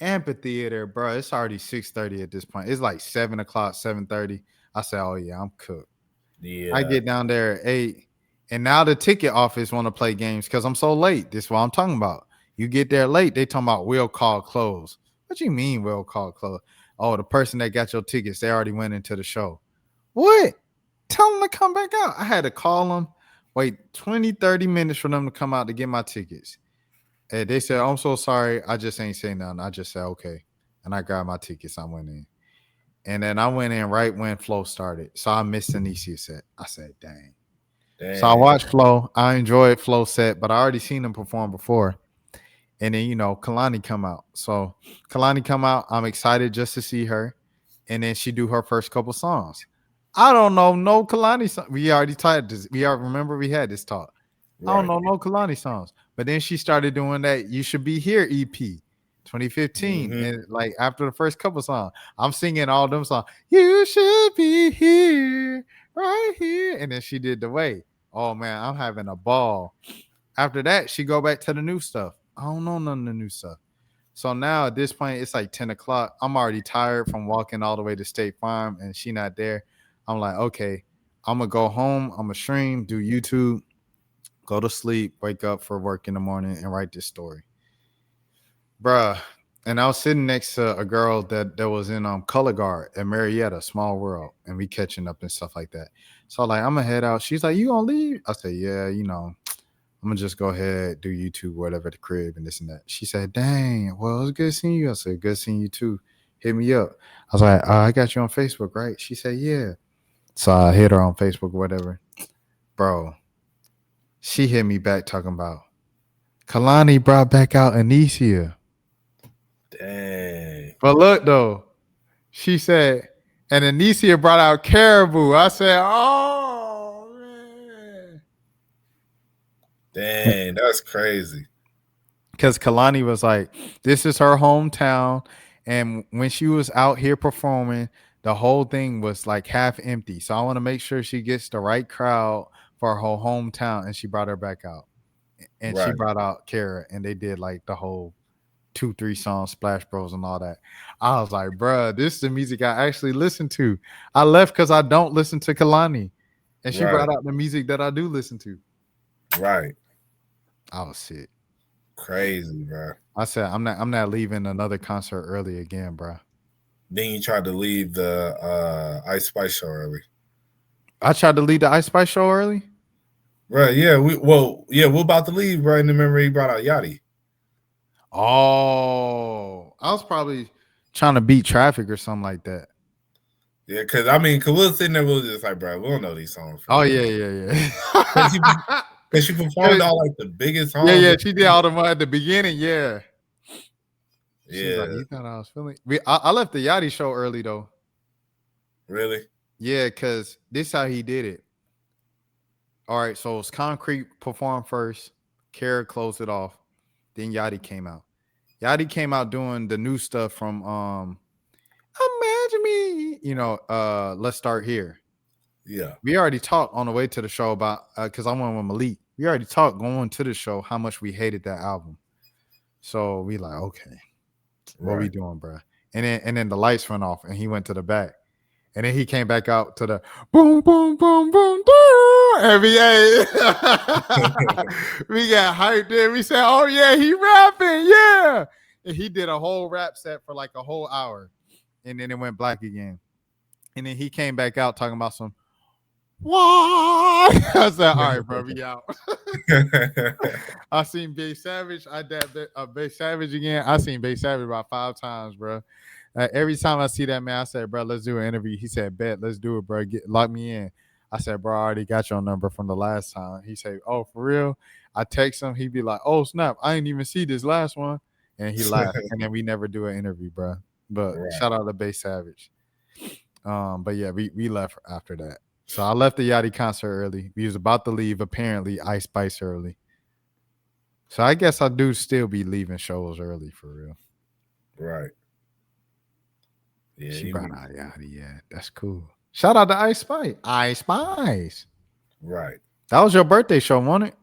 Amphitheater, bro. It's already 6:30 at this point. It's like 7 o'clock, 7:30. I said, oh yeah, I'm cooked. Yeah. I get down there at 8. And now the ticket office want to play games because I'm so late. This is what I'm talking about. You get there late, they talking about we'll call close. What you mean we'll call close? Oh, the person that got your tickets, they already went into the show. What? Tell them to come back out. I had to call them, wait 20, 30 minutes for them to come out to get my tickets. And they said, I'm so sorry. I just ain't saying nothing. I just said, okay. And I grabbed my tickets. I went in. And then I went in right when Flo started. So I missed Anicia set. I said, dang. So I watched Flo. I enjoyed Flo's set, but I already seen him perform before. And then, Kalani come out. So Kalani come out. I'm excited just to see her. And then she do her first couple songs. I don't know no Kalani song. We already tried this. Remember we had this talk. Right. I don't know no Kalani songs. But then she started doing that You Should Be Here EP 2015. And like after the first couple songs, I'm singing all them songs. You should be here, right here. And then she did The Way. Oh man, I'm having a ball. After that, she go back to the new stuff. I don't know none of the new stuff. So now at this point, it's like 10 o'clock. I'm already tired from walking all the way to State Farm and she not there. I'm like, okay, I'm going to go home. I'm going to stream, do YouTube, go to sleep, wake up for work in the morning and write this story. Bruh, And I was sitting next to a girl that was in Color Guard at Marietta, Small World, and we catching up and stuff like that. So like, I'm gonna head out. She's like, "You gonna leave?" I said, "Yeah, I'm gonna just go ahead, do YouTube, whatever, the crib, and this and that." She said, "Dang, well, it's good seeing you." I said, "Good seeing you too. Hit me up." I was like, "I got you on Facebook, right?" She said, "Yeah." So I hit her on Facebook, whatever. Bro, she hit me back talking about Kalani brought back out Anicia. Dang. But look though, she said, and Anicia brought out Caribou. I said, "Oh man." Dang, that's crazy. Because Kalani was like, this is her hometown. And when she was out here performing, the whole thing was like half empty. So I want to make sure she gets the right crowd for her hometown. And she brought her back out. And she Right. brought out Kara. And they did like the whole 2-3 songs, Splash Bros and all that. I was like, bruh, this is the music I actually listen to. I left because I don't listen to Kalani. And she Right. brought out the music that I do listen to. Right. I was sick. Crazy, bro. I said, I'm not leaving another concert early again, bro. Then you tried to leave the Ice Spice show early. I tried to leave the Ice Spice show early. Right, yeah. We're about to leave, right? And remember he brought out Yachty. Oh, I was probably trying to beat traffic or something like that. Yeah, because we were sitting there, we was just like, bro, we don't know these songs. Oh, yeah. Because she performed all like the biggest songs. Yeah, she did all the one at the beginning, yeah. Yeah. Like, you thought I was feeling. I left the Yachty show early though. Really? Yeah, because this is how he did it. All right, so it's Concrete performed first. Kara closed it off. Then Yachty came out. Yachty came out doing the new stuff from Imagine Me. Let's Start Here. Yeah. We already talked on the way to the show about because I went with Malik. We already talked going to the show how much we hated that album. So we like, okay, what we doing, bro? And then the lights went off and he went to the back. And then he came back out to the boom, boom, boom, boom, NBA. We got hyped there. We said, oh, yeah, he rapping. Yeah. And he did a whole rap set for like a whole hour. And then it went black again. And then he came back out talking about some, what? I said, all right, bro, we out. I seen Bay Savage. I dabbed Bay Savage again. I seen Bay Savage about 5 times, bro. Every time I see that man, I said, bro, let's do an interview. He said, bet, let's do it, bro. Lock me in. I said, bro, I already got your number from the last time. He said, oh, for real? I text him. He'd be like, oh, snap. I didn't even see this last one. And he laughed. And then we never do an interview, bro. But shout out to Bay Savage. But yeah, we left after that. So I left the Yachty concert early. We was about to leave, apparently, Ice Spice early. So I guess I do still be leaving shows early for real. Right. Yeah, she brought out Yachty. Yeah, that's cool. Shout out to Ice Spice. Ice Spice. Right. That was your birthday show, wasn't it?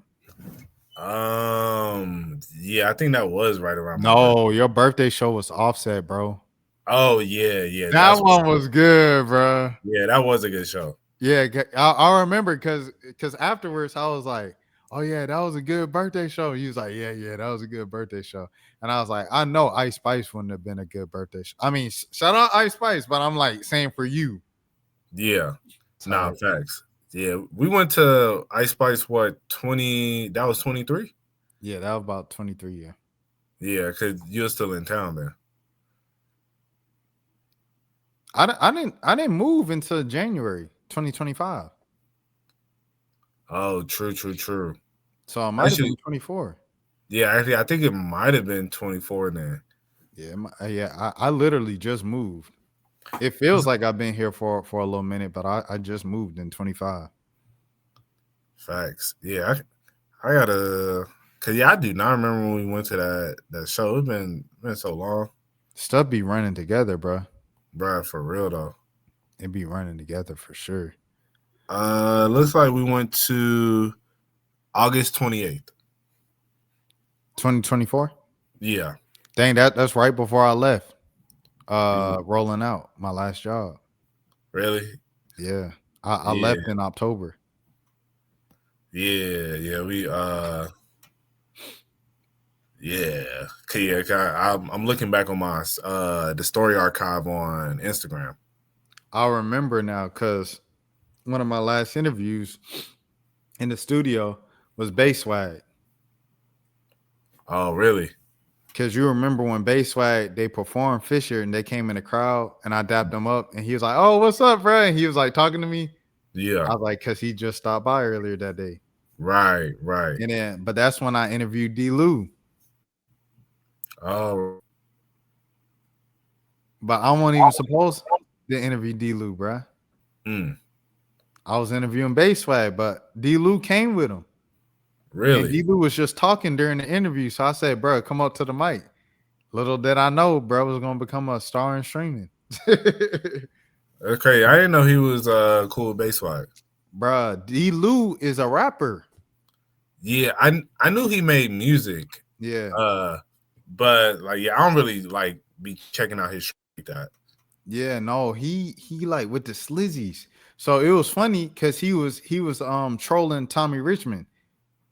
Yeah, I think that was right around. No, your birthday show was Offset, bro. Oh yeah. That one was good, bro. Yeah, that was a good show. Yeah, I remember because afterwards I was like, oh yeah, that was a good birthday show. He was like, yeah, that was a good birthday show. And I was like, I know Ice Spice wouldn't have been a good birthday show. I mean, shout out Ice Spice, but I'm like saying for you. Yeah. Nah, facts. Yeah, we went to Ice Spice, what, 20, that was 23? Yeah, that was about 23, yeah. Yeah, because you're still in town there. I didn't move until January 2025. Oh, true. So it might have been 24. Yeah, actually, I think it might have been 24 then. Yeah, I literally just moved. It feels like I've been here for a little minute, but I just moved in 25. Facts. Yeah, I gotta, cause I do not remember when we went to that show. It's been so long. Stuff be running together, bro. Bro, for real though. It be running together for sure. Looks like we went to August 28th. 2024? Yeah. Dang, that's right before I left. Rolling out my last job. Really? Yeah. I left in October. Yeah, we Yeah, I'm looking back on my the story archive on Instagram. I remember now because one of my last interviews in the studio was Bass Swag. Oh, really? Because you remember when Bass Swag, they performed Fisher and they came in the crowd and I dapped him up and he was like, "Oh, what's up, bro?" And he was like talking to me. Yeah. I was like, because he just stopped by earlier that day. Right. And then, but that's when I interviewed D. Lou. Oh. But I wasn't even supposed to interview D. Lou, bro. Mm. I was interviewing Bass Swag, but D. Lou came with him. Really? And D. Lou was just talking during the interview. So I said, bro, come up to the mic. Little did I know, bro, was going to become a star in streaming. Okay, I didn't know he was cool with Bass Swag. Bruh, D. Lou is a rapper. Yeah, I knew he made music. Yeah. But like, yeah, I don't really like be checking out his shit like that. Yeah, no, he like with the slizzies. So it was funny because he was trolling Tommy Richmond,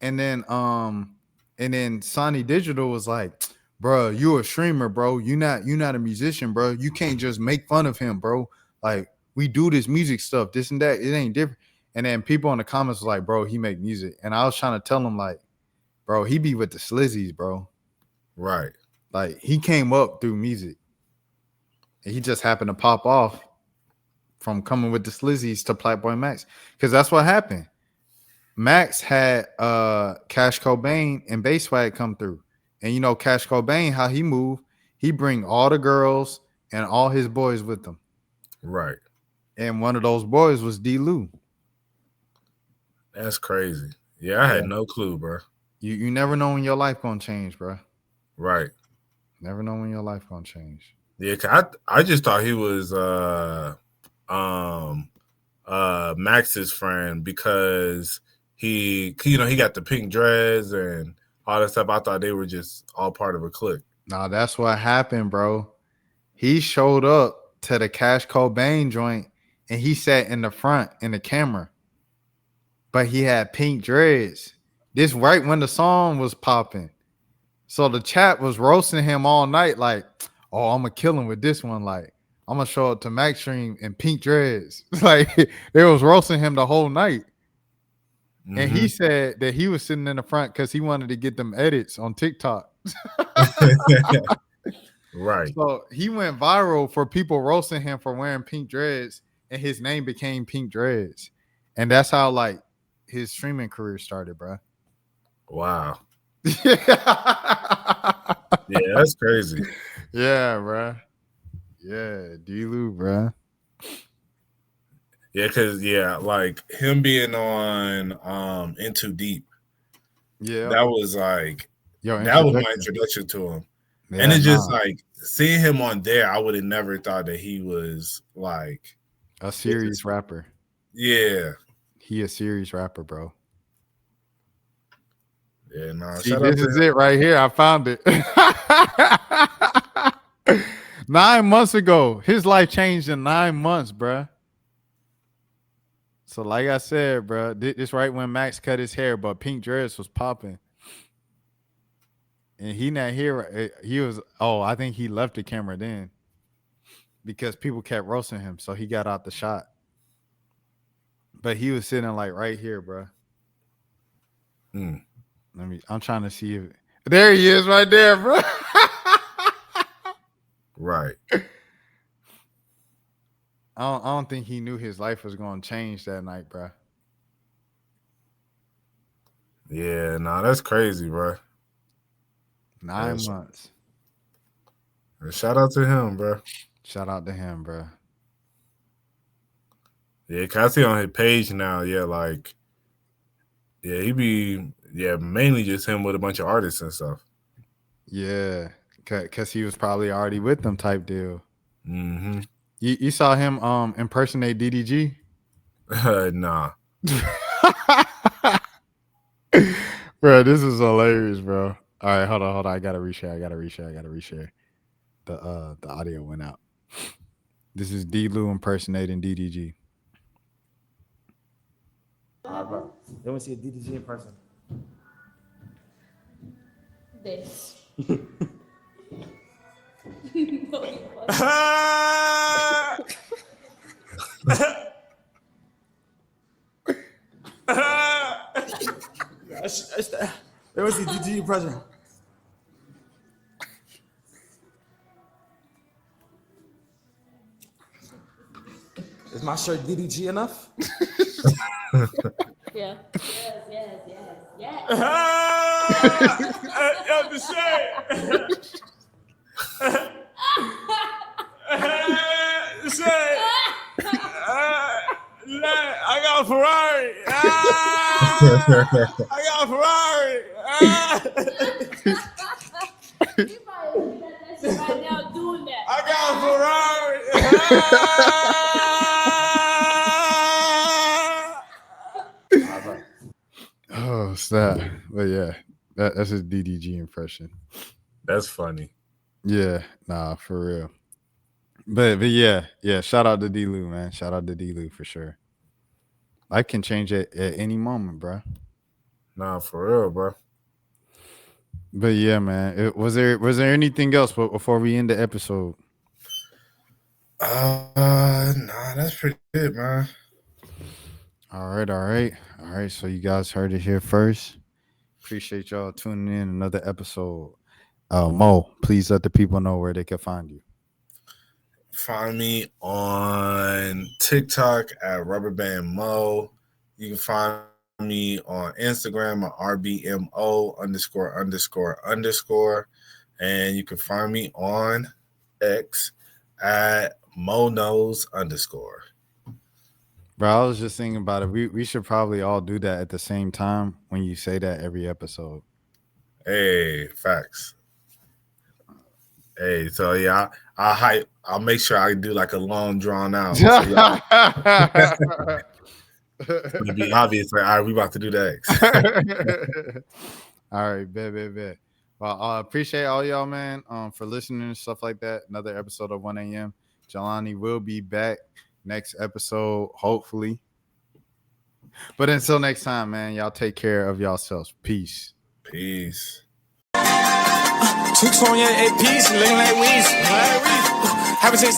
and then Sonny Digital was like, "Bro, you a streamer, bro. You not a musician, bro. You can't just make fun of him, bro. Like we do this music stuff, this and that. It ain't different." And then people in the comments was like, "Bro, he make music," and I was trying to tell him like, "Bro, he be with the slizzies, bro. Right. Like he came up through music." And he just happened to pop off from coming with the slizzies to Playboy Max. Because that's what happened. Max had Cash Cobain and Bass Swag come through. And you know Cash Cobain, how he moved, he bring all the girls and all his boys with him. Right. And one of those boys was D. Lou. That's crazy. Yeah, I had no clue, bro. You never know when your life gonna change, bro. Right. Never know when your life gonna change. Yeah, I just thought he was Max's friend because he got the pink dreads and all that stuff. I thought they were just all part of a clique. Nah, that's what happened, bro. He showed up to the Cash Cobain joint and he sat in the front in the camera, but he had pink dreads. This right when the song was popping. So the chat was roasting him all night like, "Oh, I'm gonna kill him with this one. Like, I'm gonna show up to Max Stream in pink dreads." Like, they was roasting him the whole night. Mm-hmm. And he said that he was sitting in the front because he wanted to get them edits on TikTok. Right. So he went viral for people roasting him for wearing pink dreads, and his name became Pink Dreads. And that's how like his streaming career started, bro. Wow. Yeah, that's crazy. Yeah, bro. Yeah, D. Lou, bro. Yeah, because like him being on In Too Deep. Yeah, that was like that was my introduction to him. Yeah, and it's just like seeing him on there, I would have never thought that he was like a serious rapper. Yeah, he a serious rapper, bro. Yeah, no. See, this is it right here. I found it. 9 months ago, his life changed in 9 months, bruh. So, like I said, bruh, this right when Max cut his hair, but pink dress was popping. And he not here. He was, I think he left the camera then because people kept roasting him. So he got out the shot. But he was sitting like right here, bruh. I'm trying to see if there he is right there, bro. Right. I don't think he knew his life was going to change that night, bro. Yeah, no, that's crazy, bro. 9 months. Shout out to him, bro. Shout out to him, bro. Yeah, cause I see on his page now, like, he be, mainly just him with a bunch of artists and stuff. Yeah, cause he was probably already with them type deal. Mm-hmm. You saw him impersonate DDG? Nah. Bro, this is hilarious, bro. All right, hold on. I gotta reshare. The audio went out. This is D. Lou impersonating DDG. All right, bro. Then we see a DDG in person. This. Let me see DDG pressure. Is my shirt DDG enough? Yeah. Yes. The shirt. I got a Ferrari. I got a Ferrari. You probably looking at that shit right now doing that. I got a Ferrari. Oh, snap. But yeah, that's his DDG impression. That's funny. Yeah, nah, for real. But yeah. Shout out to D-Lou, man. Shout out to D-Lou for sure. I can change it at any moment, bro. Nah, for real, bro. But yeah, man. Was there anything else before we end the episode? Nah, that's pretty good, man. All right. So you guys heard it here first. Appreciate y'all tuning in. Another episode. Mo, please let the people know where they can find you. Find me on TikTok at Rubberband Mo. You can find me on Instagram at RBMO___. And you can find me on X at MoNose_. Bro, I was just thinking about it. We should probably all do that at the same time when you say that every episode. Hey, facts. Hey, so yeah, I'll make sure I do like a long drawn out. So it'll be obvious. Like, all right, we about to do that. All right, bet. Well, I appreciate all y'all, man, for listening and stuff like that. Another episode of 1 a.m. Jelani will be back next episode, hopefully. But until next time, man, y'all take care of yourselves. Peace. Chicks on your APs, looking like weeds. Haven't seen